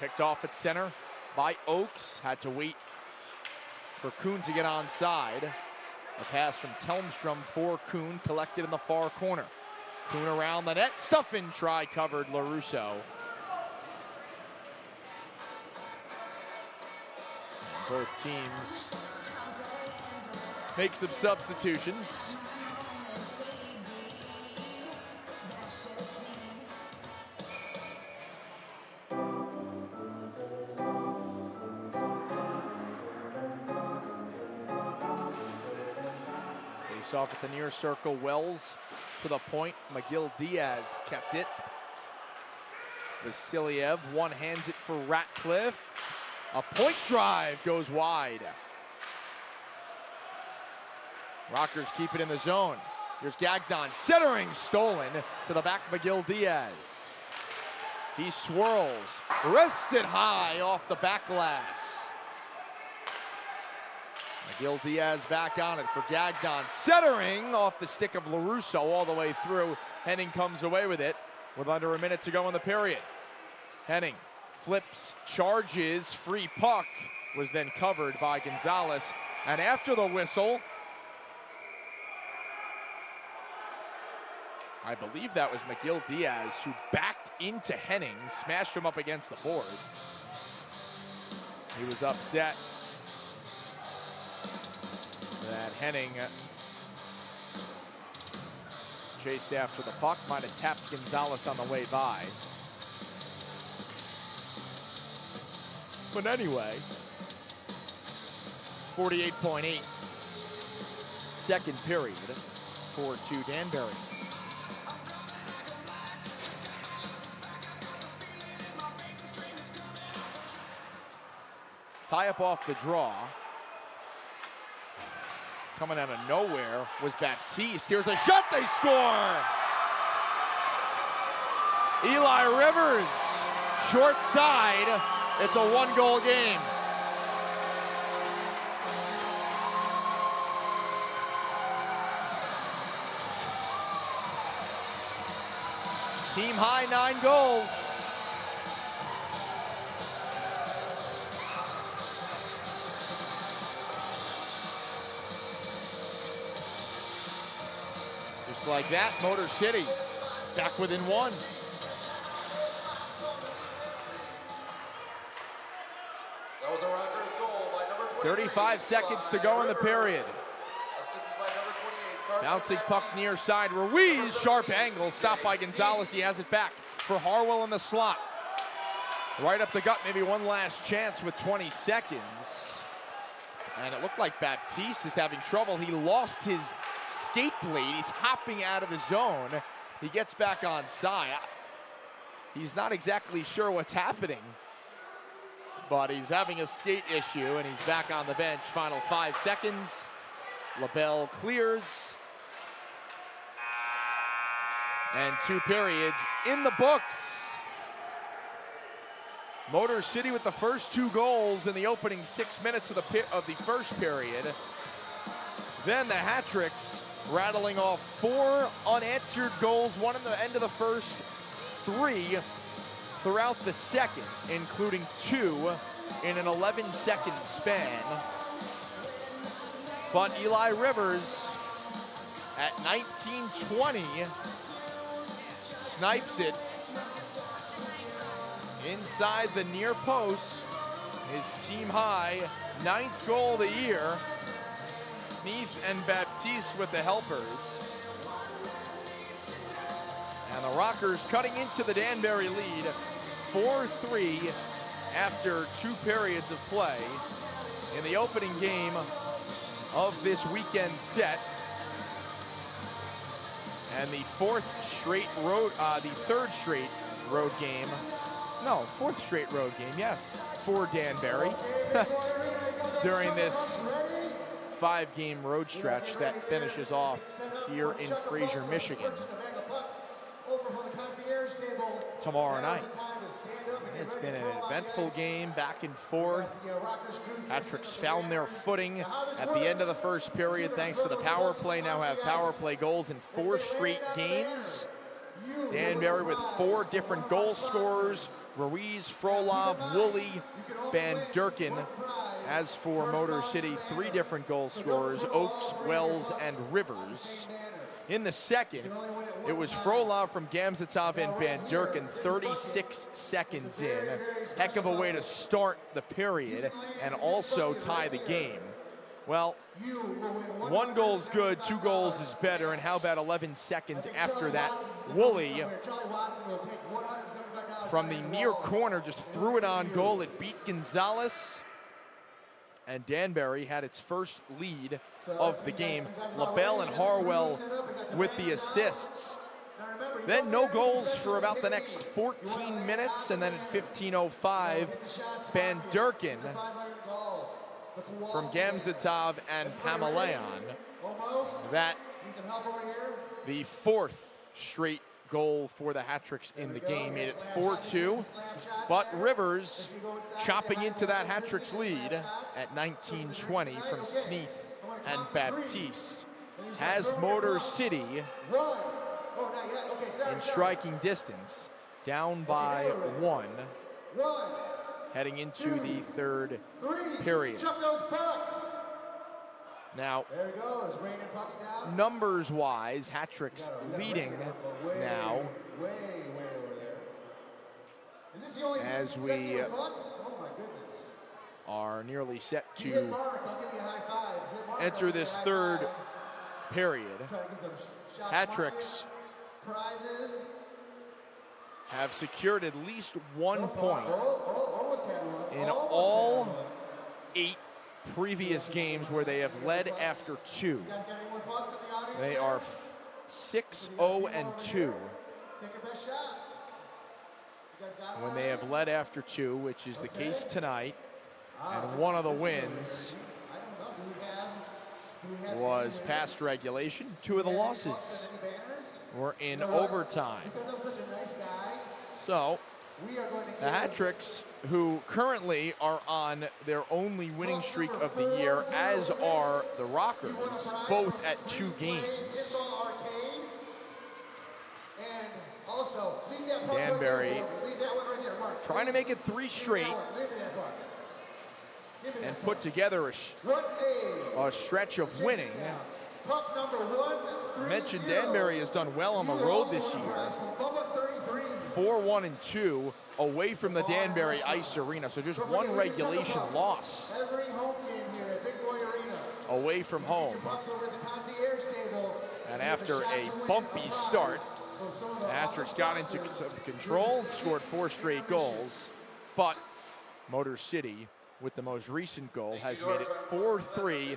Picked off at center by Oakes. Had to wait for Kuhn to get onside. A pass from Telmstrom for Kuhn, collected in the far corner. Kuhn around the net, Stuffin try covered LaRusso. Both teams make some substitutions. Face off at the near circle, Wells to the point. McGill Diaz kept it. Vasiliev one hands it for Ratcliffe. A point drive goes wide. Rockers keep it in the zone. Here's Gagnon, centering, stolen to the back, McGill Diaz. He swirls, rests it high off the back glass. McGill Diaz back on it for Gagnon, centering off the stick of LaRusso all the way through. Henning comes away with it with under a minute to go in the period. Henning flips, charges, free puck, was then covered by Gonzalez. And after the whistle, I believe that was McGill Diaz who backed into Henning, smashed him up against the boards. He was upset that Henning chased after the puck, might have tapped Gonzalez on the way by. But anyway, 48.8 second period, 4-2 Danbury. Tie up off the draw. Coming out of nowhere was Baptiste. Here's a shot, they score! Eli Rivers, short side. It's a one-goal game. Team high 9 goals. Just like that, Motor City back within 1. That was a Rockers goal by number 23. 35 seconds to go in the period. Assisted by number 28. Bouncing puck near side. Ruiz, sharp angle, stopped by Gonzalez. He has it back for Harwell in the slot. Right up the gut, maybe one last chance with 20 seconds. And it looked like Baptiste is having trouble. He lost his skate blade. He's hopping out of the zone. He gets back on side. He's not exactly sure what's happening, but he's having a skate issue, and he's back on the bench. Final 5 seconds. LaBelle clears. And 2 periods in the books. Motor City with the first 2 goals in the opening 6 minutes of the first period. Then the Hattricks rattling off 4 unanswered goals, 1 in the end of the first, 3 throughout the second, including 2 in an 11-second span. But Eli Rivers at 19-20 snipes it inside the near post. His team high 9th goal of the year. Sneath and Baptiste with the helpers. And the Rockers cutting into the Danbury lead 4-3 after 2 periods of play in the opening game of this weekend set. And the 4th straight road, the 3rd straight road game. No, 4th straight road game, yes, for Danbury during this 5-game road stretch that finishes off here in Fraser, Michigan tomorrow night. It's been an eventful game, back and forth. Hattricks found their footing at the end of the first period thanks to the power play. Now have power play goals in 4 straight games. Danbury with 4 different goal scorers: Ruiz, Frolov, Woolley, Van Durken. As for Motor City, 3 different goal scorers: Oakes, Wells, and Rivers. In the second, it was Frolov from Gamzatov and Van Durken, 36 seconds in. Heck of a way to start the period and also tie the game. Well, 1 goal's good, 2 goals is better, and how about 11 seconds after that? Woolley from the near corner just threw it on goal. It beat Gonzalez, and Danbury had its first lead of the game. LaBelle and Harwell with the assists. Then no goals for about the next 14 minutes, and then at 15:05, Van Durken from Gamzatov and Pamelayan. That the 4th straight goal for the Hattricks in the game, made it 4-2. But Rivers chopping into that Hattricks lead at 19-20 from Sneath and Baptiste has Motor City in striking distance, down by 1, heading into the 3rd period. Now, numbers-wise, Hattricks leading now as we are nearly set to enter this 3rd period. Hattricks have secured at least 1 point in all 8 previous games where they have led after 2. They are 6-0-2 when they have led after 2, which is the case tonight. And one of the wins was past regulation. 2 of the losses were in overtime. So the Hattricks, who currently are on their only winning streak of the year, as are the Rockers, both at 2 games. Also, leave that puck Danbury right there. Leave that one right there, Mark. trying to make it 3 straight Leave me that puck. Give me and that put puck. together Run a stretch of winning. Puck number 130. Mentioned Danbury has done well on the road this year. 4-1-2 away from the Danbury Ice Arena. So just one regulation loss Every home game here at Big Boy Arena. away from home. Pucks over at the concierge table. And after a bumpy start, the Hattricks got into some control, scored 4 straight goals. But Motor City, with the most recent goal, has made it 4-3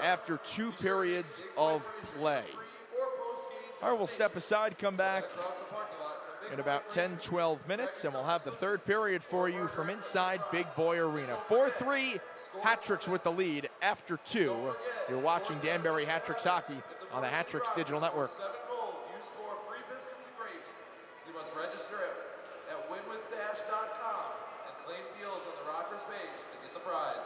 after 2 periods of play. All right, we'll step aside, come back in about 10-12 minutes, and we'll have the 3rd period for you from inside Big Boy Arena. 4-3, Hattricks with the lead after 2. You're watching Danbury Hattricks hockey on the Hattricks Digital Network. 7 goals, you score free biscuits and gravy. You must register at winwithdash.com and claim deals on the Rockers page to get the prize.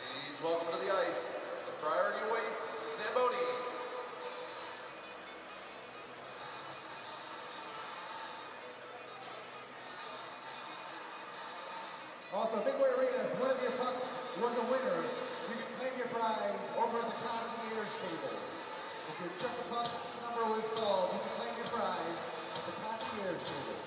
Please welcome to the ice, the priority waste, Zamboni. Also, Big Boy Arena, if one of your pucks was a winner, you can claim your prize over at the concierge table. If your check the puck number was called, you can claim your prize at the concierge table.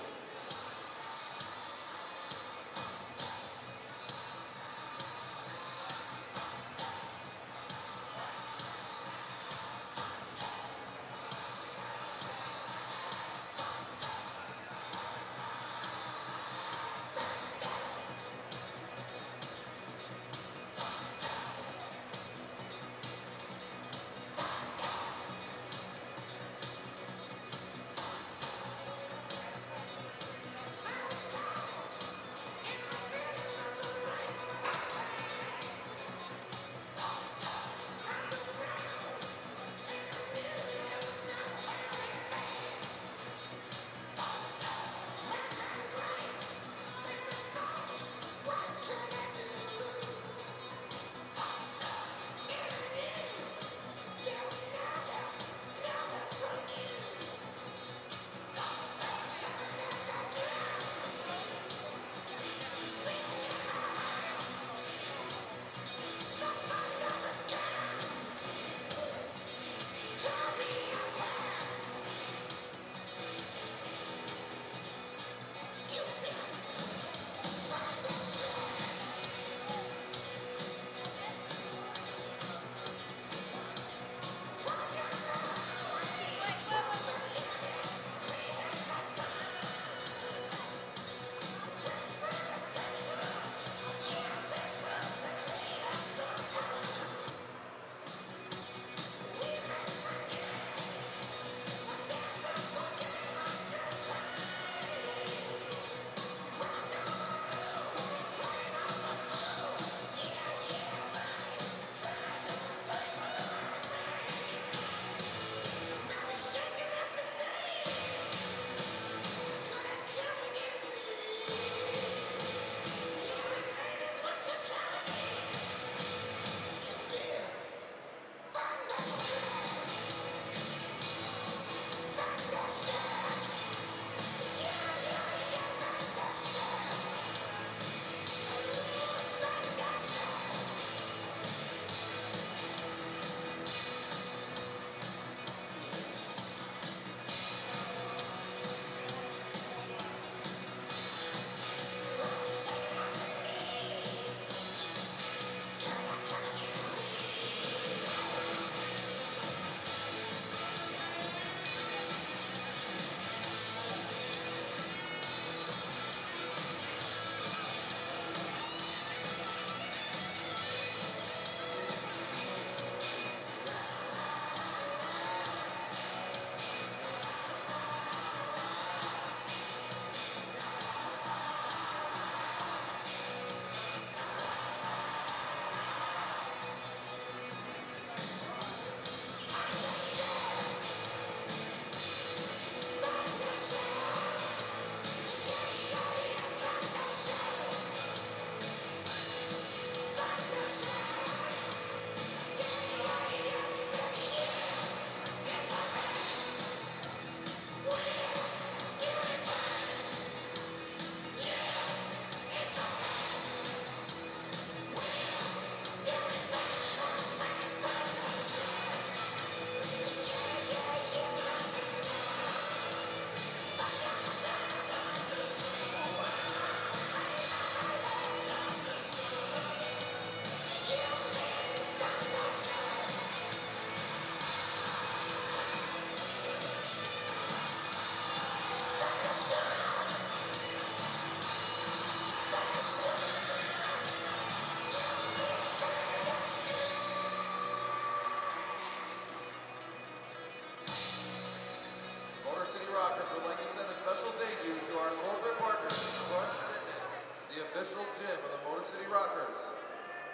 official gym of the Motor City Rockers.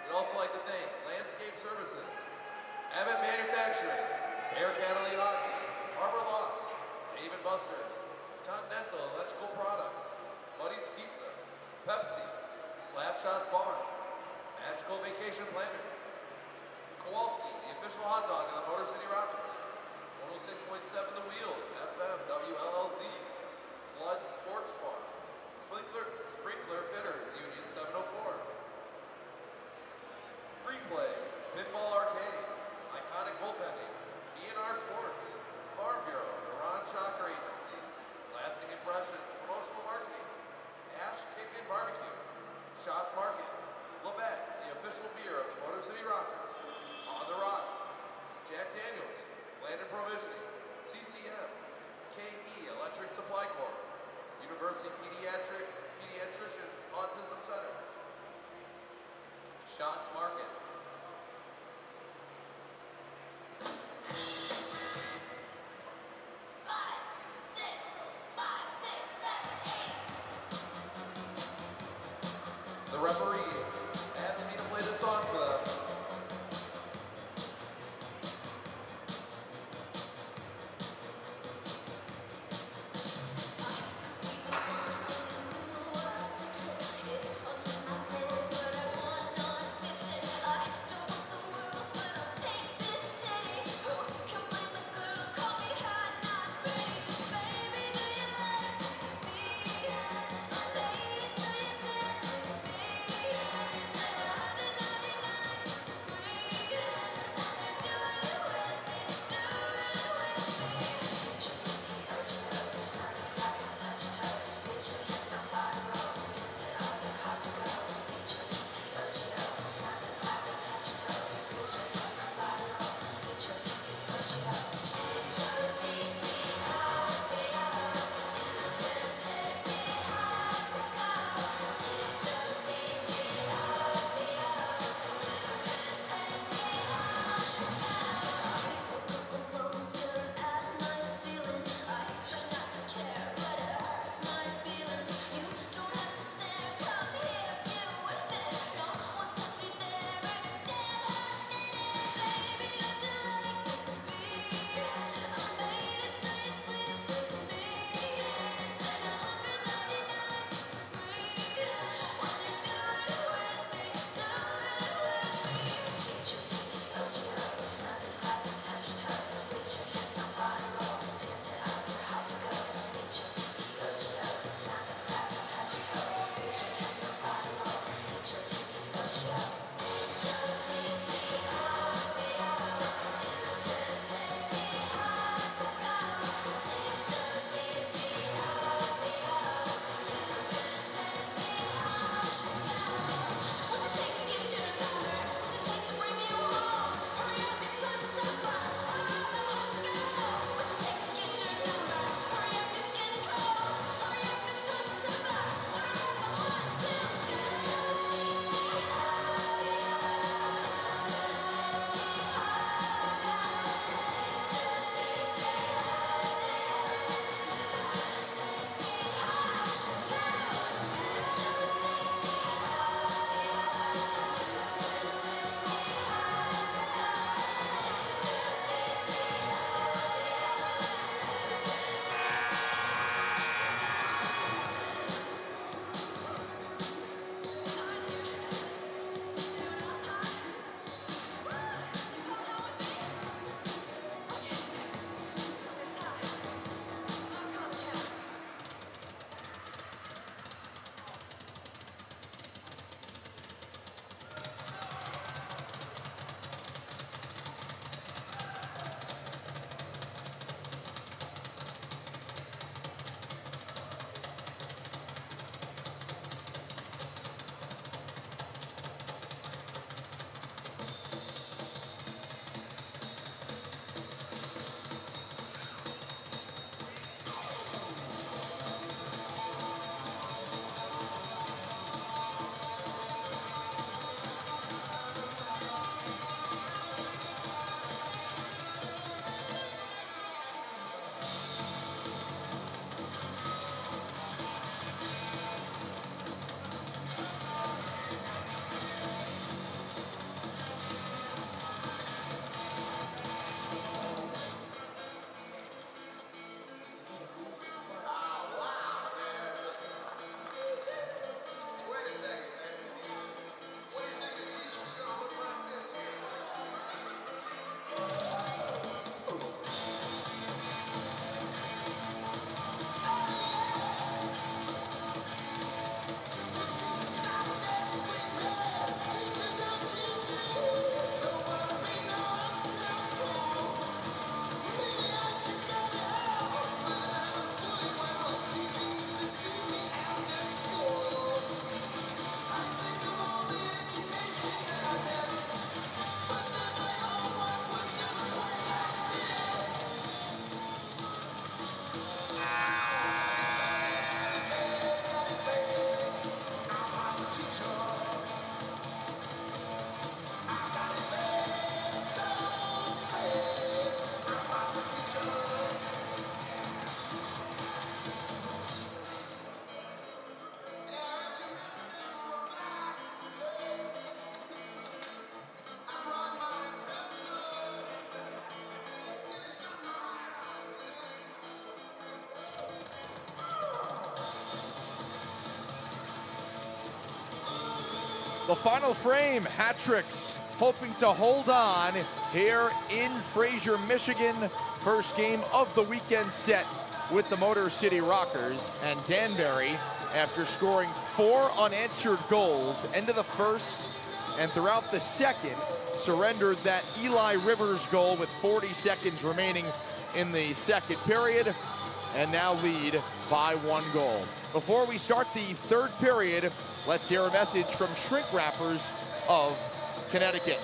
We'd also like to thank Landscape Services, Abbott Manufacturing, Air Catalina Hockey, Arbor Lofts, Dave & Buster's, Continental Electrical Products, Buddy's Pizza, Pepsi, Slapshots Bar, Magical Vacation Planners, Kowalski, the official hot dog of the Motor City Rockers, 106.7 The Wheels, FM, WLLZ, Flood Sports Farm, Sprinkler Fitters, Union 704, Free Play, Pinball Arcade, Iconic Goaltending, B&R Sports, Farm Bureau, the Ron Shocker Agency, Lasting Impressions, Promotional Marketing, Ash Kickin' Barbecue, Shots Market, Labatt, the official beer of the Motor City Rockers, On the Rocks, Jack Daniels, Land and Provisioning, CCM, KE Electric Supply Corp, University Pediatricians Autism Center, Shots Market. The referees asked me to play this song for them. The final frame, Hattricks hoping to hold on here in Fraser, Michigan. First game of the weekend set with the Motor City Rockers. And Danbury, after scoring 4 unanswered goals into the first and throughout the second, surrendered that Eli Rivers goal with 40 seconds remaining in the second period, and now lead by 1 goal. Before we start the third period, let's hear a message from Shrink Wrappers of Connecticut.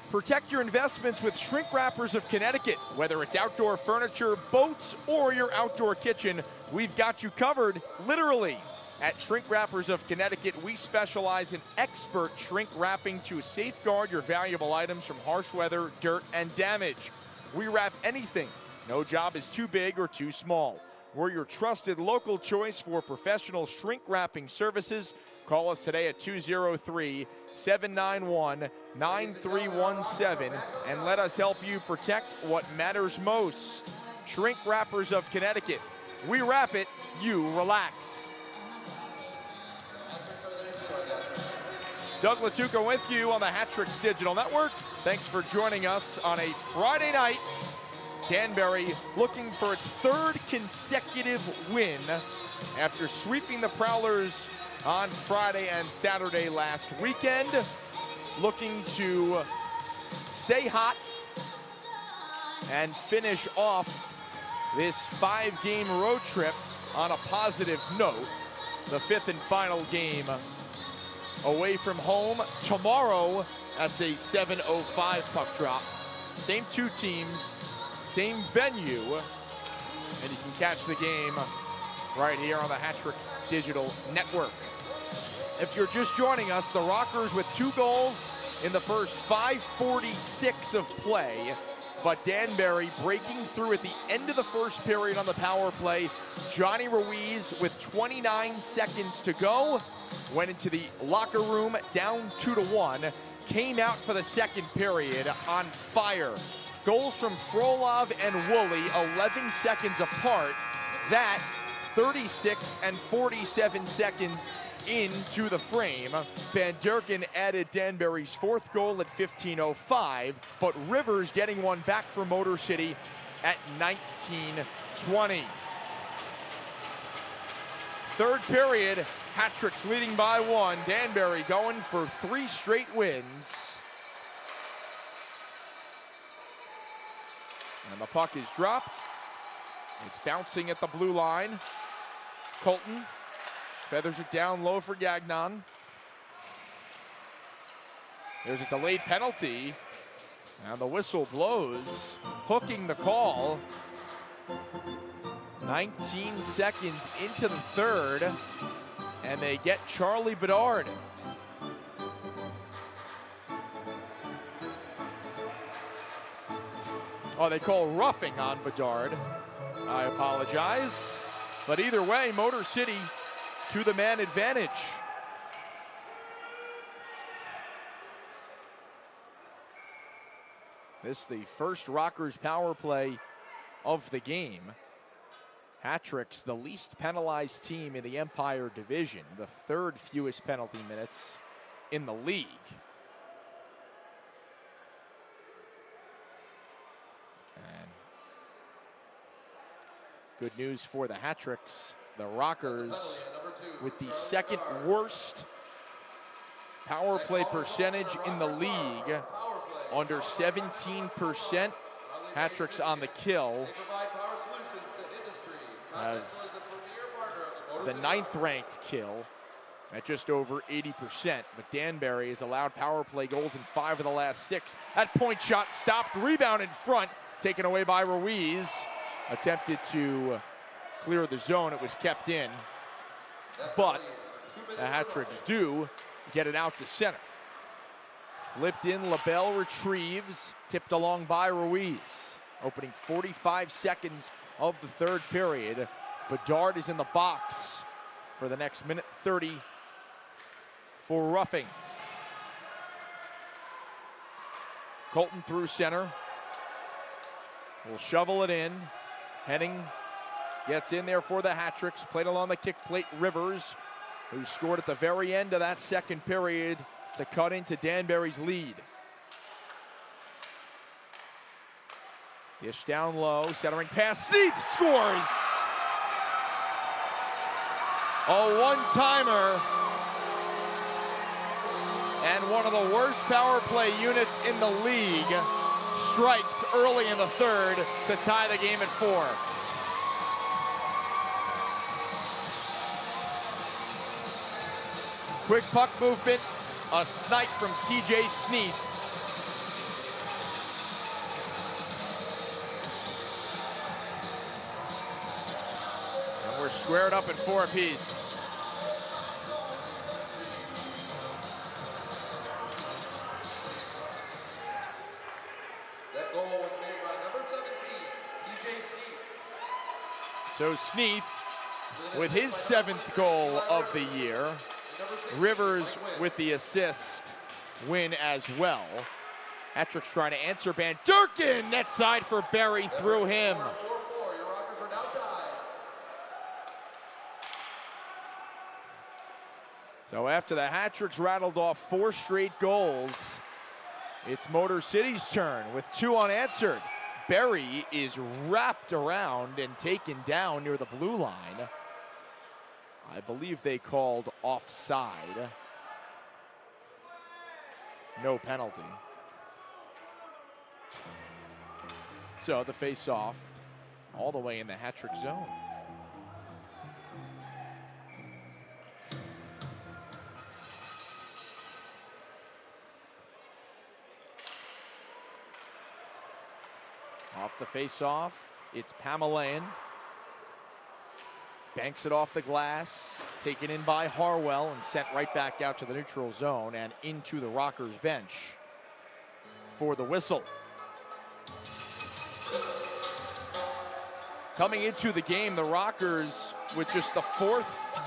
Protect your investments with Shrink Wrappers of Connecticut. Whether it's outdoor furniture, boats, or your outdoor kitchen, we've got you covered, literally. At Shrink Wrappers of Connecticut, we specialize in expert shrink wrapping to safeguard your valuable items from harsh weather, dirt, and damage. We wrap anything. No job is too big or too small. We're your trusted local choice for professional shrink wrapping services. Call us today at 203-791-9317 and let us help you protect what matters most. Shrink Wrappers of Connecticut. We wrap it, you relax. Doug Latuca with you on the Hattricks Digital Network. Thanks for joining us on a Friday night. Danbury looking for its 3rd consecutive win after sweeping the Prowlers on Friday and Saturday last weekend. Looking to stay hot and finish off this 5-game road trip on a positive note. The 5th and final game away from home tomorrow. That's a 7:05 puck drop. Same 2 teams, same venue, and you can catch the game right here on the Hattricks Digital Network. If you're just joining us, the Rockers with 2 goals in the first 5:46 of play, but Danbury breaking through at the end of the first period on the power play. Johnny Ruiz with 29 seconds to go went into the locker room down 2-1, came out for the second period on fire. Goals from Frolov and Woolley 11 seconds apart. That 36 and 47 seconds into the frame. Van Durken added Danbury's 4th goal at 15:05, but Rivers getting one back for Motor City at 19:20. Third period, Hattricks leading by 1. Danbury going for 3 straight wins. And the puck is dropped. It's bouncing at the blue line. Colton feathers it down low for Gagnon. There's a delayed penalty. And the whistle blows, hooking the call. 19 seconds into the third, and they get Charlie Bedard. Oh, they call roughing on Bedard. I apologize. But either way, Motor City to the man advantage. This the first Rockers power play of the game. Hattricks, the least penalized team in the Empire Division, the 3rd fewest penalty minutes in the league. And good news for the Hattricks. The Rockers with the 2nd worst power play percentage in the league, under 17%. Hattricks on the kill have the 9th ranked kill at just over 80%. But Danbury has allowed power play goals in 5 of the last 6. That point shot stopped, rebound in front, taken away by Ruiz. Attempted to clear the zone, it was kept in. But the Hattricks do get it out to center. Flipped in, LaBelle retrieves, tipped along by Ruiz. Opening 45 seconds of the third period. Bedard is in the box for the next minute 30 for roughing. Colton through center. Will shovel it in. Heading gets in there for the Hattricks. Played along the kick plate, Rivers, who scored at the very end of that second period to cut into Danbury's lead. Dish down low, centering pass, Sneath scores! A one-timer, and one of the worst power play units in the league strikes early in the third to tie the game at 4. Quick puck movement, a snipe from TJ Sneath. And we're squared up at 4 apiece. That goal was made by number 17, TJ Sneath. So Sneath with his 7th goal of the year. Rivers with the assist win as well. Hattricks trying to answer. Van Durkin, net side for Barry, through him. 4-4, your Rockers are now tied. So after the Hattricks rattled off 4 straight goals, it's Motor City's turn with 2 unanswered. Barry is wrapped around and taken down near the blue line. I believe they called offside. No penalty. So the face-off all the way in the Hattrick zone. Off the face-off, it's Pamelayan. Banks it off the glass, taken in by Harwell and sent right back out to the neutral zone and into the Rockers bench for the whistle. Coming into the game, the Rockers with just the 4th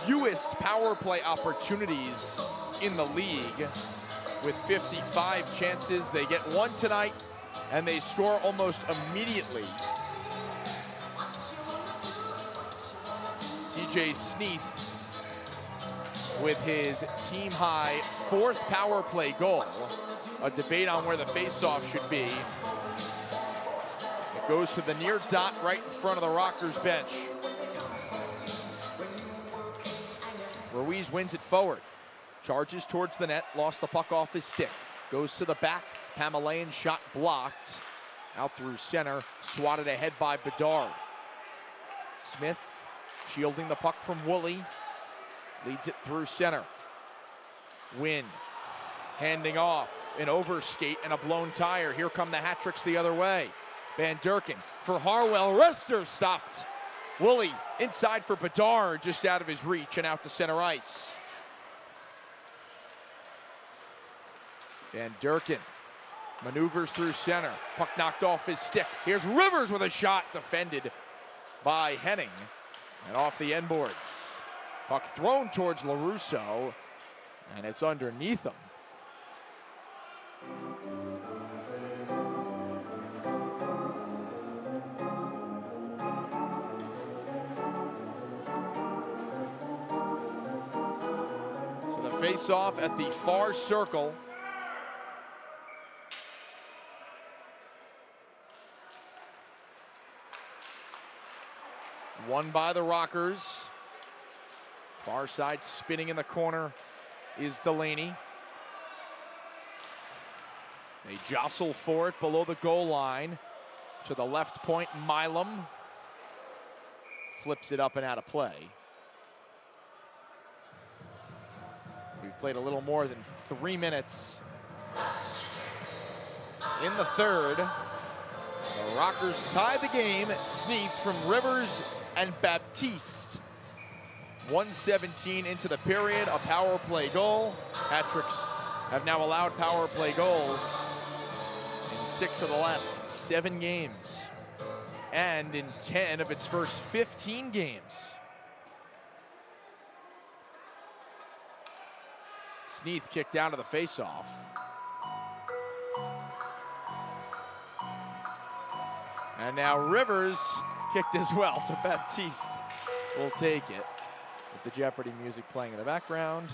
fewest power play opportunities in the league with 55 chances. They get 1 tonight and they score almost immediately. TJ Sneath with his team-high 4th power play goal. A debate on where the face-off should be. It goes to the near dot right in front of the Rockers bench. Ruiz wins it forward. Charges towards the net, lost the puck off his stick. Goes to the back, Pamelayan shot blocked. Out through center, swatted ahead by Bedard. Smith shielding the puck from Woolley, leads it through center. Wynn handing off, an overskate and a blown tire. Here come the Hattricks the other way. Van Durkin for Harwell, Rester stopped. Woolley inside for Bedard, just out of his reach and out to center ice. Van Durkin maneuvers through center, puck knocked off his stick. Here's Rivers with a shot, defended by Henning. And off the end boards. Puck thrown towards LaRusso, and it's underneath him. So the face-off at the far circle. Won by the Rockers. Far side spinning in the corner is Delaney. They jostle for it below the goal line. To the left point, Milam. Flips it up and out of play. We've played a little more than 3 minutes in the third. The Rockers tie the game. Sneath from Rivers and Baptiste. 1:17 into the period, a power play goal. Hattricks have now allowed power play goals in 6 of the last 7 games and in 10 of its first 15 games. Sneath kicked down to the faceoff. And now Rivers kicked as well, so Baptiste will take it with the Jeopardy music playing in the background.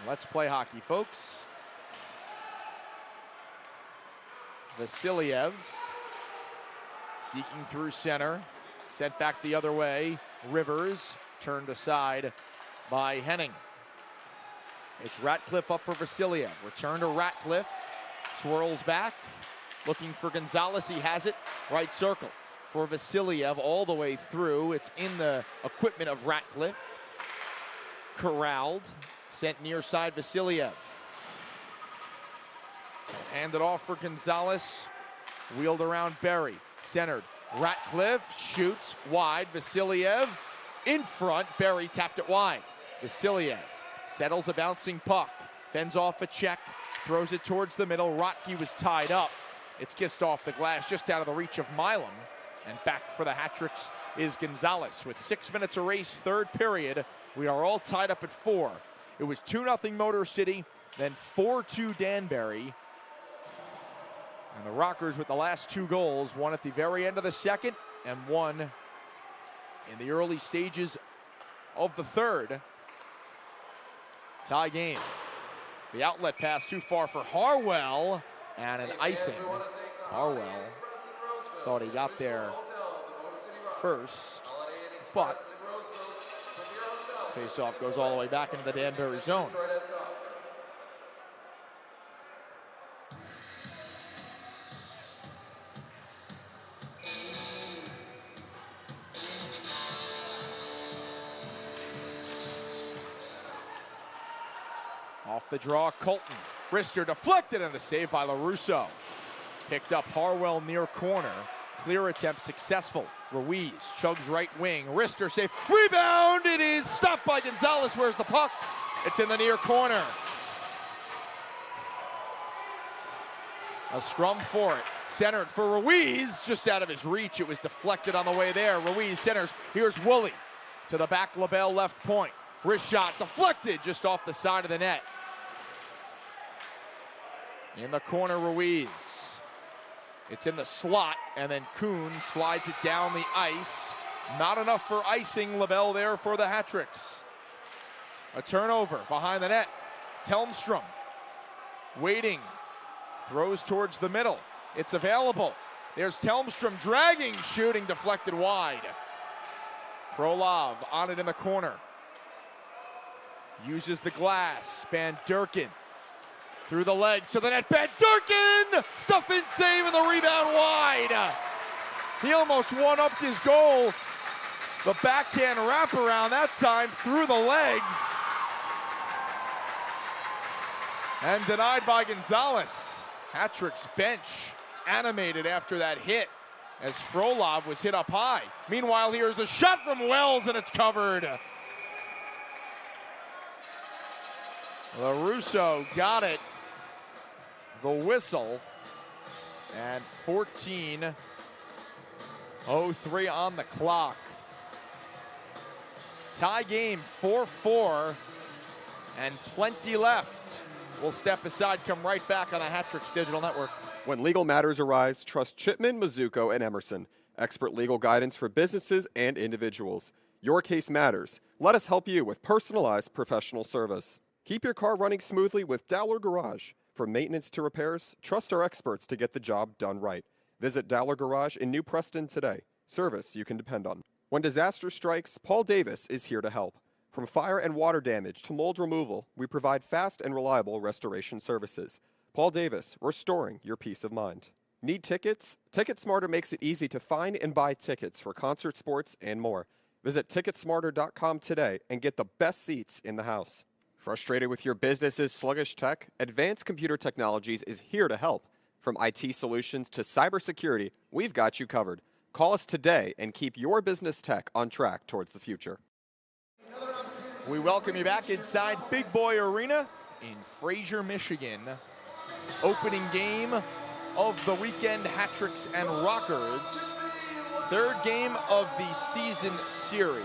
Let's play hockey, folks. Vasiliev deking through center, sent back the other way. Rivers turned aside by Henning. It's Ratcliffe up for Vasiliev. Return to Ratcliffe. Swirls back. Looking for Gonzalez. He has it. Right circle for Vasiliev all the way through. It's in the equipment of Ratcliffe. Corralled. Sent near side Vasiliev. Handed off for Gonzalez. Wheeled around Berry. Centered. Ratcliffe shoots wide. Vasiliev in front. Berry tapped it wide. Vasiliev settles a bouncing puck. Fends off a check. Throws it towards the middle. Rotke was tied up. It's kissed off the glass just out of the reach of Milam. And back for the Hattricks is Gonzalez. With 6 minutes of race, third period. We are all tied up at 4. It was 2-0 Motor City, then 4-2 Danbury. And the Rockers with the last 2 goals, one at the very end of the second and one in the early stages of the third. Tie game. The outlet pass too far for Harwell and an icing. Harwell thought he got there first, but face-off goes all the way back into the Danbury zone. Off the draw, Colton. Rister deflected and a save by LaRusso. Picked up Harwell near corner. Clear attempt successful. Ruiz chugs right wing. Rister safe. Rebound! It is stopped by Gonzalez. Where's the puck? It's in the near corner. A scrum for it. Centered for Ruiz. Just out of his reach. It was deflected on the way there. Ruiz centers. Here's Woolley to the back LaBelle left point. Wrist shot deflected just off the side of the net. In the corner, Ruiz. It's in the slot, and then Kuhn slides it down the ice. Not enough for icing. LaBelle there for the Hattricks. A turnover behind the net. Telmstrom waiting. Throws towards the middle. It's available. There's Telmstrom dragging, shooting, deflected wide. Frolov on it in the corner. Uses the glass. Van Durkin through the legs to the net. Van Durkin! Stuff in, save, and the rebound wide. He almost one-upped his goal. The backhand wraparound that time through the legs. And denied by Gonzalez. Hattrick's bench animated after that hit as Frolov was hit up high. Meanwhile, here's a shot from Wells, and it's covered. LaRusso got it. The whistle. And 14:03 on the clock. Tie game 4-4 and plenty left. We'll step aside, come right back on the Hattricks Digital Network. When legal matters arise, trust Chipman, Mizuko, and Emerson. Expert legal guidance for businesses and individuals. Your case matters. Let us help you with personalized professional service. Keep your car running smoothly with Dowler Garage. From maintenance to repairs, trust our experts to get the job done right. Visit Dowler Garage in New Preston today. Service you can depend on. When disaster strikes, Paul Davis is here to help. From fire and water damage to mold removal, we provide fast and reliable restoration services. Paul Davis, restoring your peace of mind. Need tickets? TicketSmarter makes it easy to find and buy tickets for concert, sports, and more. Visit TicketSmarter.com today and get the best seats in the house. Frustrated with your business's sluggish tech? Advanced Computer Technologies is here to help. From IT solutions to cybersecurity, we've got you covered. Call us today and keep your business tech on track towards the future. We welcome you back inside Big Boy Arena in Fraser, Michigan. Opening game of the weekend, Hattricks and Rockers. Third game of the season series.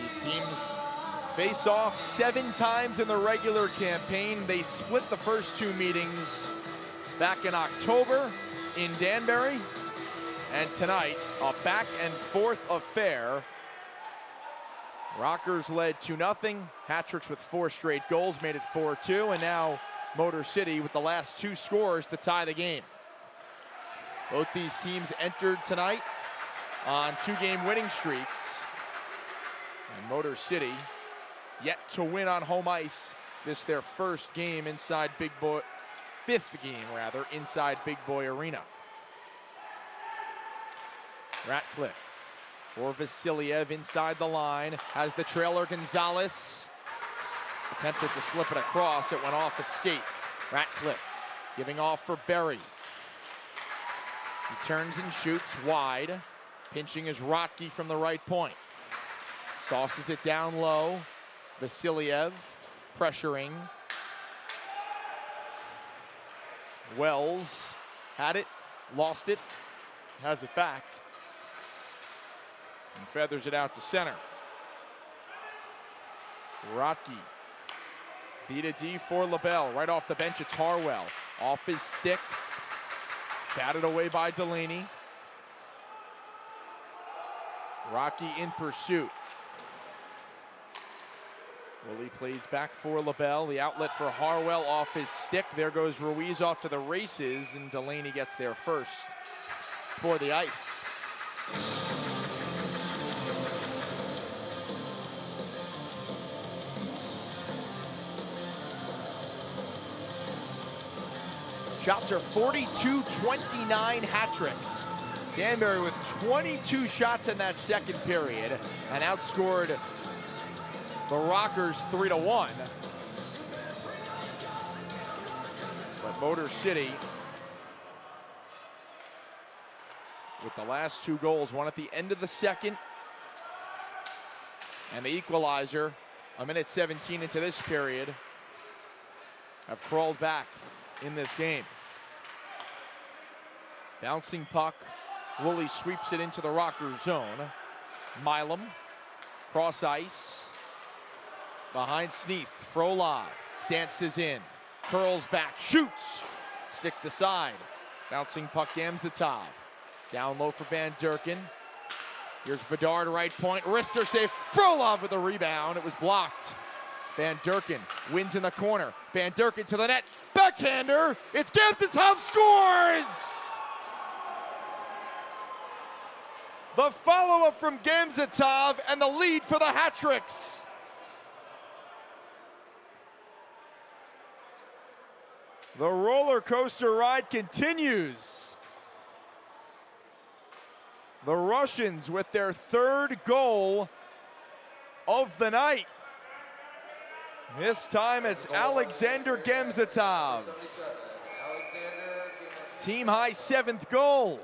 These teams face off 7 times in the regular campaign. They split the first 2 meetings back in October. in Danbury. And tonight, a back and forth affair. Rockers led 2-0. Hattricks with 4 straight goals made it 4-2. And now Motor City with the last 2 scores to tie the game. Both these teams entered tonight on 2-game winning streaks. And Motor City yet to win on home ice. This their first game inside Big Boy, 5th game rather, inside Big Boy Arena. Ratcliffe for Vasiliev inside the line. Has the trailer Gonzalez. Attempted to slip it across. It went off a skate. Ratcliffe giving off for Berry. He turns and shoots wide. Pinching is Rotke from the right point. Sauces it down low. Vasiliev pressuring. Wells had it, lost it, has it back, and feathers it out to center. Rotke. D-to-D for LaBelle. Right off the bench, it's Harwell. Off his stick. Batted away by Delaney. Rotke in pursuit. Willie plays back for LaBelle. The outlet for Harwell off his stick. There goes Ruiz off to the races, and Delaney gets there first for the ice. Shots are 42-29 Hattricks. Danbury with 22 shots in that second period and outscored the Rockers 3-1. But Motor City with the last 2 goals, one at the end of the second and the equalizer a minute 17 into this period, have crawled back in this game. Bouncing puck, Woolley sweeps it into the Rockers zone. Milam, cross ice, behind Sneath. Frolov dances in, curls back, shoots, stick to side. Bouncing puck, Gamzatov. Down low for Van Durken. Here's Bedard, right point, wrister save. Frolov with a rebound, it was blocked. Van Durken wins in the corner. Van Durken to the net, backhander, it's Gamzatov, scores! The follow-up from Gamzatov and the lead for the Hattricks. The roller coaster ride continues. The Russians with their 3rd goal of the night. This time it's Alexander Gamzatov. Team high 7th goal.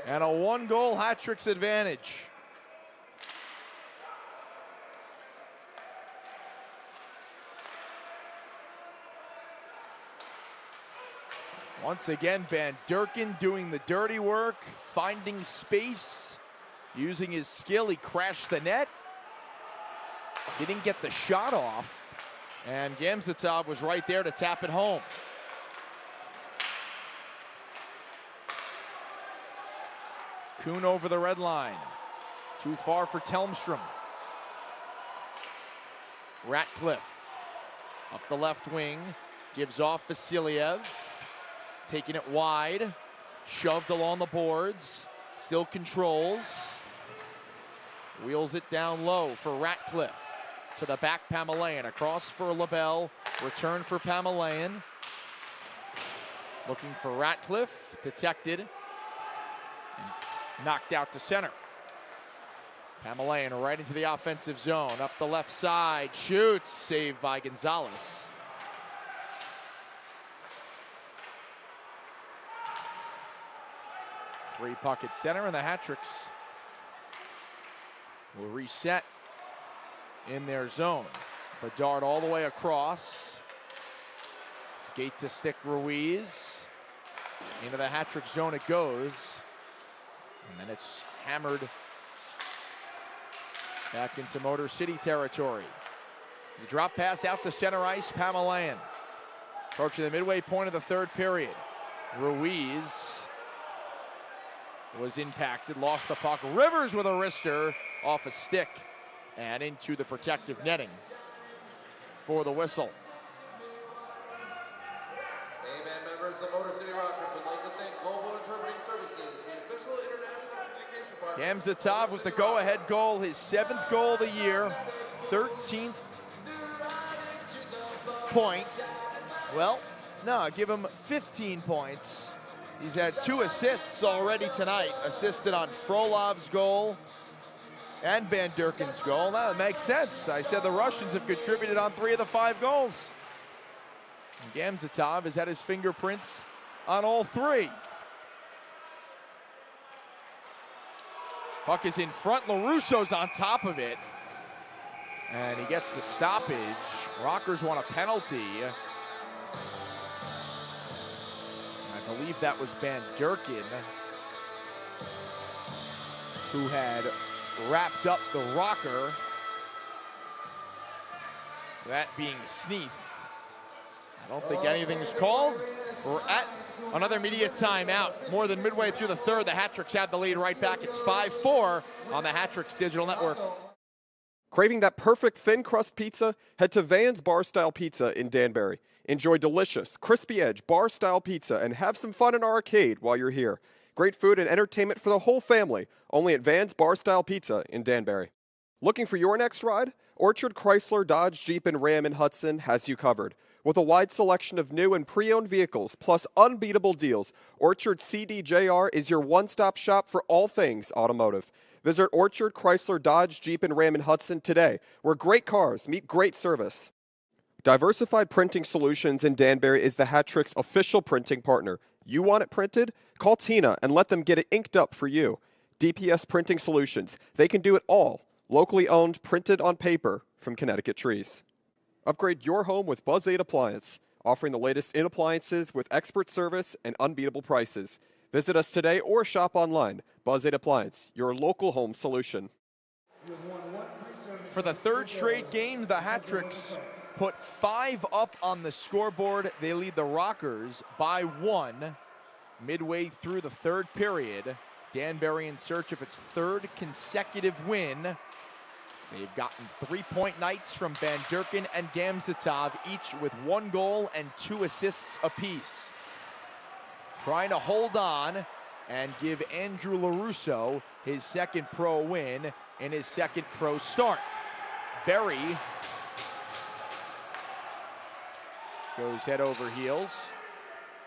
And a 1-goal Hattricks advantage. Once again, Van Durken doing the dirty work, finding space, using his skill. He crashed the net. He didn't get the shot off, and Gamzatov was right there to tap it home. Kuhn over the red line. Too far for Telmstrom. Ratcliffe up the left wing, gives off Vasiliev. Taking it wide, shoved along the boards, still controls. Wheels it down low for Ratcliffe. To the back, Pamelayan. Across for LaBelle, return for Pamelayan. Looking for Ratcliffe, detected. Knocked out to center. Pamelayan right into the offensive zone. Up the left side, shoots, saved by Gonzalez. Free puck at center, and the Hattricks will reset in their zone. Bedard all the way across. Skate to stick Ruiz. Into the Hattrick zone it goes. And then it's hammered back into Motor City territory. The drop pass out to center ice, Pamelayan. Approaching the midway point of the 3rd period. Ruiz was impacted, lost the puck. Rivers with a wrister off a stick and into the protective netting for the whistle. Amen, members. The Motor City Rockers would like to thank Global Interpreting Services, the official international communication partner. Gamzatov with the go-ahead goal, his 7th goal of the year, 13th point. Well, no, give him 15 points. He's had 2 assists already tonight, assisted on Frolov's goal and Van Durken's goal. That makes sense. I said the Russians have contributed on 3 of the 5 goals. And Gamzatov has had his fingerprints on all 3. Puck is in front, LaRusso's on top of it. And he gets the stoppage. Rockers want a penalty. I believe that was Van Durken who had wrapped up the rocker. That being Sneath. I don't think anything's called. We're at another media timeout. More than midway through the third, the Hattricks have the lead right back. It's 5-4 on the Hattricks Digital Network. Craving that perfect thin crust pizza? Head to Van's Bar Style Pizza in Danbury. Enjoy delicious, crispy edge bar style pizza and have some fun in our arcade while you're here. Great food and entertainment for the whole family, only at Van's Bar Style Pizza in Danbury. Looking for your next ride? Orchard Chrysler, Dodge, Jeep, and Ram in Hudson has you covered. With a wide selection of new and pre-owned vehicles, plus unbeatable deals, Orchard CDJR is your one-stop shop for all things automotive. Visit Orchard Chrysler, Dodge, Jeep, and Ram in Hudson today, where great cars meet great service. Diversified Printing Solutions in Danbury is the Hattricks' official printing partner. You want it printed? Call Tina and let them get it inked up for you. DPS Printing Solutions. They can do it all. Locally owned, printed on paper from Connecticut trees. Upgrade your home with Buzz 8 Appliance, offering the latest in appliances with expert service and unbeatable prices. Visit us today or shop online. Buzz 8 Appliance, your local home solution. For the 3rd straight game, the Hattricks put 5 up on the scoreboard. They lead the Rockers by 1 midway through the 3rd period. Danbury in search of its 3rd consecutive win. They've gotten 3-point nights from Van Durken and Gamzatov, each with 1 goal and 2 assists apiece. Trying to hold on and give Andrew LaRusso his 2nd pro win in his 2nd pro start. Berry goes head over heels,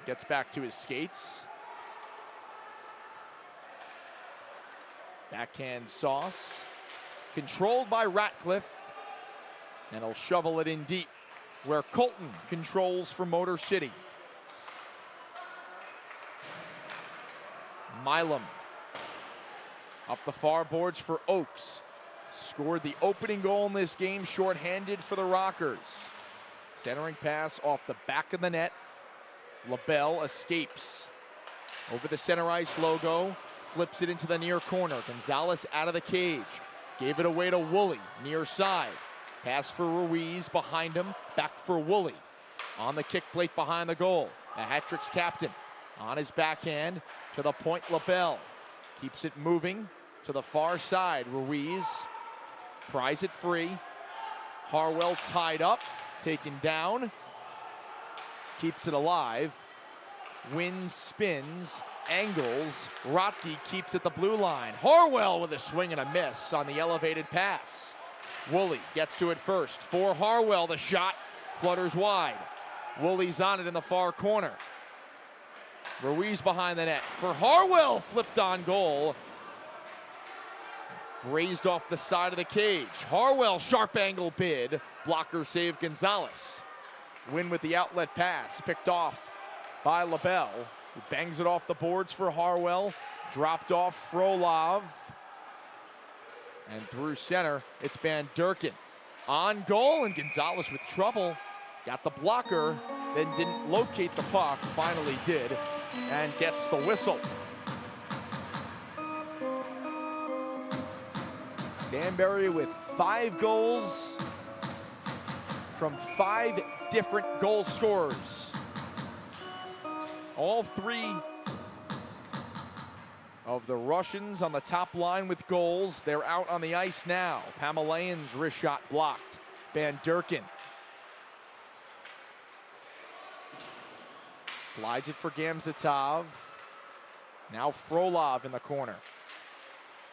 gets back to his skates. Backhand sauce, controlled by Ratcliffe, and he'll shovel it in deep, where Colton controls for Motor City. Milam up the far boards for Oaks. Scored the opening goal in this game, shorthanded for the Rockers. Centering pass off the back of the net. LaBelle escapes over the center ice logo, flips it into the near corner. Gonzalez out of the cage, gave it away to Woolley, near side. Pass for Ruiz, behind him, back for Woolley. On the kick plate behind the goal, the Hattricks captain on his backhand to the point. LaBelle keeps it moving to the far side. Ruiz pries it free. Harwell tied up, taken down, keeps it alive. Wins, spins, angles. Rotke keeps at the blue line. Harwell with a swing and a miss on the elevated pass. Woolley gets to it first. For Harwell, the shot flutters wide. Woolley's on it in the far corner. Ruiz behind the net. For Harwell, flipped on goal. Grazed off the side of the cage. Harwell, sharp angle bid. Blocker save Gonzalez. Win with the outlet pass. Picked off by LaBelle, who bangs it off the boards for Harwell. Dropped off Frolov. And through center, it's Van Durken. On goal, and Gonzalez with trouble. Got the blocker, then didn't locate the puck. Finally did, and gets the whistle. Danbury with 5 goals from 5 different goal scorers. All three of the Russians on the top line with goals. They're out on the ice now. Pamelayan's wrist shot blocked. Van Durken slides it for Gamzatov. Now Frolov in the corner.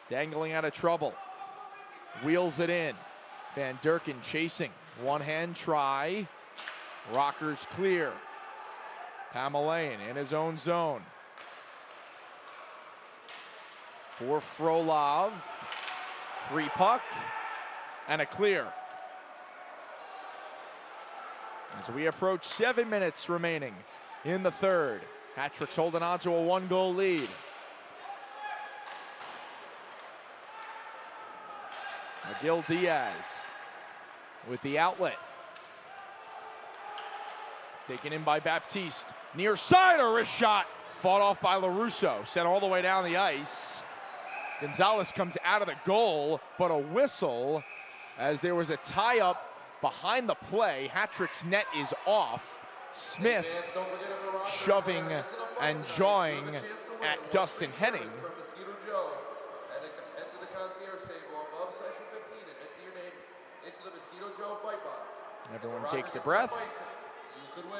Dangling out of trouble. Wheels it in. Van Durken chasing. One-hand try. Rockers clear. Pamelayan in his own zone. For Frolov. Free puck. And a clear. As we approach 7 minutes remaining in the third. Hattricks holding on to a 1-goal lead. McGill Diaz with the outlet. It's taken in by Baptiste. Near side, a wrist shot. Fought off by LaRusso. Sent all the way down the ice. Gonzalez comes out of the goal, but a whistle as there was a tie-up behind the play. Hattrick's net is off. Smith shoving and jawing at Dustin Henning. Everyone takes a breath. You could win.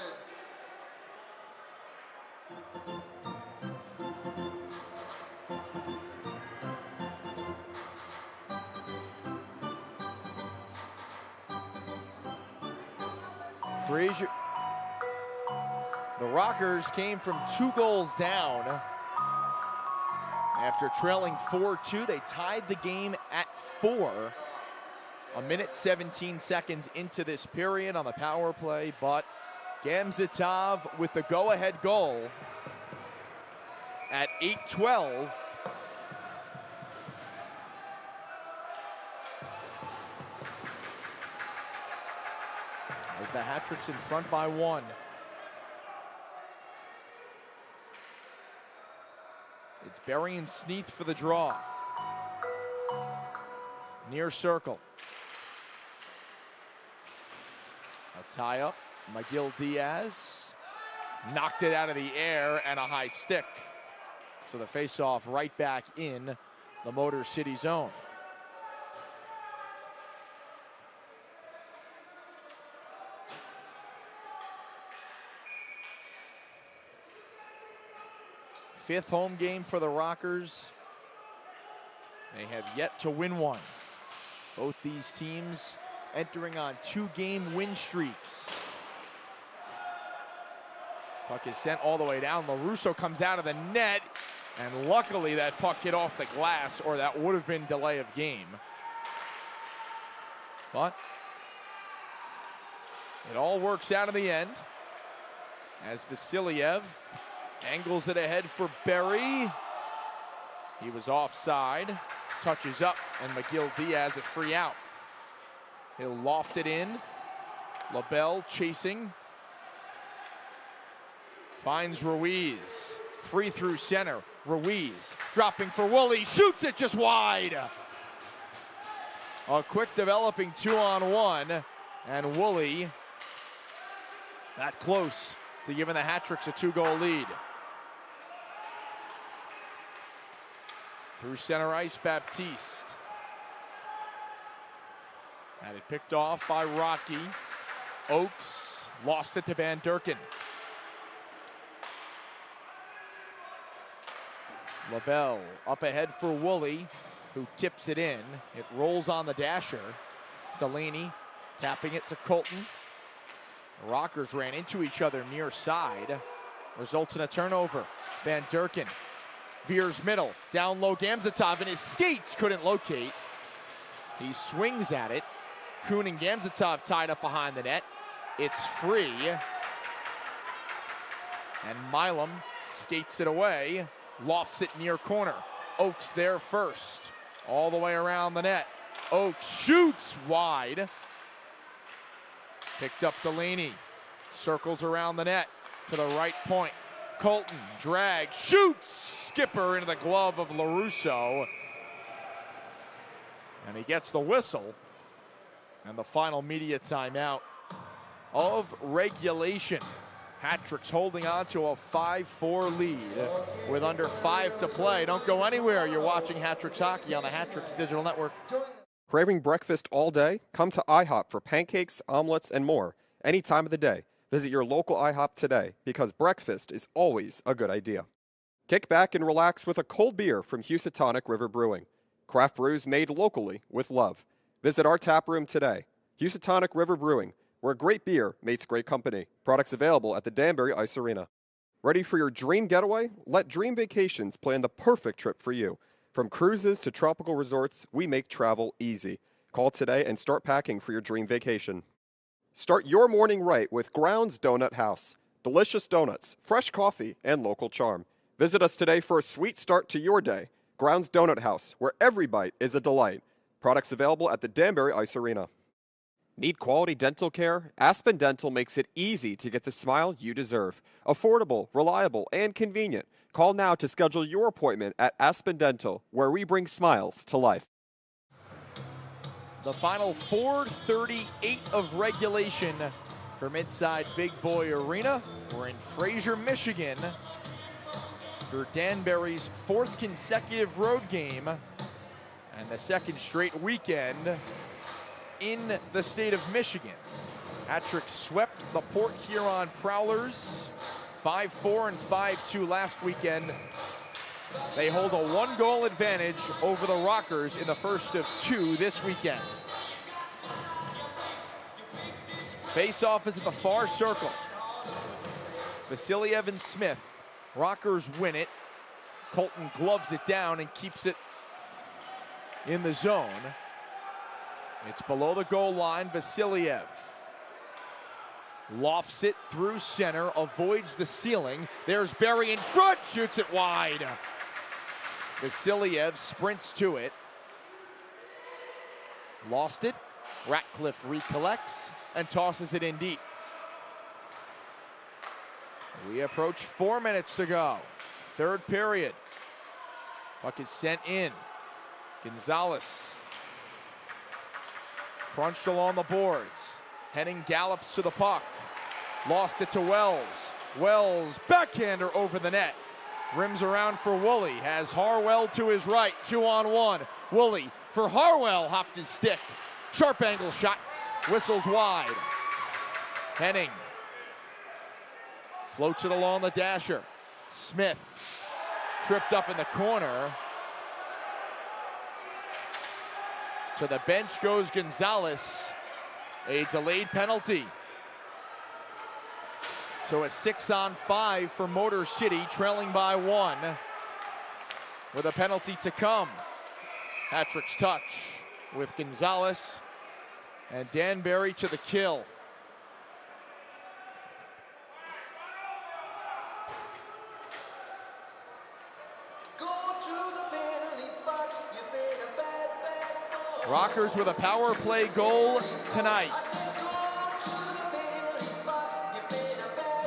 Fraser. The Rockers came from 2 goals down. After trailing 4-2, they tied the game at 4. A minute 17 seconds into this period on the power play, but Gamzatov with the go-ahead goal at 8:12. As the Hattricks in front by 1. It's Berry and Sneath for the draw. Near circle. A tie-up. McGill Diaz knocked it out of the air and a high stick. So the face-off right back in the Motor City zone. Fifth home game for the Rockers. They have yet to win one. Both these teams entering on 2-game win streaks. Puck is sent all the way down. LaRusso comes out of the net, and luckily that puck hit off the glass, or that would have been delay of game. But it all works out in the end as Vasiliev angles it ahead for Berry. He was offside. Touches up, and McGill Diaz a free out. He'll loft it in. LaBelle chasing. Finds Ruiz. Free through center. Ruiz dropping for Woolley. Shoots it just wide. A quick developing 2-on-1. And Woolley that close to giving the Hattricks a 2-goal lead. Through center ice, Baptiste. Had it picked off by Rocky. Oakes lost it to Van Durken. LaBelle up ahead for Woolley, who tips it in. It rolls on the dasher. Delaney tapping it to Colton. The Rockers ran into each other near side. Results in a turnover. Van Durken veers middle, down low Gamzatov, and his skates couldn't locate. He swings at it. Kuhn and Gamzatov tied up behind the net. It's free. And Milam skates it away, lofts it near corner. Oakes there first, all the way around the net. Oakes shoots wide. Picked up Delaney, circles around the net to the right point. Colton drags, shoots, skipper into the glove of LaRusso. And he gets the whistle. And the final media timeout of regulation. Hattricks holding on to a 5-4 lead with under 5 to play. Don't go anywhere. You're watching Hattricks hockey on the Hattricks Digital Network. Craving breakfast all day? Come to IHOP for pancakes, omelets, and more any time of the day. Visit your local IHOP today because breakfast is always a good idea. Kick back and relax with a cold beer from Housatonic River Brewing. Craft brews made locally with love. Visit our tap room today. Housatonic River Brewing, where great beer meets great company. Products available at the Danbury Ice Arena. Ready for your dream getaway? Let Dream Vacations plan the perfect trip for you. From cruises to tropical resorts, we make travel easy. Call today and start packing for your dream vacation. Start your morning right with Grounds Donut House. Delicious donuts, fresh coffee, and local charm. Visit us today for a sweet start to your day. Grounds Donut House, where every bite is a delight. Products available at the Danbury Ice Arena. Need quality dental care? Aspen Dental makes it easy to get the smile you deserve. Affordable, reliable, and convenient. Call now to schedule your appointment at Aspen Dental, where we bring smiles to life. The final 4:38 of regulation from inside Big Boy Arena. We're in Fraser, Michigan for Danbury's 4th consecutive road game and the 2nd straight weekend in the state of Michigan. Hattricks swept the Port Huron Prowlers 5-4 and 5-2 last weekend. They hold a 1-goal advantage over the Rockers in the first of 2 this weekend. Face-off is at the far circle. Vasiliev and Smith. Rockers win it. Colton gloves it down and keeps it in the zone. It's below the goal line. Vasiliev lofts it through center, avoids the ceiling. There's Barry in front, shoots it wide. Vasiliev sprints to it. Lost it. Ratcliffe recollects and tosses it in deep. We approach 4 minutes to go. 3rd period. Puck is sent in. Gonzalez crunched along the boards. Henning gallops to the puck. Lost it to Wells. Wells, backhander over the net. Rims around for Woolley. Has Harwell to his right. 2-on-1. Woolley for Harwell. Hopped his stick. Sharp angle shot. Whistles wide. Henning floats it along the dasher. Smith tripped up in the corner. To the bench goes Gonzalez. A delayed penalty. So a 6-on-5 for Motor City, trailing by 1 with a penalty to come. Hattricks touch with Gonzalez and Danbury to the kill. Rockers with a power play goal tonight.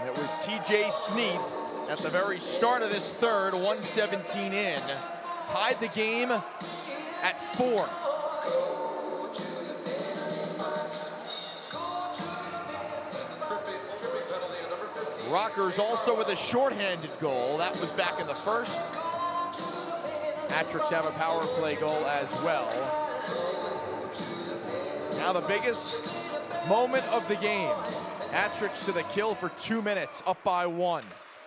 It was TJ Sneath at the very start of this third, 1:17 in. Tied the game at 4. Rockers also with a shorthanded goal. That was back in the first. Hattricks have a power play goal as well. Now the biggest moment of the game. Hattricks to the kill for 2 minutes, up by 1.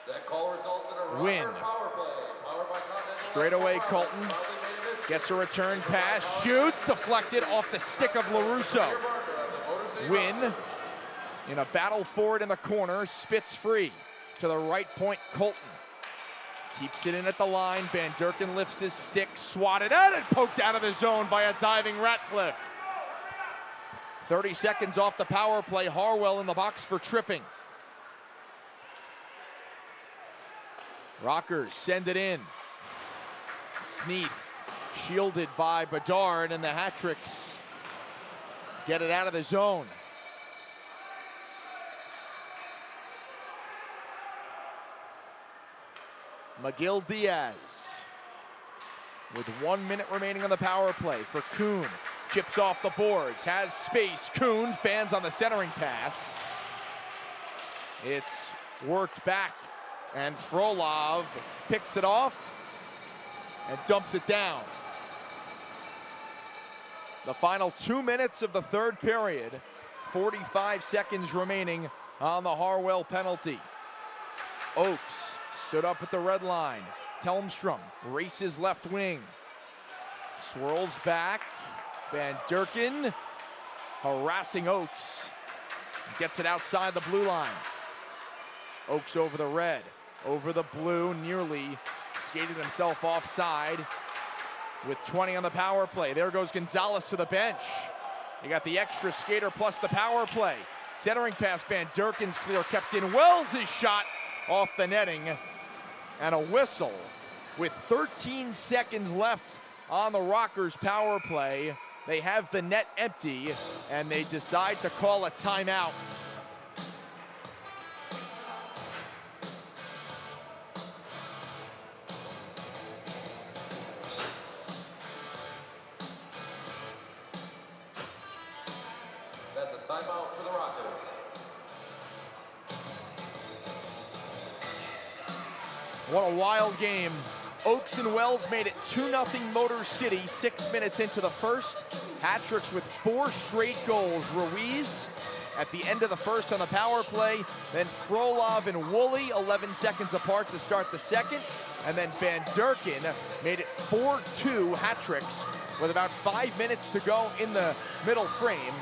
That call results in a Win. power play. Powered by Continental. Straight away, Colton gets a return pass, shoots, deflected off the stick of LaRusso. Win in a battle for it in the corner, spits free to the right point. Colton keeps it in at the line. Van Durken lifts his stick, swatted at it, poked out of the zone by a diving Ratcliffe. 30 seconds off the power play. Harwell in the box for tripping. Rockers send it in. Sneath shielded by Bedard, and the Hattricks get it out of the zone. McGill Diaz with 1 minute remaining on the power play for Kuhn. Chips off the boards, has space. Kuhn fans on the centering pass. It's worked back, and Frolov picks it off and dumps it down. The final 2 minutes of the third period, 45 seconds remaining on the Harwell penalty. Oakes stood up at the red line. Telmstrom races left wing. Swirls back. Van Durken harassing Oakes. Gets it outside the blue line. Oakes over the red, over the blue, nearly skated himself offside with 20 on the power play. There goes Gonzalez to the bench. You got the extra skater plus the power play. Centering pass, Van Durken's clear, kept in. Wells' shot off the netting, and a whistle with 13 seconds left on the Rockers' power play. They have the net empty, and they decide to call a timeout. That's a timeout for the Rockers. What a wild game. Oakes and Wells made it 2-0 Motor City 6 minutes into the first. Hattricks with 4 straight goals. Ruiz at the end of the first on the power play. Then Frolov and Woolley 11 seconds apart to start the second. And then Van Durken made it 4-2 Hattricks with about 5 minutes to go in the middle frame.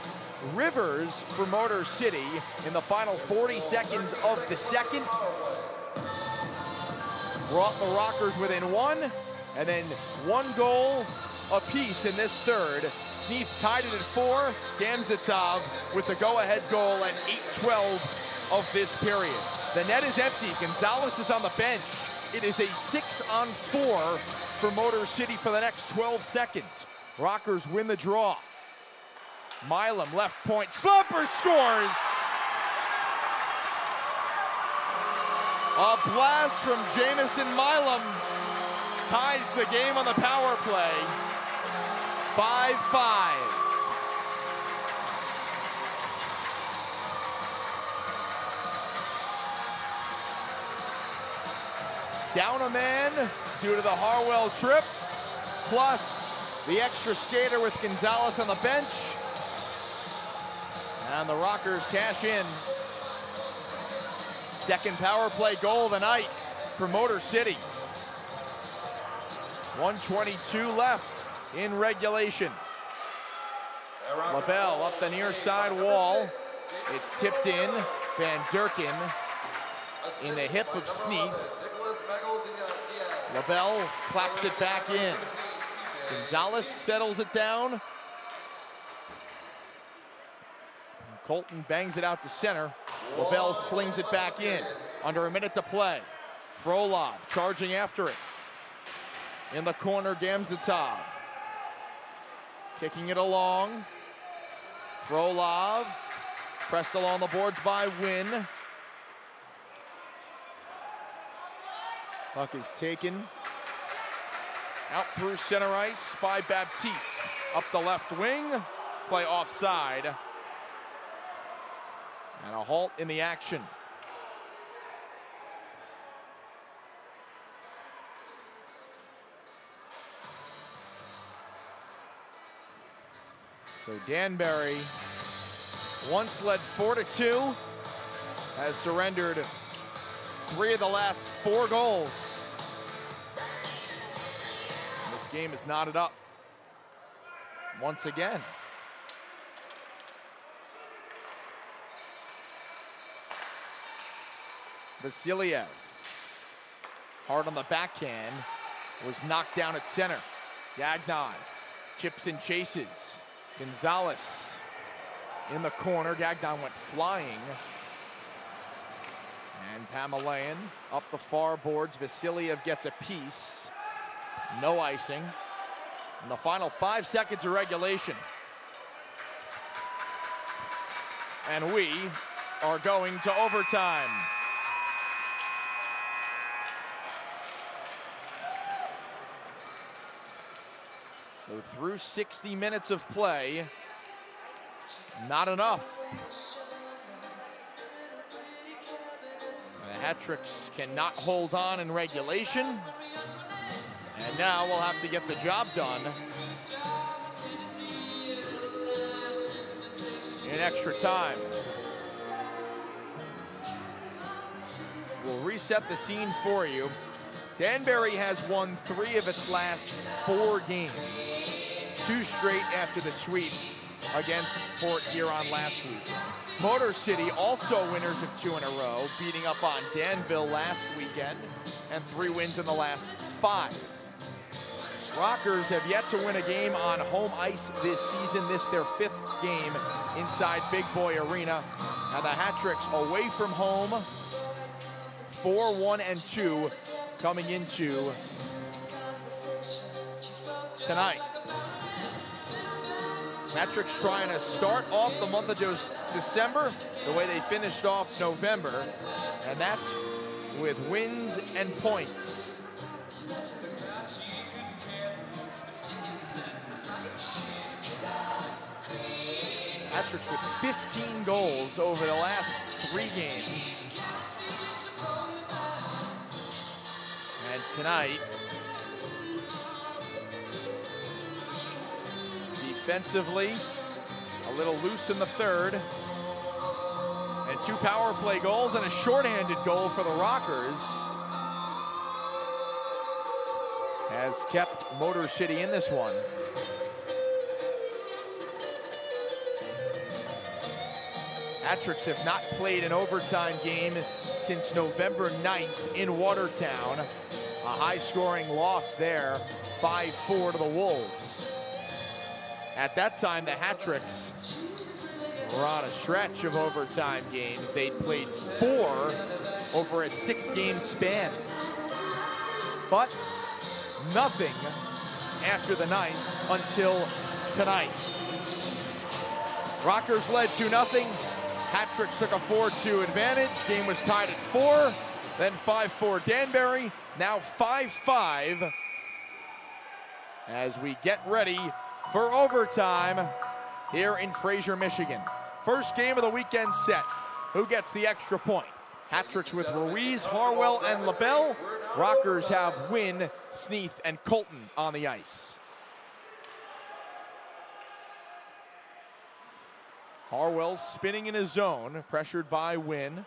Rivers for Motor City in the final 40 seconds of the second brought the Rockers within 1, and then 1 goal apiece in this third. Sneath tied it at 4. Gamzatov with the go-ahead goal at 8:12 of this period. The net is empty. Gonzalez is on the bench. It is a 6-on-4 for Motor City for the next 12 seconds. Rockers win the draw. Milam left point. Slumper scores! A blast from Jamison Milam ties the game on the power play. 5-5. Down a man due to the Harwell trip, plus the extra skater with Gonzalez on the bench. And the Rockers cash in. Second power play goal of the night for Motor City. 1:22 left in regulation. LaBelle up the near side wall. It's tipped in. Van Durken in the hip of Sneath. LaBelle claps it back in. Gonzalez settles it down. Colton bangs it out to center. LaBelle slings it back in. Under a minute to play. Frolov charging after it. In the corner, Gamzatov. Kicking it along. Frolov pressed along the boards by Wynn. Puck is taken out through center ice by Baptiste. Up the left wing. Play offside. And a halt in the action. So Danbury, once led 4-2, has surrendered 3 of the last 4 goals. And this game is knotted up once again. Vasiliev, hard on the backhand, was knocked down at center. Gagnon chips and chases. Gonzalez in the corner. Gagnon went flying. And Pamelayan up the far boards. Vasiliev gets a piece. No icing. In the final 5 seconds of regulation. And we are going to overtime. So through 60 minutes of play, not enough. The Hattricks cannot hold on in regulation. And now we'll have to get the job done in extra time. We'll reset the scene for you. Danbury has won 3 of its last 4 games. 2 straight after the sweep against Port Huron last week. Motor City also winners of 2 in a row, beating up on Danville last weekend, and 3 wins in the last 5. Rockers have yet to win a game on home ice this season. This their 5th game inside Big Boy Arena. And the Hattricks away from home, 4-1-2 coming into tonight. Hattricks trying to start off the month of December the way they finished off November, and that's with wins and points. Hattricks with 15 goals over the last 3 games. And tonight, defensively, a little loose in the 3rd. And 2 power play goals and a shorthanded goal for the Rockers has kept Motor City in this one. Hattricks have not played an overtime game since November 9th in Watertown. A high-scoring loss there, 5-4 to the Wolves. At that time, the Hattricks were on a stretch of overtime games. They'd played 4 over a 6-game span. But nothing after the 9th until tonight. Rockers led 2-0. Hattricks took a 4-2 advantage. Game was tied at 4, then 5-4 Danbury, now 5-5 as we get ready for overtime here in Fraser, Michigan. First game of the weekend set. Who gets the extra point? Hattricks with Ruiz, Harwell, and LaBelle. Rockers have Wynn, Sneath, and Colton on the ice. Harwell's spinning in his zone, pressured by Wynn.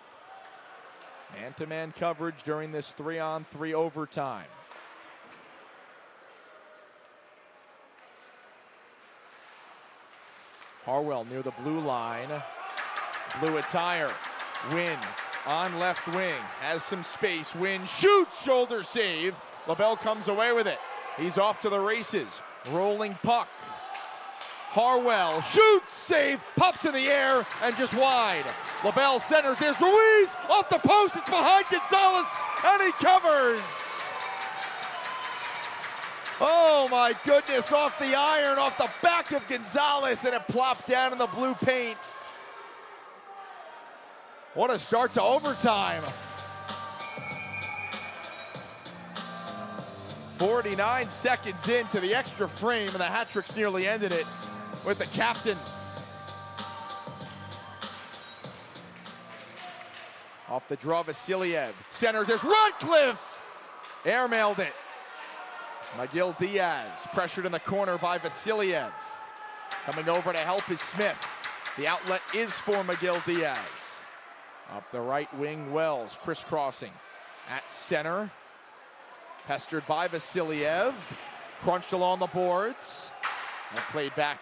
Man-to-man coverage during this 3-on-3 overtime. Harwell near the blue line. Blue attire. Wynn on left wing. Has some space. Wynn shoots. Shoulder save. LaBelle comes away with it. He's off to the races. Rolling puck. Harwell shoots, save, pops in the air, and just wide. LaBelle centers this. Ruiz off the post. It's behind Gonzalez, and he covers. Oh my goodness, off the iron, off the back of Gonzalez, and it plopped down in the blue paint. What a start to overtime. 49 seconds into the extra frame, and the Hattricks nearly ended it with the captain. Off the draw, Vasiliev. Centers this, Radcliffe! Airmailed it. McGill Diaz, pressured in the corner by Vasiliev. Coming over to help is Smith. The outlet is for McGill Diaz. Up the right wing, Wells, crisscrossing. At center, pestered by Vasiliev. Crunched along the boards. And played back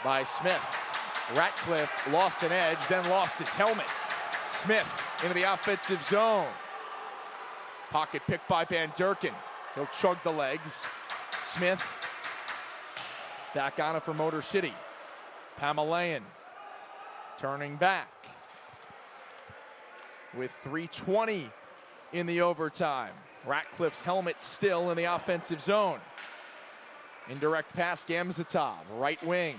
by Smith. Ratcliffe lost an edge, then lost his helmet. Smith into the offensive zone. Pocket picked by Van Durken. He'll chug the legs. Smith back on it for Motor City. Pamelayan turning back with 3:20 in the overtime. Ratcliffe's helmet still in the offensive zone. Indirect pass, Gamzatov, right wing.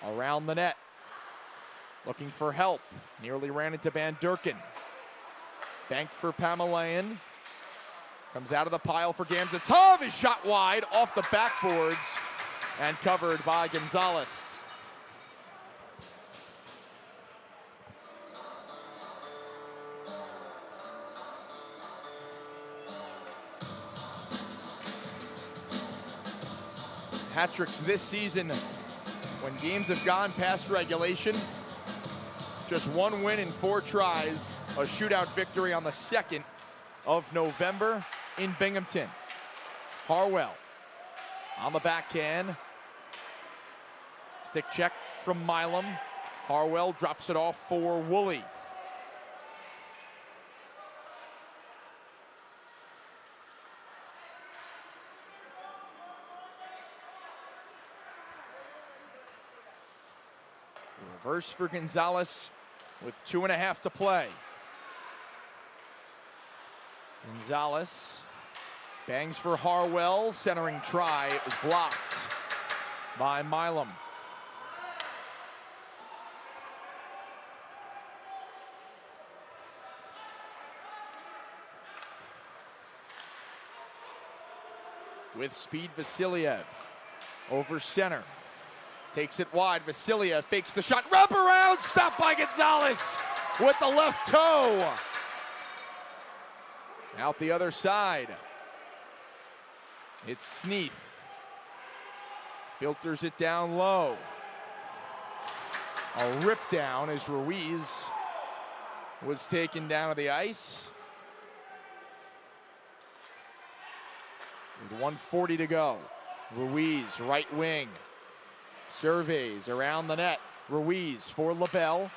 Around the net. Looking for help. Nearly ran into Van Durken. Banked for Pamelayan. Comes out of the pile for Gamzatov. Is shot wide off the backboards and covered by Gonzalez. Hattricks this season, when games have gone past regulation, just 1 win in 4 tries, a shootout victory on the 2nd of November in Binghamton. Harwell on the backhand. Stick check from Milam. Harwell drops it off for Woolley. Reverse for Gonzalez with 2.5 to play. Gonzalez bangs for Harwell. Centering try is blocked by Milam. With speed, Vasiliev over center. Takes it wide. Vasiliev fakes the shot. Wrap around. Stopped by Gonzalez with the left toe. Out the other side. It's Sneath. Filters it down low. A rip down as Ruiz was taken down to the ice. With 1:40 to go. Ruiz, right wing. Surveys around the net. Ruiz for LaBelle.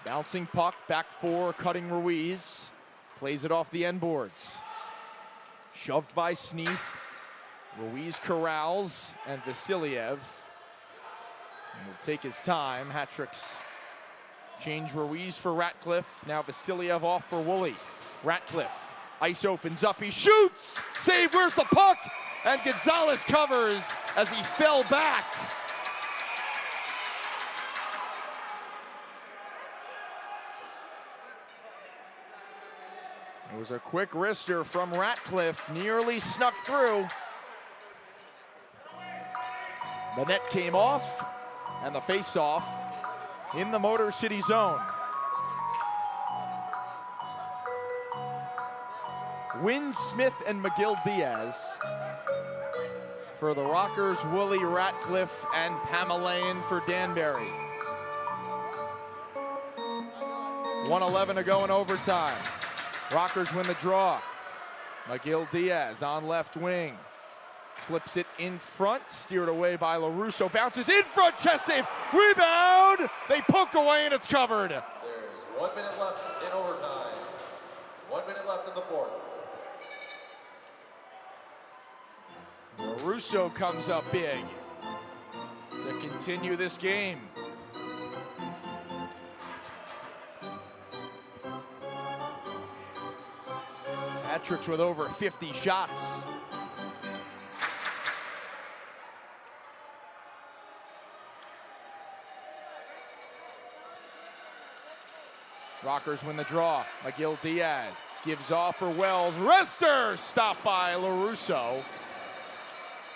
Bouncing puck back for cutting Ruiz. Plays it off the end boards. Shoved by Sneath. Ruiz corrals and Vasiliev will take his time. Hattricks change Ruiz for Ratcliffe. Now Vasiliev off for Woolley. Ratcliffe. Ice opens up, he shoots! Save, where's the puck? And Gonzalez covers as he fell back. It was a quick wrister from Ratcliffe, nearly snuck through. The net came off, and the face-off in the Motor City zone. Wynn, Smith, and McGill-Diaz for the Rockers, Woolley, Ratcliffe, and Pamelayan for Danbury. 1:11 to go in overtime. Rockers win the draw. McGill-Diaz on left wing. Slips it in front, steered away by LaRusso. Bounces in front, chest save, rebound! They poke away and it's covered. There's 1 minute left in overtime. 1 minute left in the fourth. LaRusso comes up big to continue this game. Hattricks with over 50 shots. Rockers win the draw. McGill-Diaz gives off for Wells. Wrister stopped by LaRusso.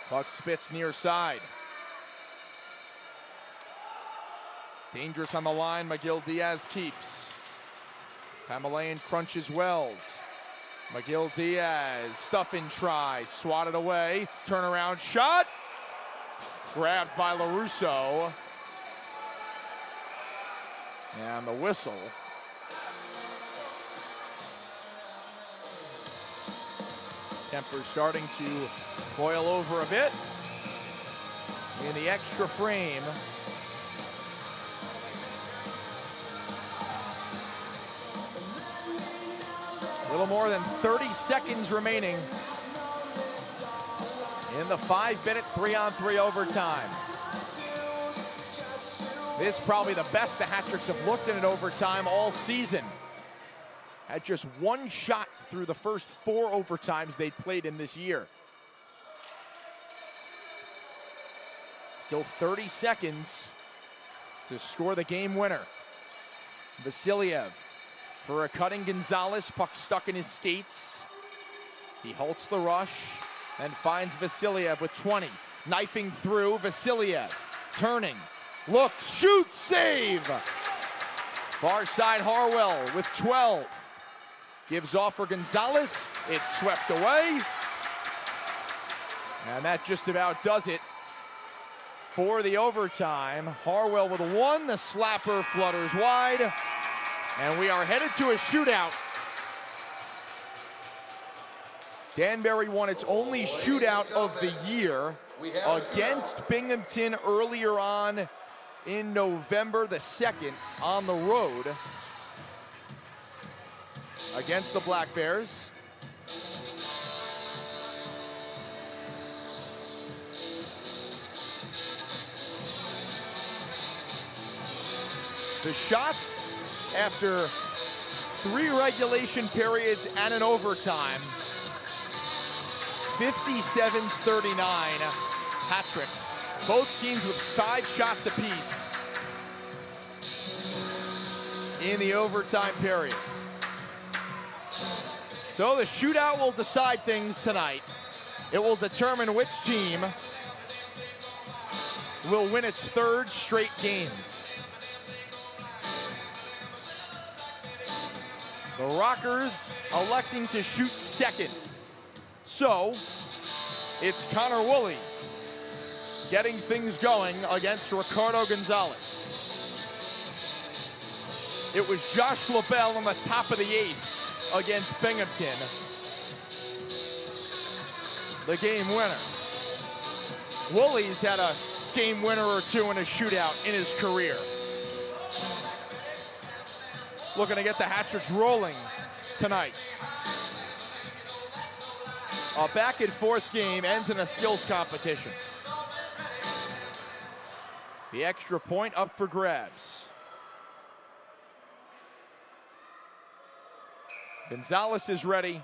Puck spits near side. Dangerous on the line. McGill-Diaz keeps. Pamelayan crunches Wells. McGill-Diaz, stuffing try, swatted away, turnaround shot, grabbed by LaRusso, and the whistle. Tempers starting to boil over a bit in the extra frame. A little more than 30 seconds remaining in the 5-minute 3-on-3 overtime. This is probably the best the Hattricks have looked in an overtime all season. Had just one shot through the first 4 overtimes they'd played in this year. Still 30 seconds to score the game winner. Vasiliev for a cutting Gonzalez, puck stuck in his skates. He halts the rush and finds Vasiliev with 20. Knifing through, Vasiliev turning, looks, shoots, save! Far side Harwell with 12. Gives off for Gonzalez, it's swept away. And that just about does it for the overtime. Harwell with one, the slapper flutters wide, and we are headed to a shootout. Danbury won its only shootout of the year against Binghamton earlier on in November the 2nd on the road against the Black Bears. The shots after 3 regulation periods and an overtime, 57-39 Hattricks. Both teams with 5 shots apiece in the overtime period. So the shootout will decide things tonight. It will determine which team will win its 3rd straight game. The Rockers electing to shoot second. So it's Connor Woolley getting things going against Ricardo Gonzalez. It was Josh LaBelle on the top of the 8th against Binghamton, the game winner. Woolley's had a game winner or 2 in a shootout in his career. Looking to get the Hattricks rolling tonight. A back and forth game ends in a skills competition. The extra point up for grabs. Gonzalez is ready.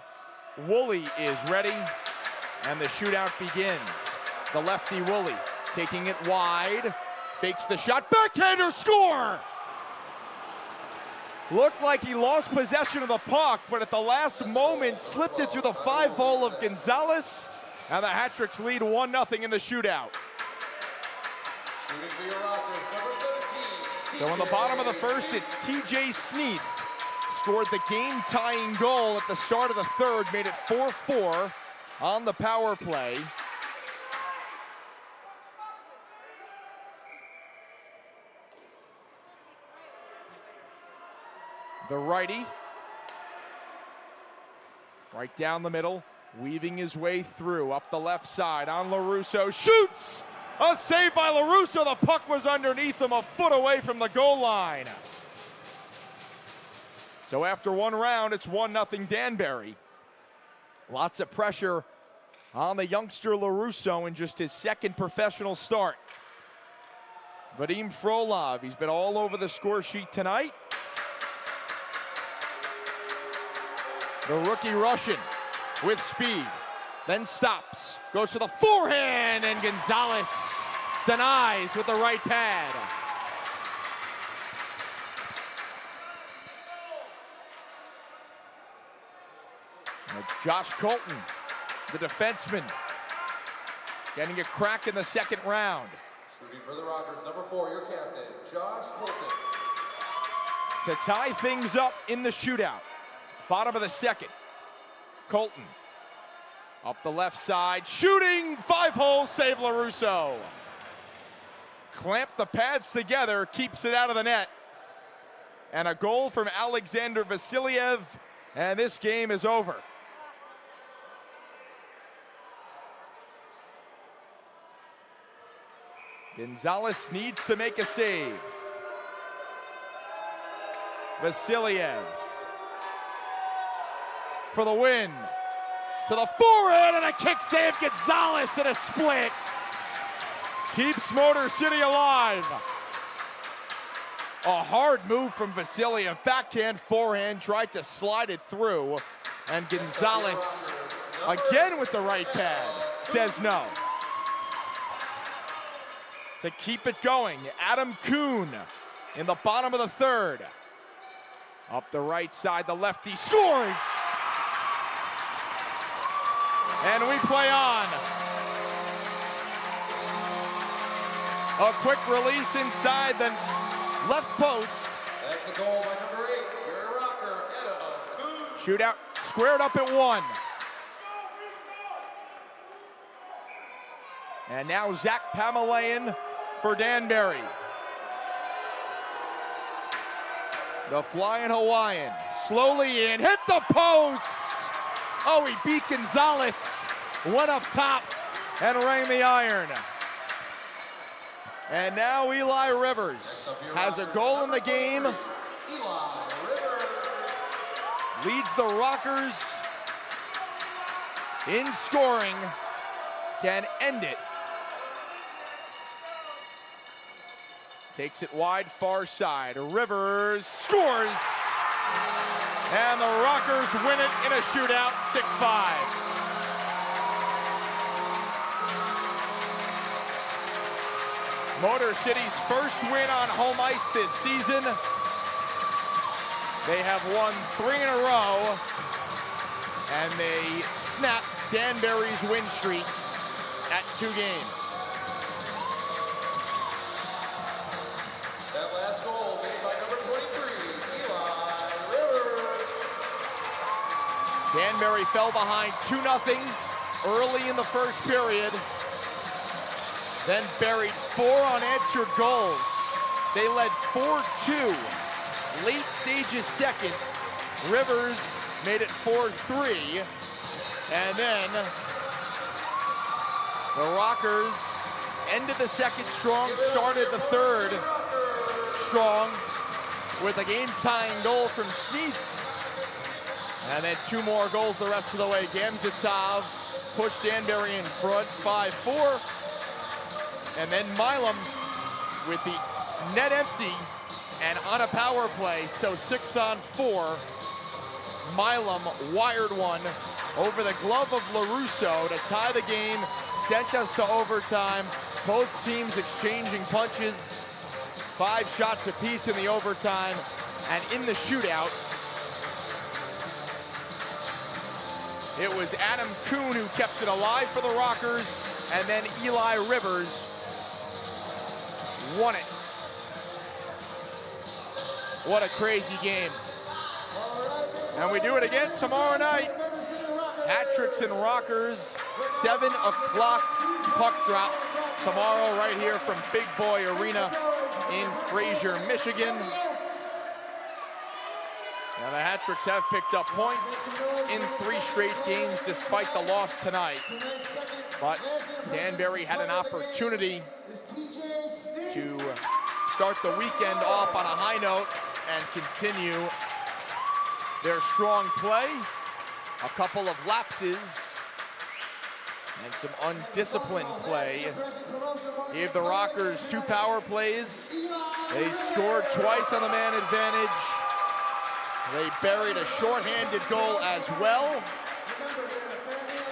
Woolley is ready. And the shootout begins. The lefty Woolley taking it wide. Fakes the shot. Backhander score! Looked like he lost possession of the puck, but at the last moment slipped it through the 5-hole of Gonzalez. And the Hattricks lead 1-0 in the shootout. So in the bottom of the first, it's TJ Sneath. Scored the game-tying goal at the start of the 3rd, made it 4-4 on the power play. The righty, right down the middle, weaving his way through, up the left side on LaRusso, shoots! A save by LaRusso, the puck was underneath him, a foot away from the goal line. So after 1 round, it's 1-0 Danbury. Lots of pressure on the youngster LaRusso in just his 2nd professional start. Vadim Frolov, he's been all over the score sheet tonight. The rookie Russian with speed, then stops, goes to the forehand, and Gonzalez denies with the right pad. Josh Colton, the defenseman, getting a crack in the 2nd round. Shooting for the Rockers, number 4, your captain, Josh Colton. To tie things up in the shootout. Bottom of the 2nd, Colton. Up the left side, shooting, 5-hole, save LaRusso. Clamp the pads together, keeps it out of the net. And a goal from Alexander Vasiliev, and this game is over. Gonzalez needs to make a save. Vasiliev for the win. To the forehand and a kick save. Gonzalez in a split. Keeps Motor City alive. A hard move from Vasiliev. Backhand, forehand, tried to slide it through. And Gonzalez, again with the right pad, says no. To keep it going, Adam Kuhn in the bottom of the 3rd. Up the right side, the lefty scores! And we play on. A quick release inside the left post. That's the goal by number 8, your rocker, Adam Kuhn. Shootout squared up at 1. And now Zach Pamelayan for Danbury. The flying Hawaiian, slowly in, hit the post! Oh, he beat Gonzalez, went up top and rang the iron. And now Eli Rivers has a goal in the game, leads the Rockers in scoring, can end it. Takes it wide, far side. Rivers scores! And the Rockers win it in a shootout, 6-5. Motor City's first win on home ice this season. They have won 3 in a row, and they snap Danbury's win streak at 2 games. That last goal made by number 23, Eli Rivers. Danbury fell behind 2-0 early in the first period, then buried 4 unanswered goals. They led 4-2. Late stages second. Rivers made it 4-3. And then the Rockers ended the second strong, started the third strong with a game-tying goal from Sneath. And then 2 more goals the rest of the way. Gamzatov pushed Danbury in front, 5-4. And then Milam with the net empty and on a power play, so 6-on-4. Milam wired one over the glove of LaRusso to tie the game, sent us to overtime. Both teams exchanging punches, 5 shots apiece in the overtime, and in the shootout, it was Adam Kuhn who kept it alive for the Rockers, and then Eli Rivers won it. What a crazy game. And we do it again tomorrow night. Hattricks and Rockers, 7 o'clock puck drop tomorrow right here from Big Boy Arena in Fraser, Michigan. Now the Hattricks have picked up points in 3 straight games despite the loss tonight. But Danbury had an opportunity to start the weekend off on a high note and continue their strong play. A couple of lapses and some undisciplined play gave the Rockers 2 power plays. They scored twice on the man advantage. They buried a shorthanded goal as well.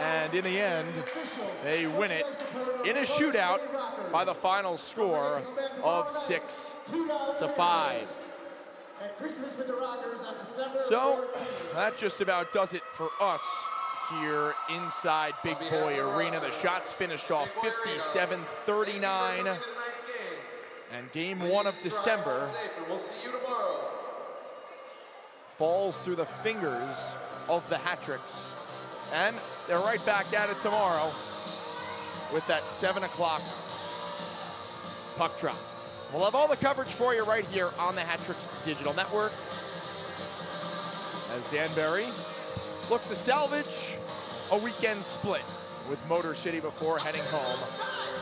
And in the end, they win it in a shootout by the final score of 6-5. So that just about does it for us here inside Big Boy Arena. The shots finished off 57-39. And game 1 of December falls through the fingers of the Hattricks. And they're right back at it tomorrow with that 7 o'clock puck drop. We'll have all the coverage for you right here on the Hattricks Digital Network as Danbury looks to salvage a weekend split with Motor City before heading home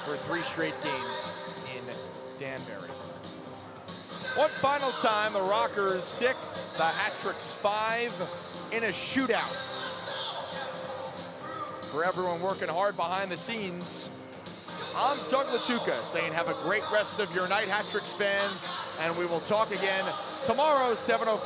for 3 straight games in Danbury. One final time, the Rockers 6, the Hattricks 5 in a shootout. For everyone working hard behind the scenes, I'm Doug Latuca saying have a great rest of your night, Hattricks fans, and we will talk again tomorrow, 7:05.